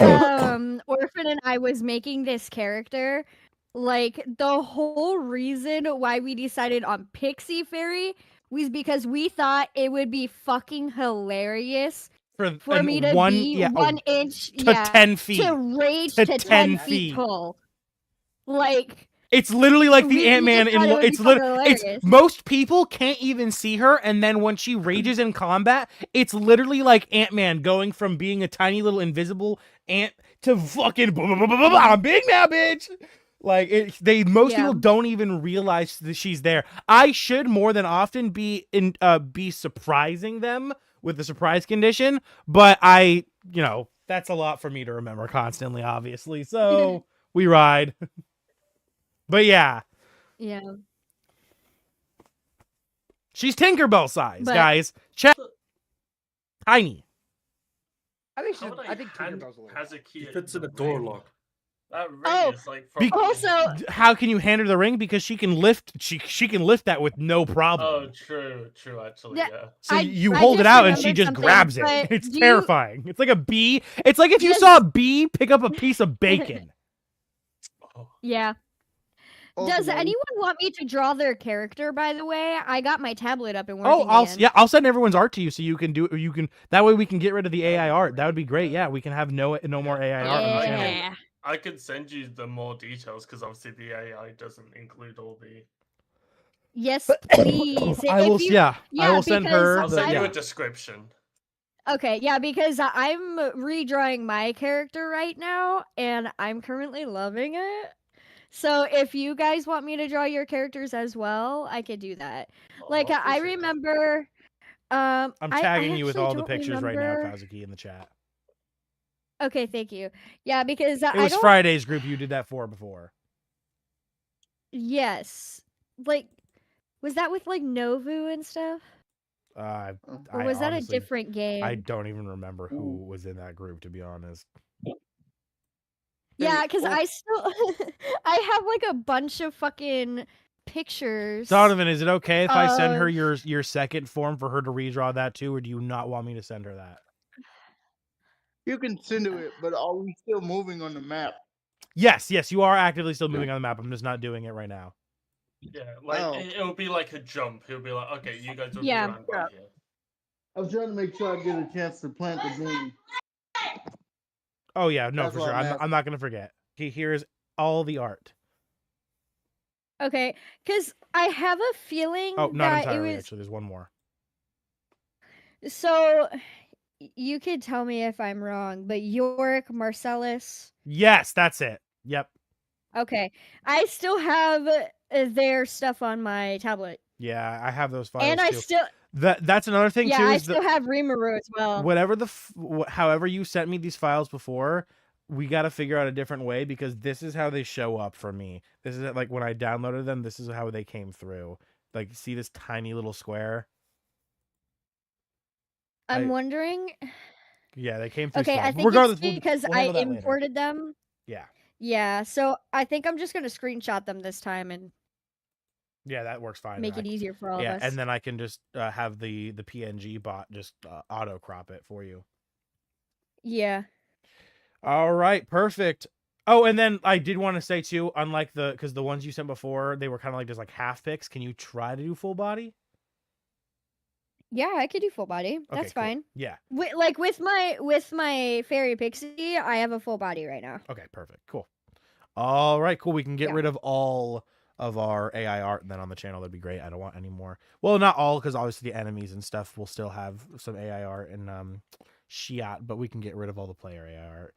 Orphan and I was making this character, like the whole reason why we decided on Pixie Fairy was because we thought it would be fucking hilarious for an me to one, be yeah, 1 inch to 10 feet. to rage To to 10 10 feet. feet tall. Like It's literally like the We Ant-Man just in thought it would be it's fucking it's hilarious. most people can't even see her, and then when she rages in combat, it's literally like Ant-Man going from being a tiny little invisible ant to fucking I'm big now, bitch. Like most people don't even realize that she's there. I should more than often be surprising them with the surprise condition, but that's a lot for me to remember constantly, obviously. So we ride. But yeah, Yeah. she's Tinkerbell size, But- guys. Check tiny. I think How would I think hand Tinkerbell's a little. Hazuki It fits in the a door ring? lock. That ring Oh, is like Be- from Also, How can you hand her the ring? Because she can lift. She can lift that with no problem. Oh, true, actually, Yeah. yeah. So I- you I hold it just out and she remembered just something, grabs it. but It's do you- terrifying. It's like a bee. It's like if you Yes. saw a bee pick up a piece of bacon. Oh, yeah. Does Ultimately, anyone want me to draw their character, by the way? I got my tablet up and working Oh, again. I'll send everyone's art to you so you can do. You can that way we can get rid of the AI art. That would be great. Yeah, we can have no more AI art on the channel. Yeah. I could send you the more details because obviously the AI doesn't include all the. Yes, please. I will. If you- I will send because her. I'll The, send you yeah. a description. Okay, yeah, because I'm redrawing my character right now, and I'm currently loving it. So if you guys want me to draw your characters as well, I could do that. Oh, Like I I appreciate that. remember, I'm I tagging you with actually all the don't pictures right now, remember- Kazuki, in the chat. Okay, thank you. Yeah, because It I was don't. Friday's group you did that for before. Yes, like, was that with like Novu and stuff, I or was that honestly, a different game? I don't even remember who was in that group, to be honest. Yeah, Hey, because I still I have like a bunch of fucking pictures. Donovan, is it okay if I send her of- your second form for her to redraw that too, or do you not want me to send her that? you can send to it, but are we still moving on the map? Yes, you are actively still moving on the map. I'm just not doing it right now. Yeah, like Oh. it'll be like a jump. He'll be like, okay, you guys will Yeah. be around right here. I was trying to make sure I get a chance to plant the bean. Oh yeah, no, That's for what sure. I'm I'm not gonna forget. Here's all the art. Okay, because I have a feeling Oh, not that entirely. it was Actually, there's one more. so. You could tell me if I'm wrong, but Yorick, Marcellus. Yes, that's it. Yep. Okay, I still have their stuff on my tablet, Yeah, I have those files and I too. still That's another thing yeah too. I Is still have Rimuru as well. whatever however you sent me these files before, we got to figure out a different way because this is how they show up for me. This is like when I downloaded them. This is how they came through. Like, see this tiny little square? I'm I- wondering. Yeah, they came through. Okay, small. I think Regardless, it's because we'll I handle that later. imported them. Yeah, Yeah, so I think I'm just gonna screenshot them this time and yeah, that works fine. make it easier for all of Yeah, us. and then I can just have the PNG bot just auto crop it for you. Yeah. All right, perfect. Oh, and then I did want to say too, unlike because the ones you sent before, they were kind of like just like half pics. Can you try to do full body? Yeah, I could do full body. Okay, That's cool. fine. Yeah. Like with my fairy pixie, I have a full body right now. Okay, perfect. Cool. All right, cool. We can get Yeah. rid of all of our AI art then on the channel. That'd be great. I don't want any more. Well, not all, because obviously the enemies and stuff will still have some AI art and Shiat, but we can get rid of all the player AI art.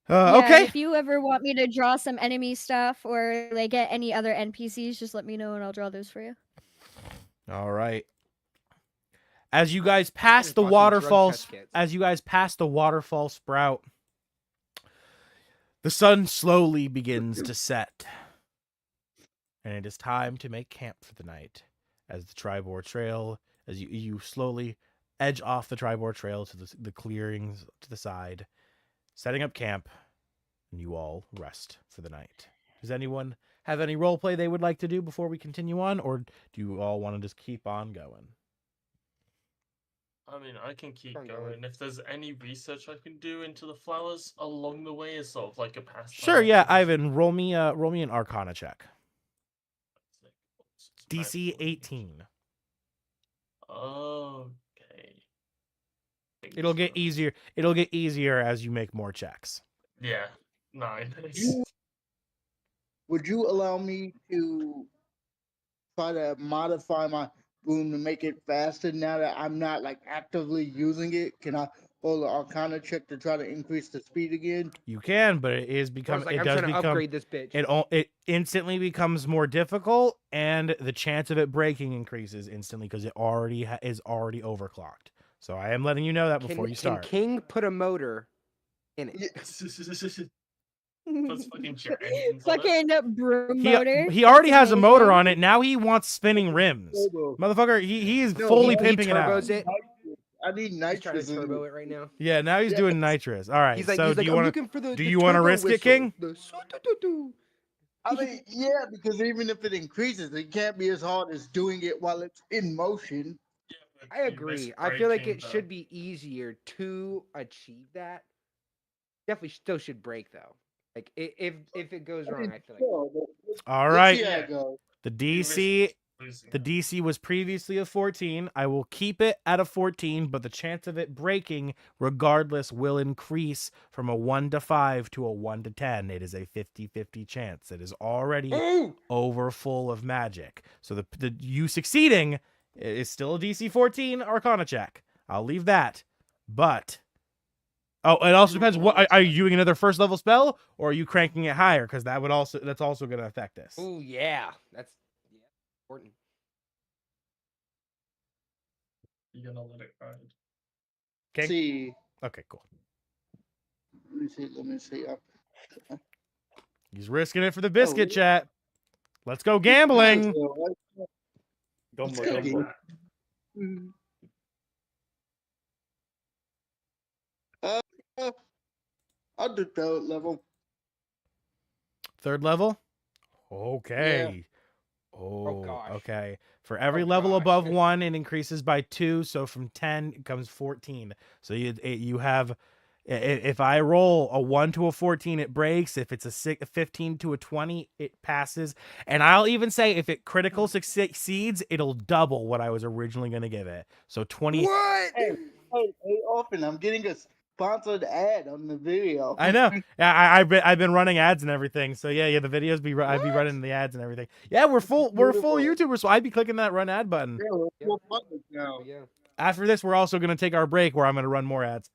Yeah, and Okay. if you ever want me to draw some enemy stuff or like get any other NPCs, just let me know and I'll draw those for you. All right. As you guys pass just the bought some drug waterfall, test kits. as you guys pass the waterfall sprout, the sun slowly begins to set, and it is time to make camp for the night. As the Tribor Trail, as you slowly edge off the Tribor Trail to the clearings to the side, setting up camp, and you all rest for the night. Does anyone have any role play they would like to do before we continue on, or do you all want to just keep on going? I mean, I can keep Keep on going. going. If there's any research I can do into the flowers along the way, is sort of like a pastime. Sure, yeah, activity. Ivan, roll me an Arcana check. DC 18. Okay. It'll get easier. It'll get easier as you make more checks. Yeah, 9. would you allow me to try to modify my boom to make it faster now that I'm not like actively using it? Can I roll an Arcana check to try to increase the speed again? You can, but it is I become was like, it I'm does trying to become upgrade this bitch. it instantly becomes more difficult, and the chance of it breaking increases instantly because it already is already overclocked. So I am letting you know that before you start. Can King put a motor in it? Yeah. Puts fucking jet engines on it. Fucking broom motor. He already That's has a motor amazing. on it. Now he wants spinning rims. Turbo. Motherfucker, he is No, fully he pimping it out. turbos it. I need He's trying nitrous to in turbo it. it right now. Yeah, now he's doing Yes. nitrous. All right. He's like, so do you I'm want looking for the. do the you want to turbo risk it, whistle, King? the soo-doo-doo-doo. I mean, yeah, because even if it increases, it can't be as hard as doing it while it's in motion. Yeah, but I you risk agree. I feel like breaking it the- should be easier to achieve that. Definitely still should break though. Like if it goes wrong, I feel like Sure, but All let's right. see how Yeah. it goes. The you risk DC losing The it. DC was previously a 14. I will keep it at a 14, but the chance of it breaking, regardless, will increase from a 1 to 5 to a 1 to 10. It is a 50-50 chance. It is already Ooh! over full of magic. So the you succeeding is still a DC 14 Arcana check. I'll leave that. But it also depends. What are you doing? Another first level spell, or are you cranking it higher? Because that's also going to affect this. Ooh, yeah. That's important. You're gonna let it ride. Okay. See, Okay. Cool. let me see. He's risking it for the biscuit, yeah. chat. Let's go gambling. Let's Gumbo, go, gumbo. King. Uh, I'll do third level. Third level. Okay. Oh, gosh. Okay. For every Oh, level gosh. above 1, it increases by 2. So from 10, it comes 14. So you have, if I roll a 1 to a 14, it breaks. If it's a 15 to a 20, it passes. And I'll even say if it critical succeeds, it'll double what I was originally going to give it. So 20. What? Hey, Orphan, I'm getting a sponsored ad on the video. I know. Yeah, I've been running ads and everything. So yeah, the videos I'd be running the ads and everything. Yeah, we're full Beautiful. YouTubers, so I'd be clicking that run ad button. Yeah, we're Yeah. full public now. Yeah. After this, we're also gonna take our break where I'm gonna run more ads.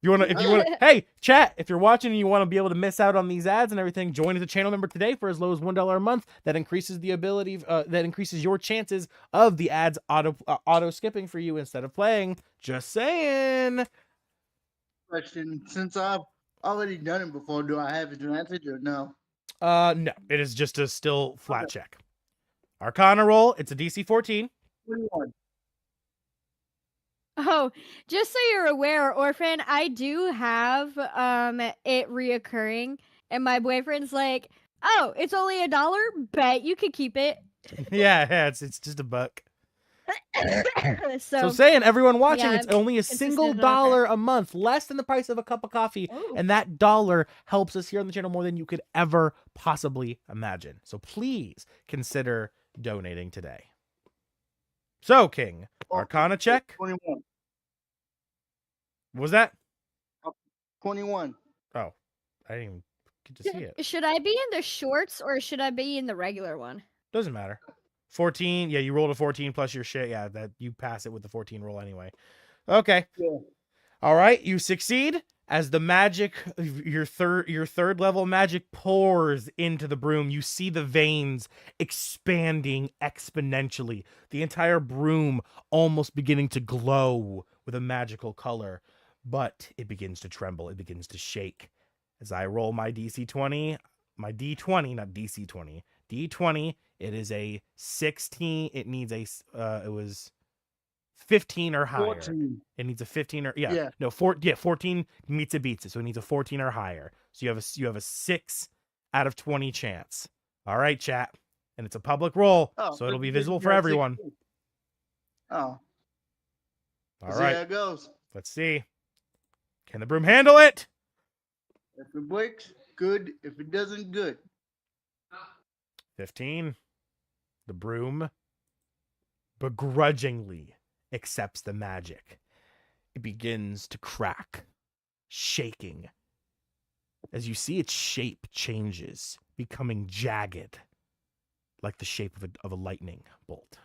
If you wanna, hey, chat, if you're watching and you want to be able to miss out on these ads and everything, join the channel member today for as low as $1 a month. That increases the ability, that increases your chances of the ads auto skipping for you instead of playing. Just saying. Question: since I've already done it before, do I have advantage or no? No, it is just a still flat check. Arcana roll, it's a DC 14. 21. Oh, just so you're aware, Orphan, I do have it reoccurring, and my boyfriend's like, "Oh, it's only $1. Bet you could keep it." Yeah, it's just a buck. So so saying everyone watching, yeah, it's only a consistent single enough. dollar a month, less than the price of a cup of coffee, Ooh. and that dollar helps us here on the channel more than you could ever possibly imagine. So please consider donating today. So King, Arcana check. 21. What was that? 21. Oh, I didn't even get to see it. Should I be in the shorts or should I be in the regular one? Doesn't matter. 14. Yeah, you rolled a 14 plus your shit. Yeah, that you pass it with the 14 roll anyway. Okay. Yeah. All right, you succeed as the magic, your third level magic pours into the broom. You see the veins expanding exponentially. The entire broom almost beginning to glow with a magical color, but it begins to tremble. It begins to shake. As I roll my DC 20, my D20, not DC 20, D20, it is a 16. It needs a, it was 15 or higher. 14. It needs a 15 or, Yeah. no, 14 meets it beats it. So it needs a 14 or higher. So you have a 6 out of 20 chance. All right, chat. And it's a public roll, so it'll be visible for everyone. Oh. All See right, how it goes. let's see. Can the broom handle it? If it breaks, good. If it doesn't, good. 15. The broom begrudgingly accepts the magic. It begins to crack, shaking. As you see its shape changes, becoming jagged, like the shape of a lightning bolt.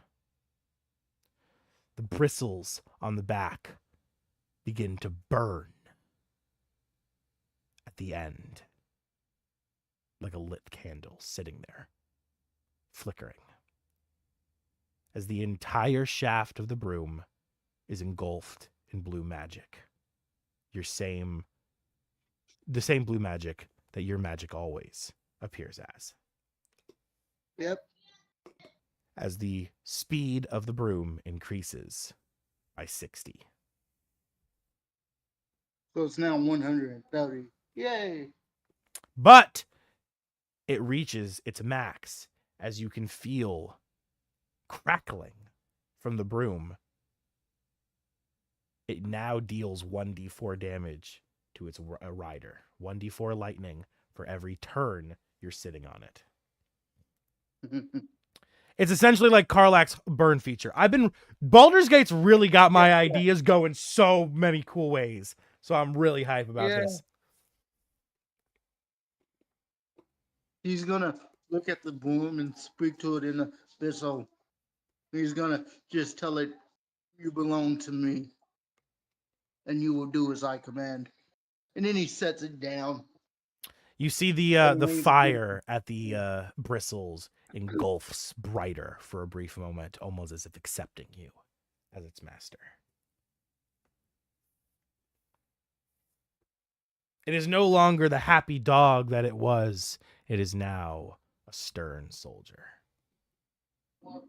The bristles on the back begin to burn at the end, like a lit candle sitting there, flickering, as the entire shaft of the broom is engulfed in blue magic. The same blue magic that your magic always appears as. Yep. As the speed of the broom increases by 60. So it's now 130. Yay! But it reaches its max as you can feel crackling from the broom. It now deals 1d4 damage to its rider. 1d4 lightning for every turn you're sitting on it. It's essentially like Karlach's burn feature. Baldur's Gate's really got my ideas going so many cool ways. So I'm really hype about this. He's gonna look at the broom and speak to it in abyssal. He's gonna just tell it, "You belong to me, and you will do as I command." And then he sets it down. You see the fire at the bristles engulfs brighter for a brief moment, almost as if accepting you as its master. It is no longer the happy dog that it was. It is now a stern soldier.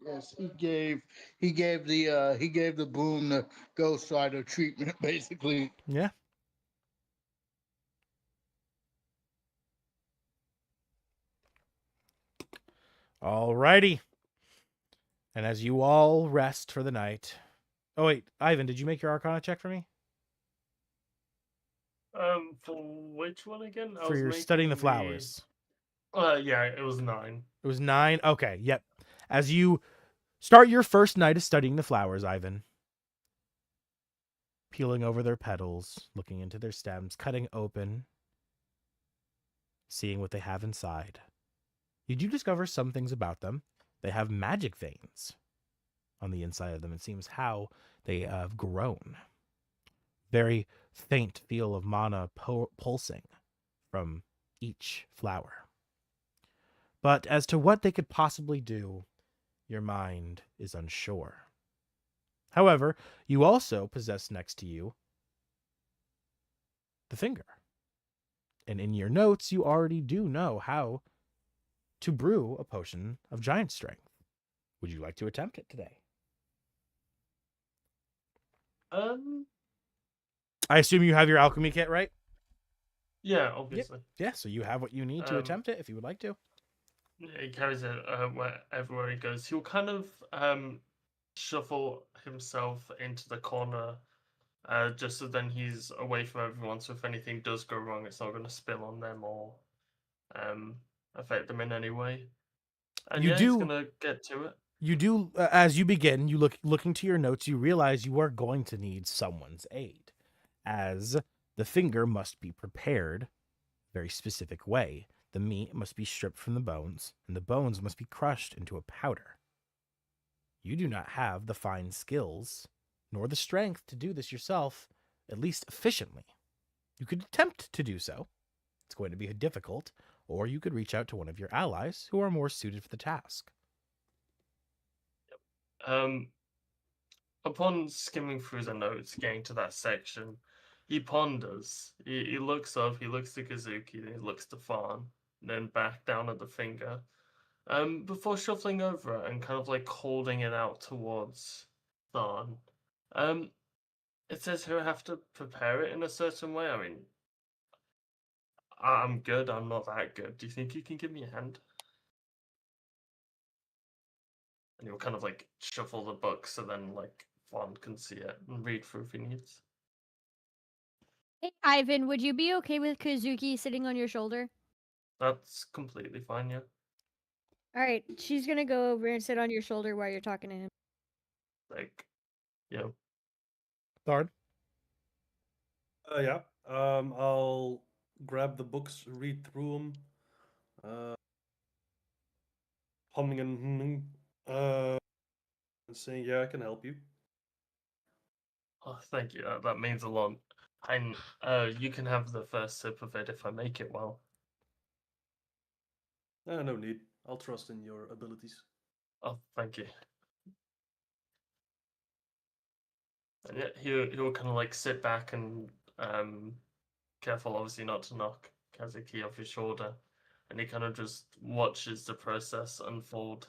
Yes, he gave the broom the Ghost Rider treatment, basically. Yeah. Alrighty. And as you all rest for the night. Oh wait, Ivan, did you make your Arcana check for me? For which one again? For your studying the flowers. Yeah, it was 9. It was 9? Okay, yep. As you start your first night of studying the flowers, Ivan, peeling over their petals, looking into their stems, cutting open, seeing what they have inside. You do discover some things about them. They have magic veins on the inside of them. It seems how they have grown. Very faint feel of mana pulsing from each flower. But as to what they could possibly do, your mind is unsure. However, you also possess next to you the finger. And in your notes, you already do know how to brew a potion of giant strength. Would you like to attempt it today? I assume you have your alchemy kit, right? Yeah, obviously. Yeah, so you have what you need to attempt it if you would like to. Yeah, he carries it everywhere he goes. He'll kind of shuffle himself into the corner, just so then he's away from everyone. So if anything does go wrong, it's not going to spill on them or affect them in any way. And he's going to get to it. You do, as you begin, you looking to your notes, you realize you are going to need someone's aid, as the finger must be prepared a very specific way. The meat must be stripped from the bones, and the bones must be crushed into a powder. You do not have the fine skills, nor the strength to do this yourself, at least efficiently. You could attempt to do so. It's going to be difficult, or you could reach out to one of your allies who are more suited for the task. Upon skimming through the notes, getting to that section, he ponders. He looks up, he looks to Kazuki, then he looks to Farn, then back down at the finger. Before shuffling over it and kind of like holding it out towards Farn. It says he'll have to prepare it in a certain way. I mean, I'm good, I'm not that good. Do you think you can give me a hand? And he'll kind of like shuffle the book so then like Fawn can see it and read through if he needs. Hey, Ivan, would you be okay with Kazuki sitting on your shoulder? That's completely fine, yeah. All right, she's gonna go over and sit on your shoulder while you're talking to him. Like, yeah. Thard? Yeah. I'll grab the books, read through them. humming and saying, "Yeah, I can help you." Oh, thank you. That means a lot. And you can have the first sip of it if I make it well. No need. I'll trust in your abilities. Oh, thank you. And yeah, he'll kind of like sit back and careful, obviously, not to knock Kazuki off his shoulder, and he kind of just watches the process unfold.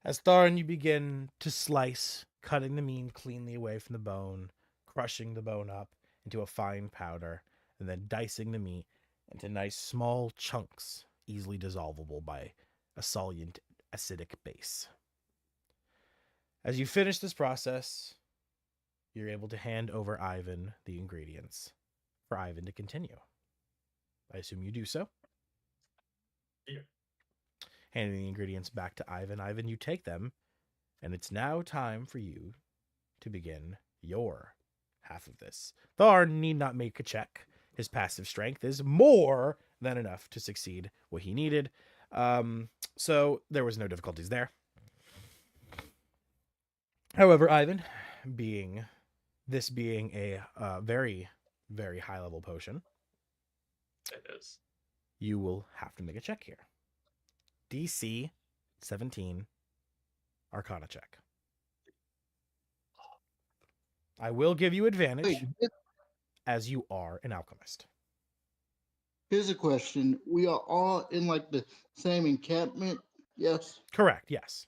As Tharin, you begin to slice, cutting the meat cleanly away from the bone, crushing the bone up into a fine powder, and then dicing the meat into nice small chunks, easily dissolvable by a solute acidic base. As you finish this process, you're able to hand over Ivan the ingredients for Ivan to continue. I assume you do so. Yeah. Handing the ingredients back to Ivan. Ivan, you take them, and it's now time for you to begin your half of this. Thar need not make a check. His passive strength is more than enough to succeed what he needed. So there was no difficulties there. However, Ivan, being a very, very high level potion, It is. you will have to make a check here. DC 17 Arcana check. I will give you advantage Wait, as you are an alchemist. here's a question. We are all in like the same encampment, yes? Correct, yes.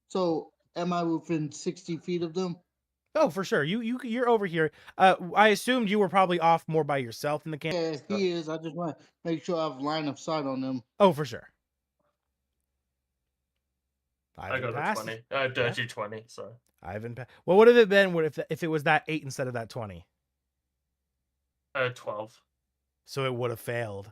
So am I within 60 feet of them? Oh, for sure. You're over here. I assumed you were probably off more by yourself in the camp. Yeah, he is. I just want to make sure I have line of sight on them. Oh, for sure. I got passed. a 20. Dirty 20, sorry. Ivan passed. What would have it been if it was that 8 instead of that 20? 12. So it would have failed.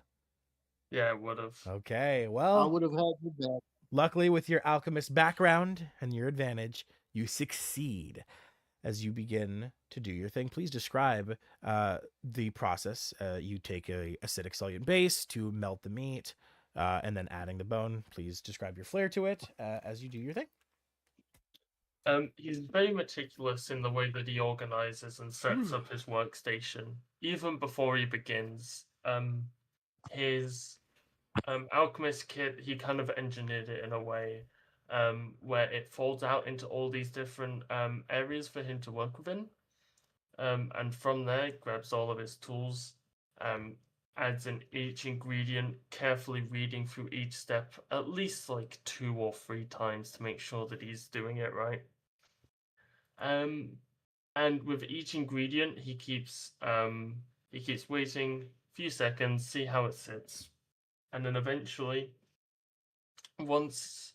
Yeah, it would have. Okay, I well, would have had you back. luckily with your alchemist background and your advantage, you succeed. As you begin to do your thing, please describe the process. You take a acidic solute base to melt the meat, and then adding the bone. Please describe your flair to it as you do your thing. He's very meticulous in the way that he organizes and sets up his workstation. Even before he begins, his alchemist kit, he kind of engineered it in a way where it folds out into all these different areas for him to work within. And from there, grabs all of his tools, adds in each ingredient, carefully reading through each step at least like 2 or 3 times to make sure that he's doing it right. And with each ingredient, he keeps waiting a few seconds, see how it sits, and then eventually, once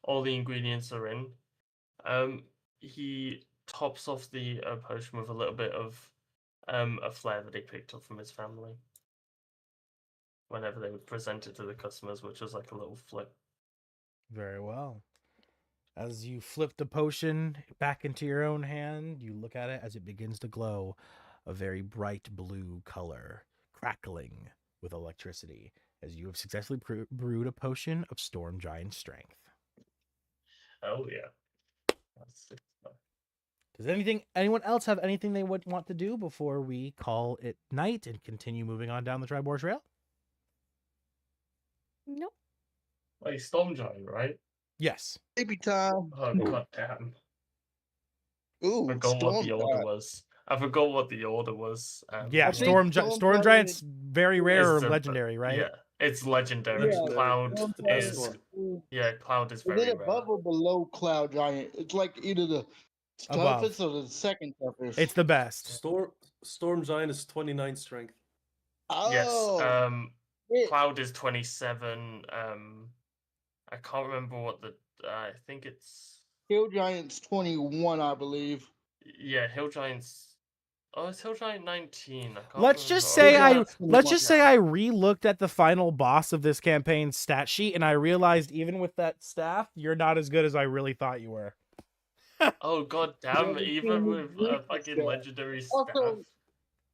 all the ingredients are in, he tops off the potion with a little bit of a flair that he picked up from his family whenever they would present it to the customers, which was like a little flip. Very well. As you flip the potion back into your own hand, you look at it as it begins to glow a very bright blue color, crackling with electricity, as you have successfully brewed a potion of Storm Giant Strength. Oh yeah. Does anyone else have anything they would want to do before we call it night and continue moving on down the Triboar Trail? Nope. Like Storm Giant, right? Yes. Baby time. Oh god damn. Ooh, I forgot what the order Storm was. I forgot what the order was. Yeah, I think Storm Giant's very rare or is the- legendary, right? Yeah, it's legendary. Yeah, Cloud Storm is Giant is- Cloud is Is very it rare. above or below Cloud Giant? It's like either the Above. toughest or the second toughest. It's the best. Storm Giant is 29 strength. Yes. Shit. Cloud is 27. I can't remember what the. I think it's. Hill Giant's 21, I believe. Yeah, Hill Giant's. Oh, it's Hill Giant 19. I can't Let's just remember. say I re-looked at the final boss of this campaign's stat sheet, and I realized even with that staff, you're not as good as I really thought you were. Oh god damn! Yeah, Even we with need a this fucking guy. legendary staff. Also,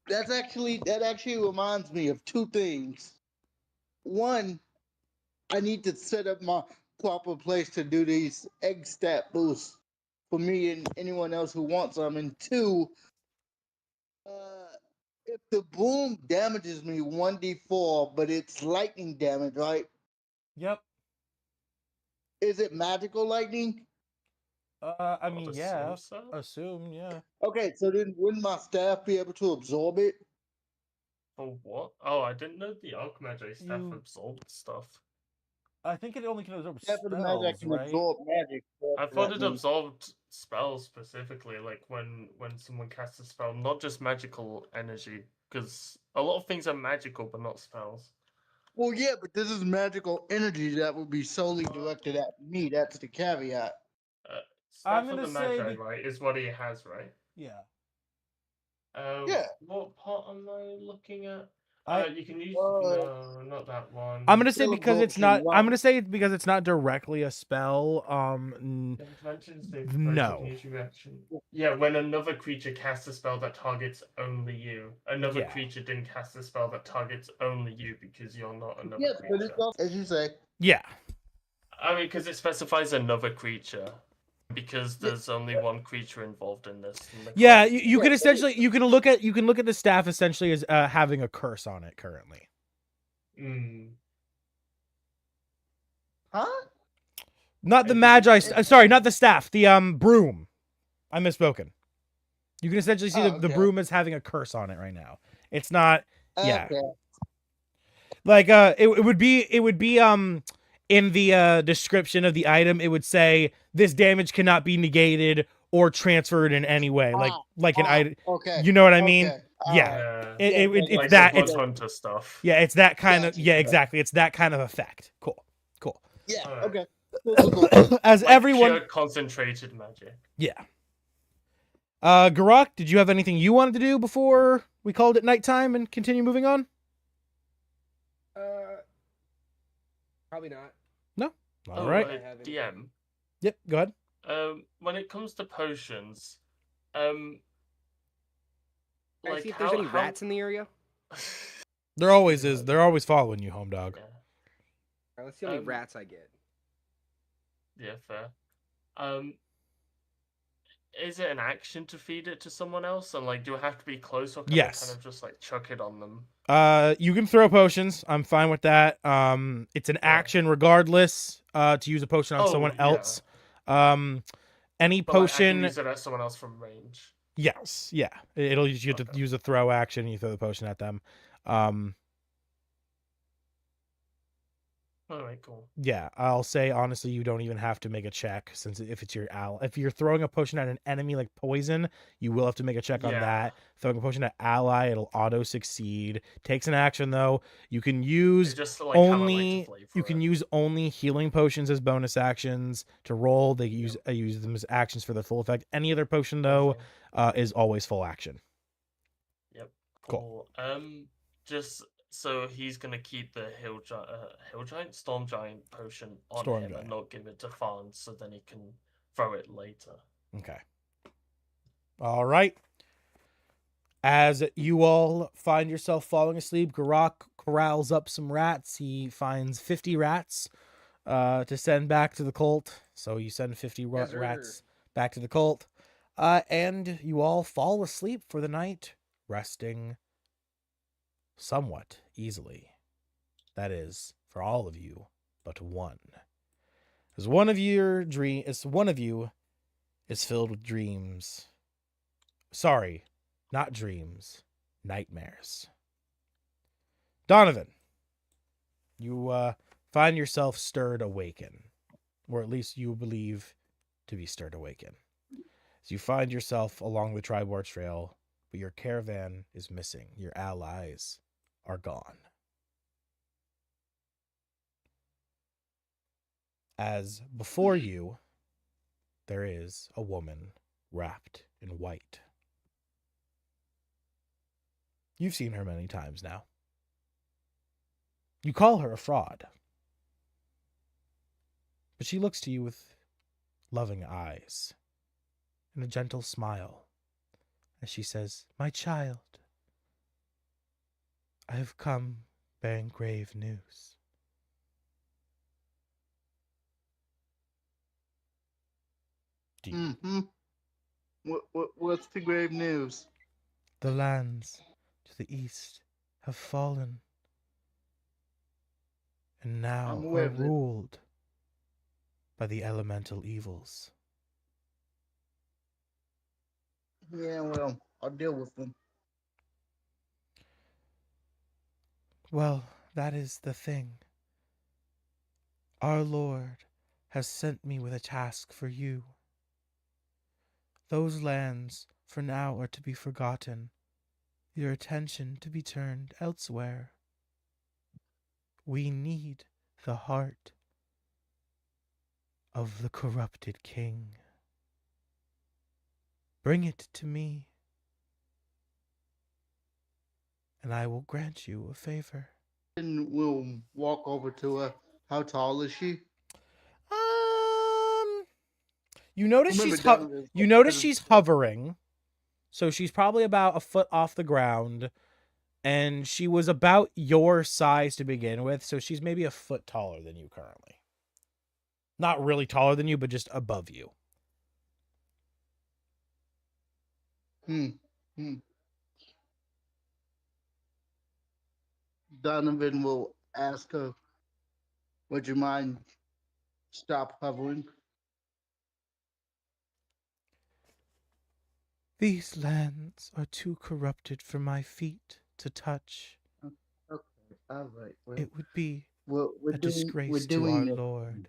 that actually reminds me of two things. One, I need to set up my proper place to do these egg stat boosts for me and anyone else who wants them. And two, if the boom damages me 1d4, but it's lightning damage, right? Yep. Is it magical lightning? I I'd mean, assume yeah. so. Assume, yeah. Okay, so then wouldn't my staff be able to absorb it? For what? Oh, I didn't know the Archmage staff You- absorbed stuff. I think it only can absorb Staff of the magic spells, can right? absorb magic. so I that's thought what it means. absorbed spells specifically, like when someone casts a spell, not just magical energy, because a lot of things are magical but not spells. Well, yeah, but this is magical energy that would be solely directed at me. That's the caveat. Staff of gonna the say Magi, be- right, is what he has, right? Yeah. Yeah. What part am I looking at? I- You can use Uh, no, not that one. I'm gonna say Skill because it's absorption, not. I'm wow. gonna say because it's not directly a spell. Dimensions, the No. can use your reaction. Yeah, when another creature casts a spell that targets only you. Another Yeah. creature didn't cast a spell that targets only you because you're not another Yes, but creature. it's also, as you say, Yeah. I mean, because it specifies another creature. Because there's only one creature involved in this. and they Yeah. can't- You can essentially you can look at the staff essentially as having a curse on it currently. huh? Not the And magi. it- Sorry, not the staff. The broom. I misspoken. You can essentially see the okay. broom as having a curse on it right now. It's not. Yeah. Okay. Like it would be in the description of the item it would say this damage cannot be negated or transferred in any way. Like an item. Okay. You know what I mean? Okay. Yeah. Yeah. It's like that. the It's Blood Hunter stuff. yeah. It's that kind of Gotcha. yeah. Exactly. It's that kind of effect. Cool. Yeah. Alright. Okay. Cool. As Like everyone. pure concentrated magic. Yeah. Garak, did you have anything you wanted to do before we called it nighttime and continue moving on? Probably not. All right. I haven't. DM. Yep. Go ahead. When it comes to potions, Can I like see if there's any how... rats in the area? There always is. They're always following you, home dog. Yeah. Alright, let's see how many Um, rats I get. Yeah, fair. Is it an action to feed it to someone else? And like, do I have to be close, or can Yes. I kind of just like chuck it on them? You can throw potions. I'm fine with that. It's an action regardless. To use a potion on Oh, someone yeah. else. Any But, like, I potion. can use it at someone else from range. Yes. Yeah. It'll use you to Okay. use a throw action. You throw the potion at them. All right, cool. Yeah, I'll say honestly, you don't even have to make a check since if it's your if you're throwing a potion at an enemy like poison, you will have to make a check on Yeah. that. Throwing a potion at ally, it'll auto succeed. Takes an action though. You can It's use just like how I like only to play for you can it. use only healing potions as bonus actions to roll. They use use them as actions for the full effect. Any other potion though is always full action. Yep. Cool. Just so he's gonna keep the hill giant, storm giant potion on Storm him giant. and not give it to Farn, so then he can throw it later. Okay. All right. As you all find yourself falling asleep, Garak corrals up some rats. He finds 50 rats to send back to the cult. So you send 50 Yes, sir. rats back to the cult. And you all fall asleep for the night, resting somewhat easily. That is, for all of you, but one. As one of you is filled with dreams. Sorry, not dreams, nightmares. Donovan, you find yourself stirred awaken, or at least you believe to be stirred awaken. As you find yourself along the Tribord Trail, but your caravan is missing. Your allies are gone. As before you, there is a woman wrapped in white. You've seen her many times now. You call her a fraud. But she looks to you with loving eyes and a gentle smile as she says, "My child, I have come bearing grave news. Deep. Mm-hmm. What's the grave news? The lands to the east have fallen and now I'm aware are of this. ruled by the elemental evils. Yeah, well, I'll deal with them. Well, that is the thing. Our Lord has sent me with a task for you. Those lands for now are to be forgotten, your attention to be turned elsewhere. We need the heart of the corrupted king. Bring it to me, and I will grant you a favor. And we'll walk over to her. How tall is she? You notice Remember, she's Donovan's you notice better- she's hovering, so she's probably about a foot off the ground, and she was about your size to begin with, so she's maybe a foot taller than you currently. Not really taller than you, but just above you. Donovan will ask her, would you mind stop hovering? These lands are too corrupted for my feet to touch. Okay, all right. Well, It would be we're a doing disgrace to our this. Lord.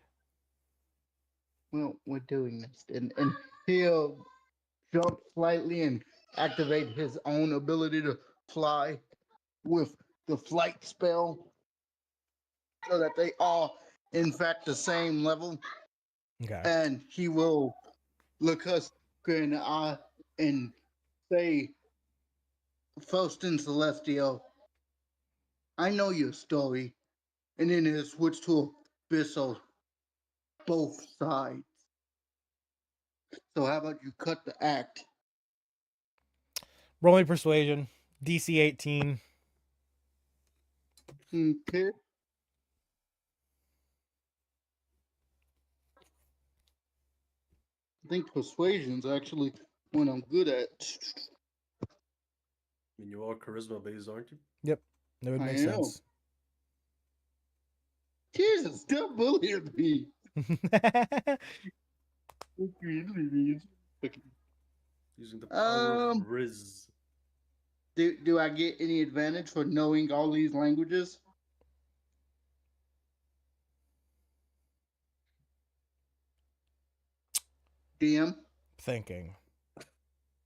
Well, we're doing this, and he'll jump slightly and activate his own ability to fly with the flight spell, so that they are in fact the same level. Okay. And he will look us in the eye and say, Faust and Celestial, I know your story. And then he'll switch to Abyssal, both sides. So how about you cut the act? Roll me persuasion. DC 18. Okay. I think persuasion's actually what I'm good at. I mean, you are charisma based, aren't you? Yep. That would I make am. sense. Jesus, stop bullying me. Using the power Um, of Riz. do I get any advantage for knowing all these languages? DM? Thinking.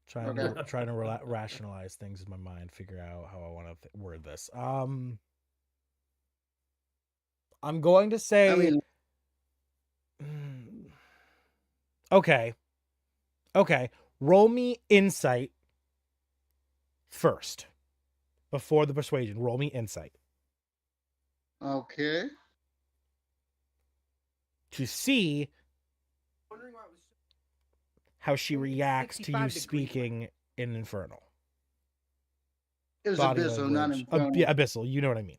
Trying Okay. to rationalize things in my mind, figure out how I want to word this. I'm going to say I mean, okay. Roll me insight first. Before the persuasion. Roll me insight. okay. To see how she reacts to you 65 degrees. speaking in Infernal. It was Body Abyssal, not language. Infernal. Yeah, Abyssal. You know what I mean.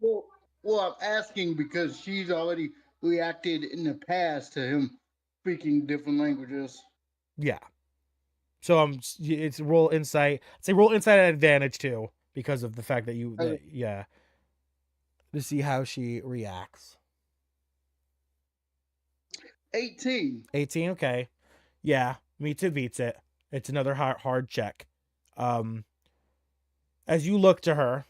Well, I'm asking because she's already reacted in the past to him speaking different languages. Yeah. So it's roll insight. I'd say roll insight at advantage too, because of the fact that yeah. To see how she reacts. 18. 18, okay. Yeah, meets it, beats it. It's another hard check. As you look to her,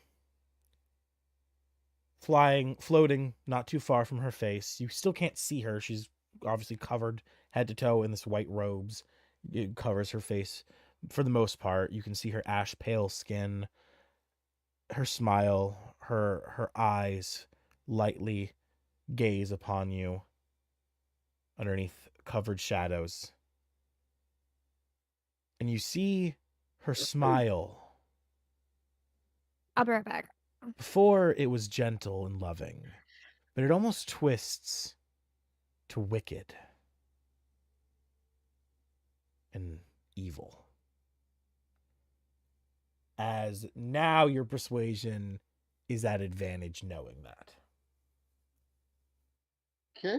floating not too far from her face, you still can't see her. She's obviously covered head to toe in this white robes. It covers her face for the most part. You can see her ash pale skin, her smile, her eyes lightly gaze upon you underneath covered shadows. And you see her smile. I'll be right back. Before it was gentle and loving, but it almost twists to wicked and evil. as now your persuasion is at advantage knowing that. Okay.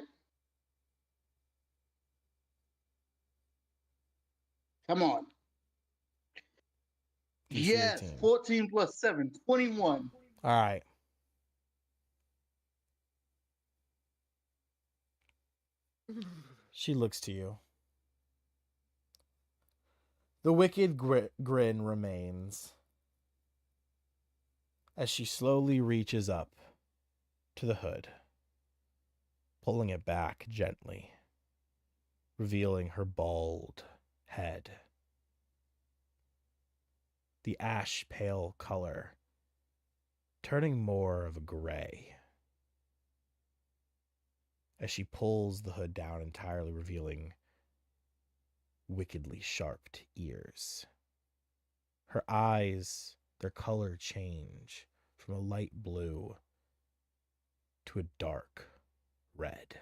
Come on. DC Yes, 18. 14 plus 7, 21. All right. She looks to you. The wicked grin remains as she slowly reaches up to the hood, pulling it back gently, revealing her bald head. The ash pale color turning more of a gray as she pulls the hood down entirely, revealing wickedly sharped ears. Her eyes, their color change from a light blue to a dark red.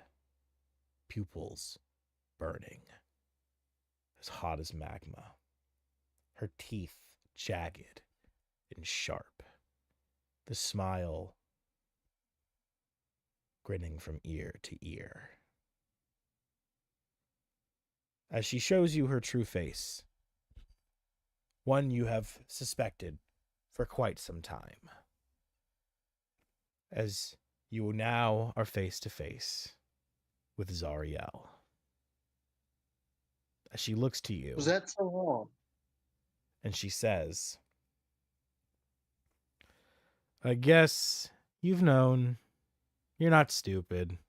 Pupils burning, as hot as magma. Her teeth jagged and sharp. The smile grinning from ear to ear. As she shows you her true face, one you have suspected for quite some time, as you now are face to face with Zariel. As she looks to you, Was that so long? and she says, I guess you've known. You're not stupid.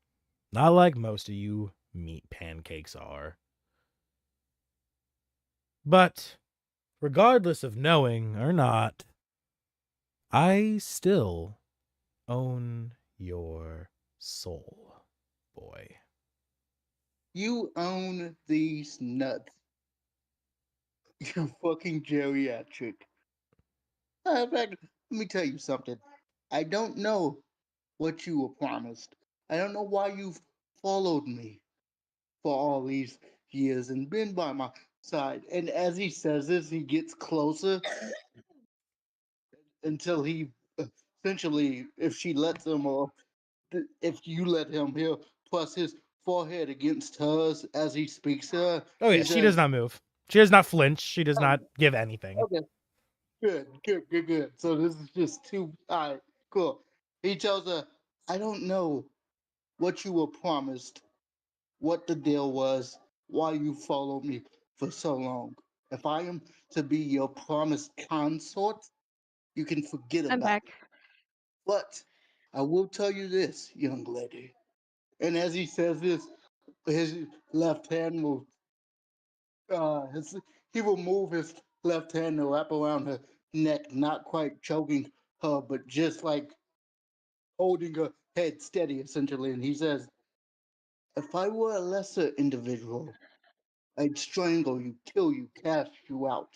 Not like most of you meat pancakes are. But, regardless of knowing or not, I still own your soul, boy. You own these nuts. You fucking geriatric. In fact, let me tell you something. I don't know what you were promised. I don't know why you've followed me for all these years and been by my side. And as he says this, he gets closer until he essentially, if she lets him or if you let him, he'll plus his forehead against hers as he speaks to her. Oh, yeah, He she does says, not move. She does not flinch. She does not give anything. okay, good. So this is just too, all right, cool. He tells her, I don't know what you were promised, what the deal was, why you followed me for so long. If I am to be your promised consort, you can forget I'm about back. it. But I will tell you this, young lady. And as he says this, his left hand will, he will move his left hand to wrap around her neck, not quite choking her, but just like holding her head steady, essentially. And he says, if I were a lesser individual, I'd strangle you, kill you, cast you out.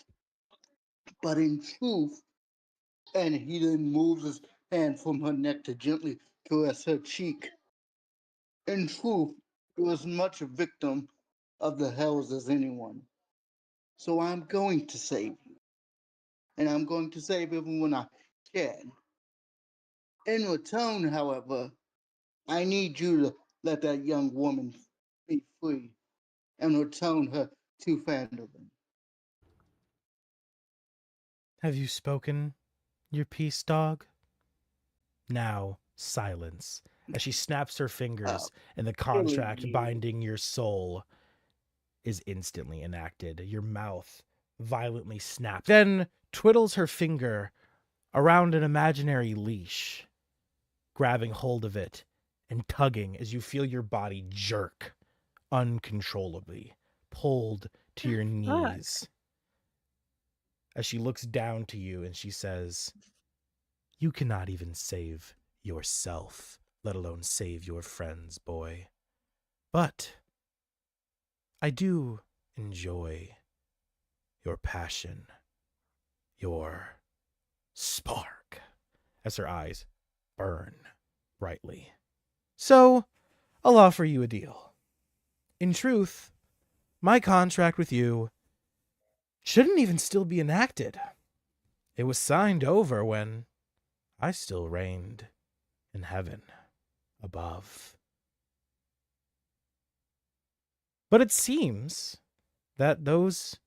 But in truth, and he then moves his hand from her neck to gently caress her cheek. In truth, he was much a victim of the hells as anyone. So I'm going to save you. And I'm going to save everyone I can. In return, however, I need you to let that young woman be free and return her to Fandelin. Have you spoken your peace, dog? Now, silence, as she snaps her fingers, and the contract you. binding your soul is instantly enacted. Your mouth violently snaps, then twiddles her finger around an imaginary leash, grabbing hold of it and tugging as you feel your body jerk uncontrollably, pulled to your knees. As she looks down to you and she says, you cannot even save yourself, let alone save your friends, boy. But I do enjoy your passion, your spark, as her eyes burn brightly. So, I'll offer you a deal. In truth, my contract with you shouldn't even still be enacted. It was signed over when I still reigned in heaven above. But it seems that those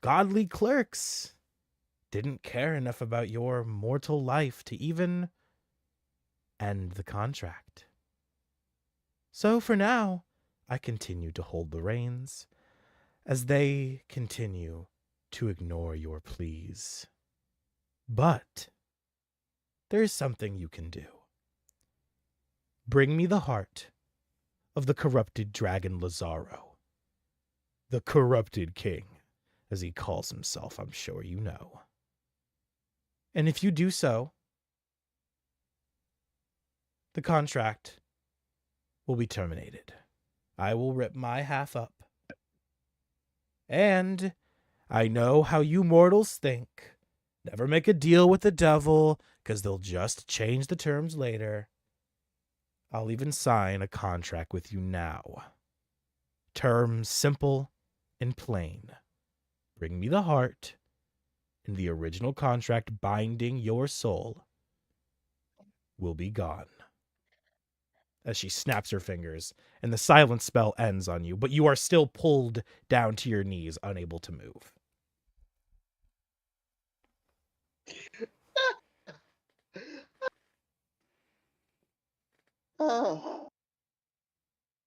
godly clerks didn't care enough about your mortal life to even end the contract. So for now, I continue to hold the reins as they continue to ignore your pleas. But there is something you can do. Bring me the heart of the corrupted dragon Lazaro, the corrupted king, as he calls himself, I'm sure you know. And if you do so, the contract will be terminated. I will rip my half up. And I know how you mortals think. Never make a deal with the devil, 'cause they'll just change the terms later. I'll even sign a contract with you now. Terms simple and plain. Bring me the heart, and the original contract binding your soul will be gone. As she snaps her fingers, and the silence spell ends on you, but you are still pulled down to your knees, unable to move. Oh,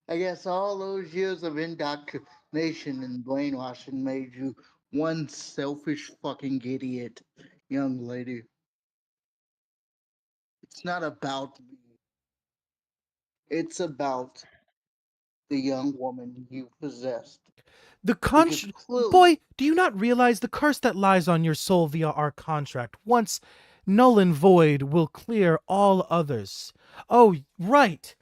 I guess all those years of indoctrination and brainwashing made you one selfish fucking idiot, young lady. It's not about me. It's about the young woman you possessed. The Because clearly, Boy, do you not realize the curse that lies on your soul via our contract, once null and void, will clear all others? Oh, right.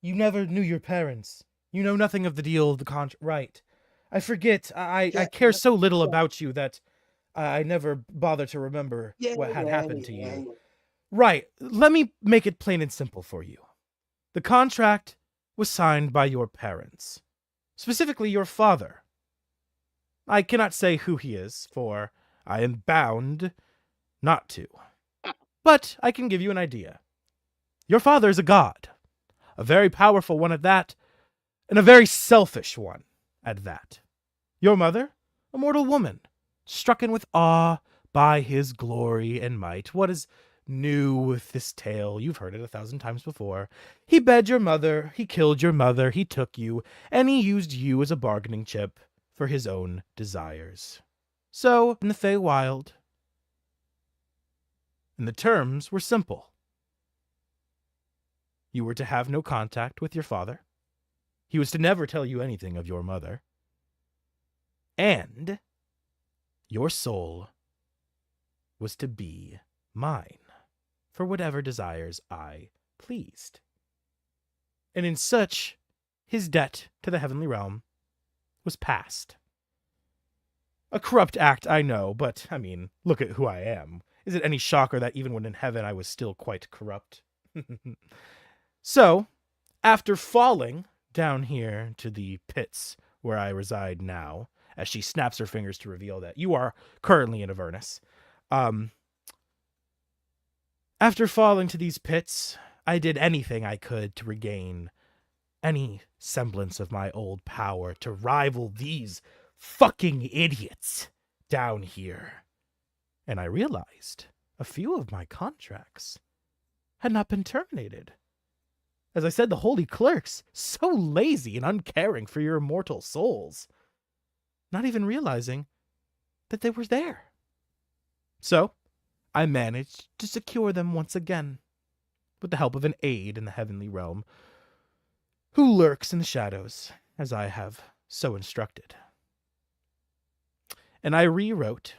You never knew your parents. You know nothing of the deal of the contract. Right. I forget. I Yeah, care so little yeah. about you that I never bother to remember yeah, what had happened to yeah. you. Right. Let me make it plain and simple for you. The contract was signed by your parents, specifically your father. I cannot say who he is, for I am bound not to. But I can give you an idea. Your father is a god, a very powerful one at that, and a very selfish one at that. Your mother, a mortal woman, strucken with awe by his glory and might. What is new with this tale? You've heard it 1,000 times before. He bed your mother, he killed your mother, he took you, and he used you as a bargaining chip for his own desires. So, in the Feywild, and the terms were simple. You were to have no contact with your father. He was to never tell you anything of your mother. And your soul was to be mine for whatever desires I pleased. And in such, his debt to the heavenly realm was passed. A corrupt act, I know, but, I mean, look at who I am. Is it any shocker that even when in heaven I was still quite corrupt? So, after falling down here to the pits where I reside now, as she snaps her fingers to reveal that you are currently in Avernus, after falling to these pits, I did anything I could to regain any semblance of my old power to rival these fucking idiots down here. And I realized a few of my contracts had not been terminated. As I said, the holy clerks, so lazy and uncaring for your immortal souls, not even realizing that they were there. So, I managed to secure them once again, with the help of an aide in the heavenly realm, who lurks in the shadows, as I have so instructed. And I rewrote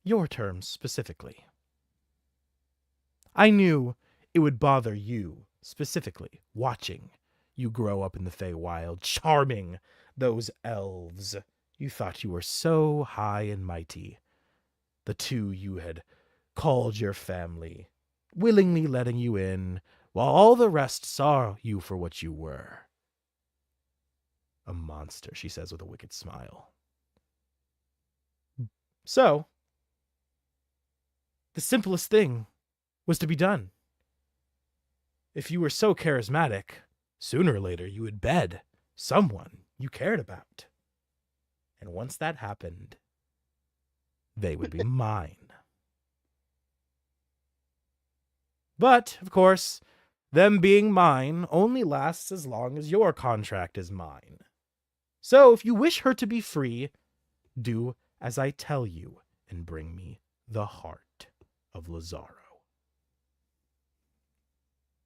your terms specifically. I knew it would bother you specifically, watching you grow up in the Feywild, charming those elves. You thought you were so high and mighty. The two you had called your family, willingly letting you in, while all the rest saw you for what you were. A monster, she says with a wicked smile. So, the simplest thing was to be done. If you were so charismatic, sooner or later you would bed someone you cared about. And once that happened, they would be mine. But, of course, them being mine only lasts as long as your contract is mine. So, if you wish her to be free, do as I tell you and bring me the heart of Lazaro.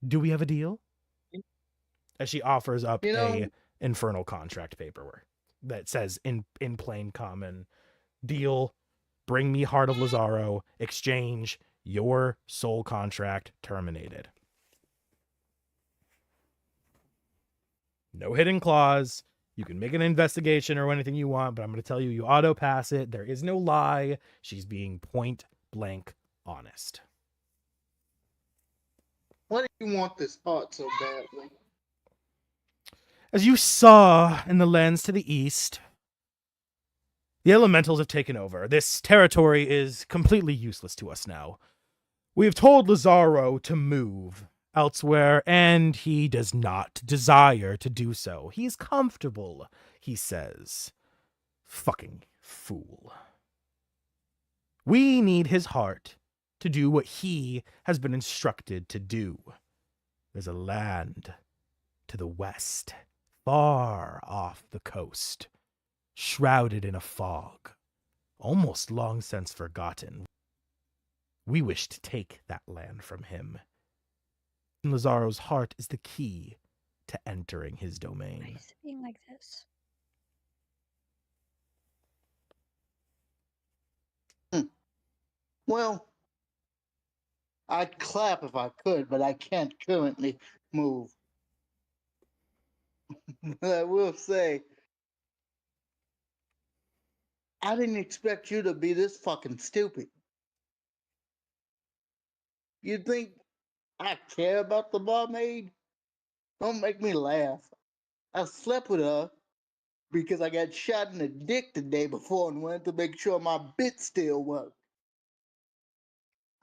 Do we have a deal? As she offers up a infernal contract paperwork that says in plain common, deal, bring me heart of Lazaro, exchange, your soul contract terminated. No hidden clause. You can make an investigation or anything you want, but I'm going to tell you, you auto pass it. There is no lie. She's being point blank honest. Why do you want this heart so badly? As you saw in the lands to the east, the elementals have taken over. This territory is completely useless to us now. We have told Lazaro to move elsewhere, and he does not desire to do so. He's comfortable, he says. Fucking fool. We need his heart to do what he has been instructed to do. There's a land to the west, far off the coast, shrouded in a fog, almost long since forgotten. We wish to take that land from him. And Lazaro's heart is the key to entering his domain. Why is it being like this? Well, I'd clap if I could, but I can't currently move. I will say, I didn't expect you to be this fucking stupid. You think I care about the barmaid? Don't make me laugh. I slept with her because I got shot in the dick the day before and wanted to make sure my bit still worked.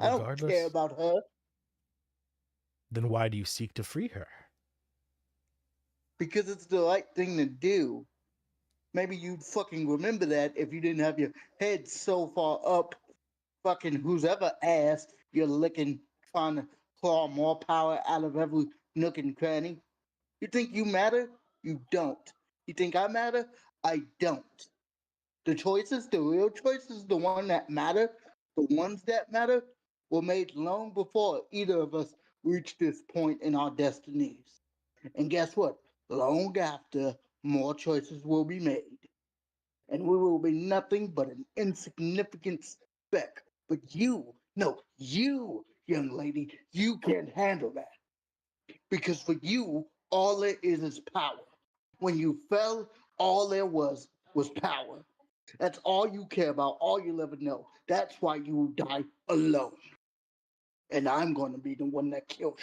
I don't care Regardless, about her then why do you seek to free her? because it's the right thing to do. Maybe you'd fucking remember that if you didn't have your head so far up fucking whose ever ass you're licking, trying to claw more power out of every nook and cranny. You think you matter? You don't. You think I matter? I don't. The choices, the real choices, the one that matter, the ones that matter, were made long before either of us reached this point in our destinies. And guess what? Long after, more choices will be made. And we will be nothing but an insignificant speck. But you, no, you, young lady, you can't handle that. Because for you, all there is power. When you fell, all there was power. That's all you care about, all you'll ever know. That's why you die alone. And I'm going to be the one that kills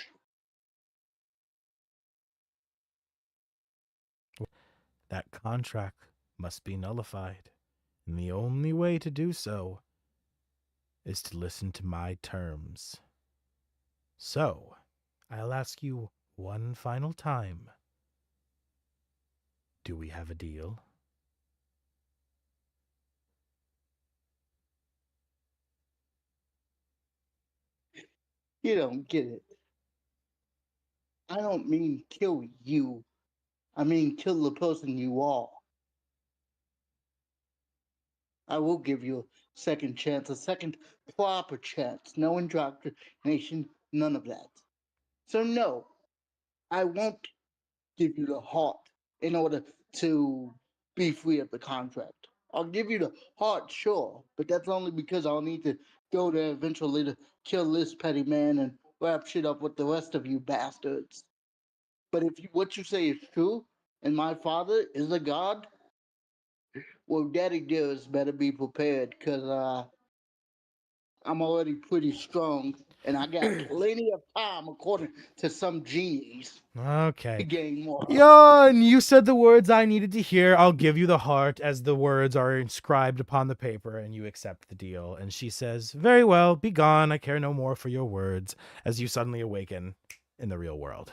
you. That contract must be nullified. And the only way to do so is to listen to my terms. So, I'll ask you one final time. Do we have a deal? You don't get it. I don't mean kill you. I mean kill the person you are. I will give you a second chance, a second proper chance. No indoctrination, none of that. So no, I won't give you the heart in order to be free of the contract. I'll give you the heart, sure, but that's only because I'll need to go there eventually to kill this petty man and wrap shit up with the rest of you bastards. But if what you say is true, and my father is a god, well, Daddy Dearest better be prepared, because I'm already pretty strong, and I got plenty of time, according to some genies, to Okay. gain more. Yon, you said the words I needed to hear. I'll give you the heart as the words are inscribed upon the paper, and you accept the deal. And she says, very well, be gone. I care no more for your words, as you suddenly awaken in the real world.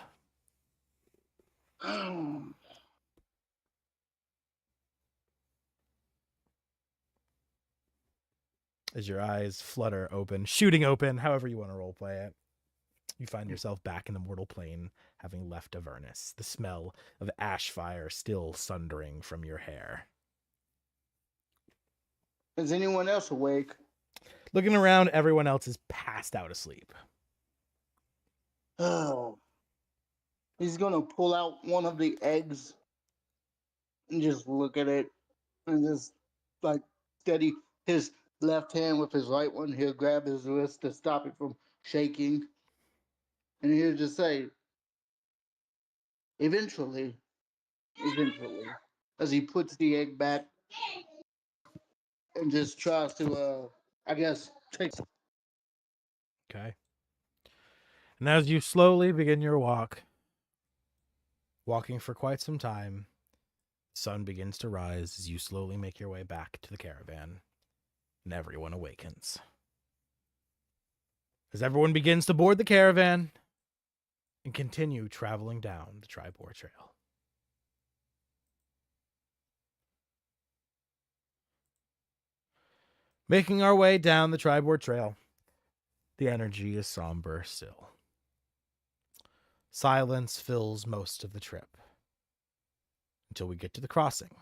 As your eyes flutter open, shooting open, however you want to roleplay it, you find yourself back in the mortal plane, having left Avernus, the smell of ash fire still sundering from your hair. Is anyone else awake? Looking around, everyone else is passed out asleep. Oh. He's gonna pull out one of the eggs and just look at it and just like steady his left hand with his right one. He'll grab his wrist to stop it from shaking. And he'll just say, eventually, as he puts the egg back and just tries to, I guess, take. Okay. And as you slowly begin your walk, walking for quite some time, the sun begins to rise as you slowly make your way back to the caravan, and everyone awakens. As everyone begins to board the caravan and continue traveling down the Tribor Trail. Making our way down the Tribor Trail, the energy is somber still. Silence fills most of the trip until we get to the crossing,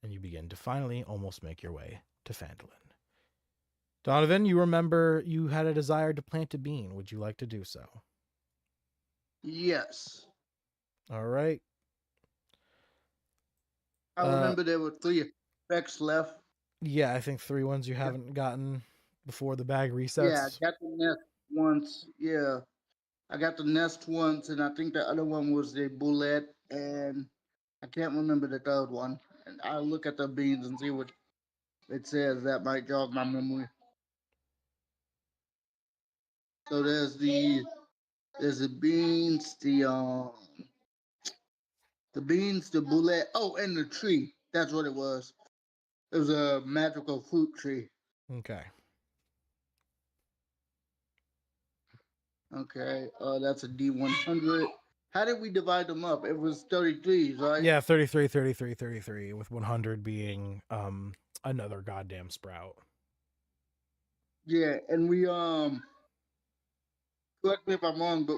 and you begin to finally almost make your way to Phandalin. Donovan, you remember you had a desire to plant a bean. Would you like to do so? Yes. All right. I remember there were 3 effects left. Yeah, I think 3 ones you haven't gotten before the bag resets. Yeah, I got the nest once. Yeah. I got the nest once, and I think the other one was the bullet, and I can't remember the third one. And I'll look at the beans and see what it says. That might jog my memory. So there's the beans, the beans, the bullet. Oh, and the tree. That's what it was. It was a magical fruit tree. Okay. Okay, that's a D100. How did we divide them up? It was 33s, right? Yeah, 33, 33, 33, with 100 being another goddamn sprout. Yeah, and we correct me if I'm wrong, but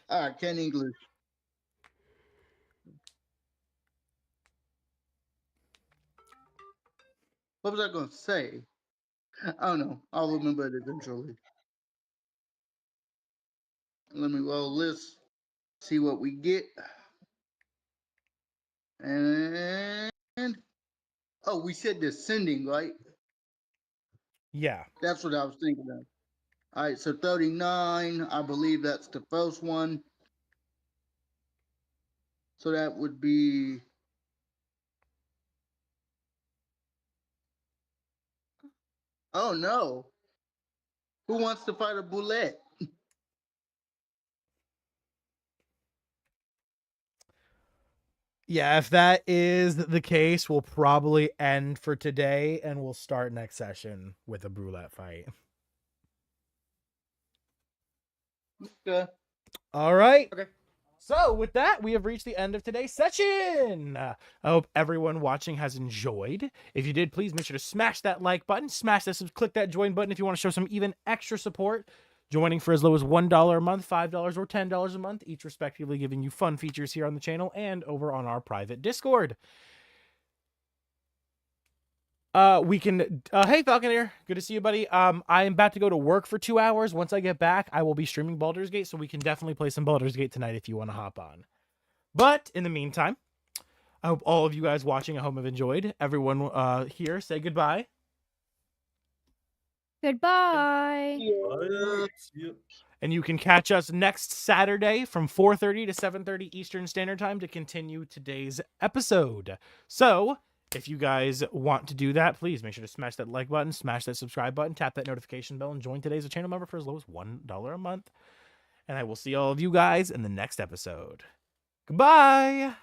I can't English. What was I gonna say? I don't know. I'll remember it eventually. Let me roll this, see what we get. And oh, we said descending, right? Yeah. That's what I was thinking of. All right, so 39, I believe that's the first one. So that would be. Oh no. Who wants to fight a bullet? Yeah, if that is the case, we'll probably end for today, and we'll start next session with a brulette fight. Okay. All right. Okay. So with that, we have reached the end of today's session. I hope everyone watching has enjoyed. If you did, please make sure to smash that like button, smash that, click that join button if you want to show some even extra support. Joining for as low as $1 a month, $5, or $10 a month, each respectively giving you fun features here on the channel and over on our private Discord. We can, hey Falconeer, good to see you, buddy. I am about to go to work for 2 hours. Once I get back, I will be streaming Baldur's Gate, so we can definitely play some Baldur's Gate tonight if you want to hop on. But in the meantime, I hope all of you guys watching at home have enjoyed. Everyone here, say goodbye. Goodbye. Bye. See you. And you can catch us next Saturday from 4:30 to 7:30 Eastern Standard Time to continue today's episode. So, If you guys want to do that, please make sure to smash that like button, smash that subscribe button, tap that notification bell, and join today as a channel member for as low as $1 a month. And I will see all of you guys in the next episode. Goodbye!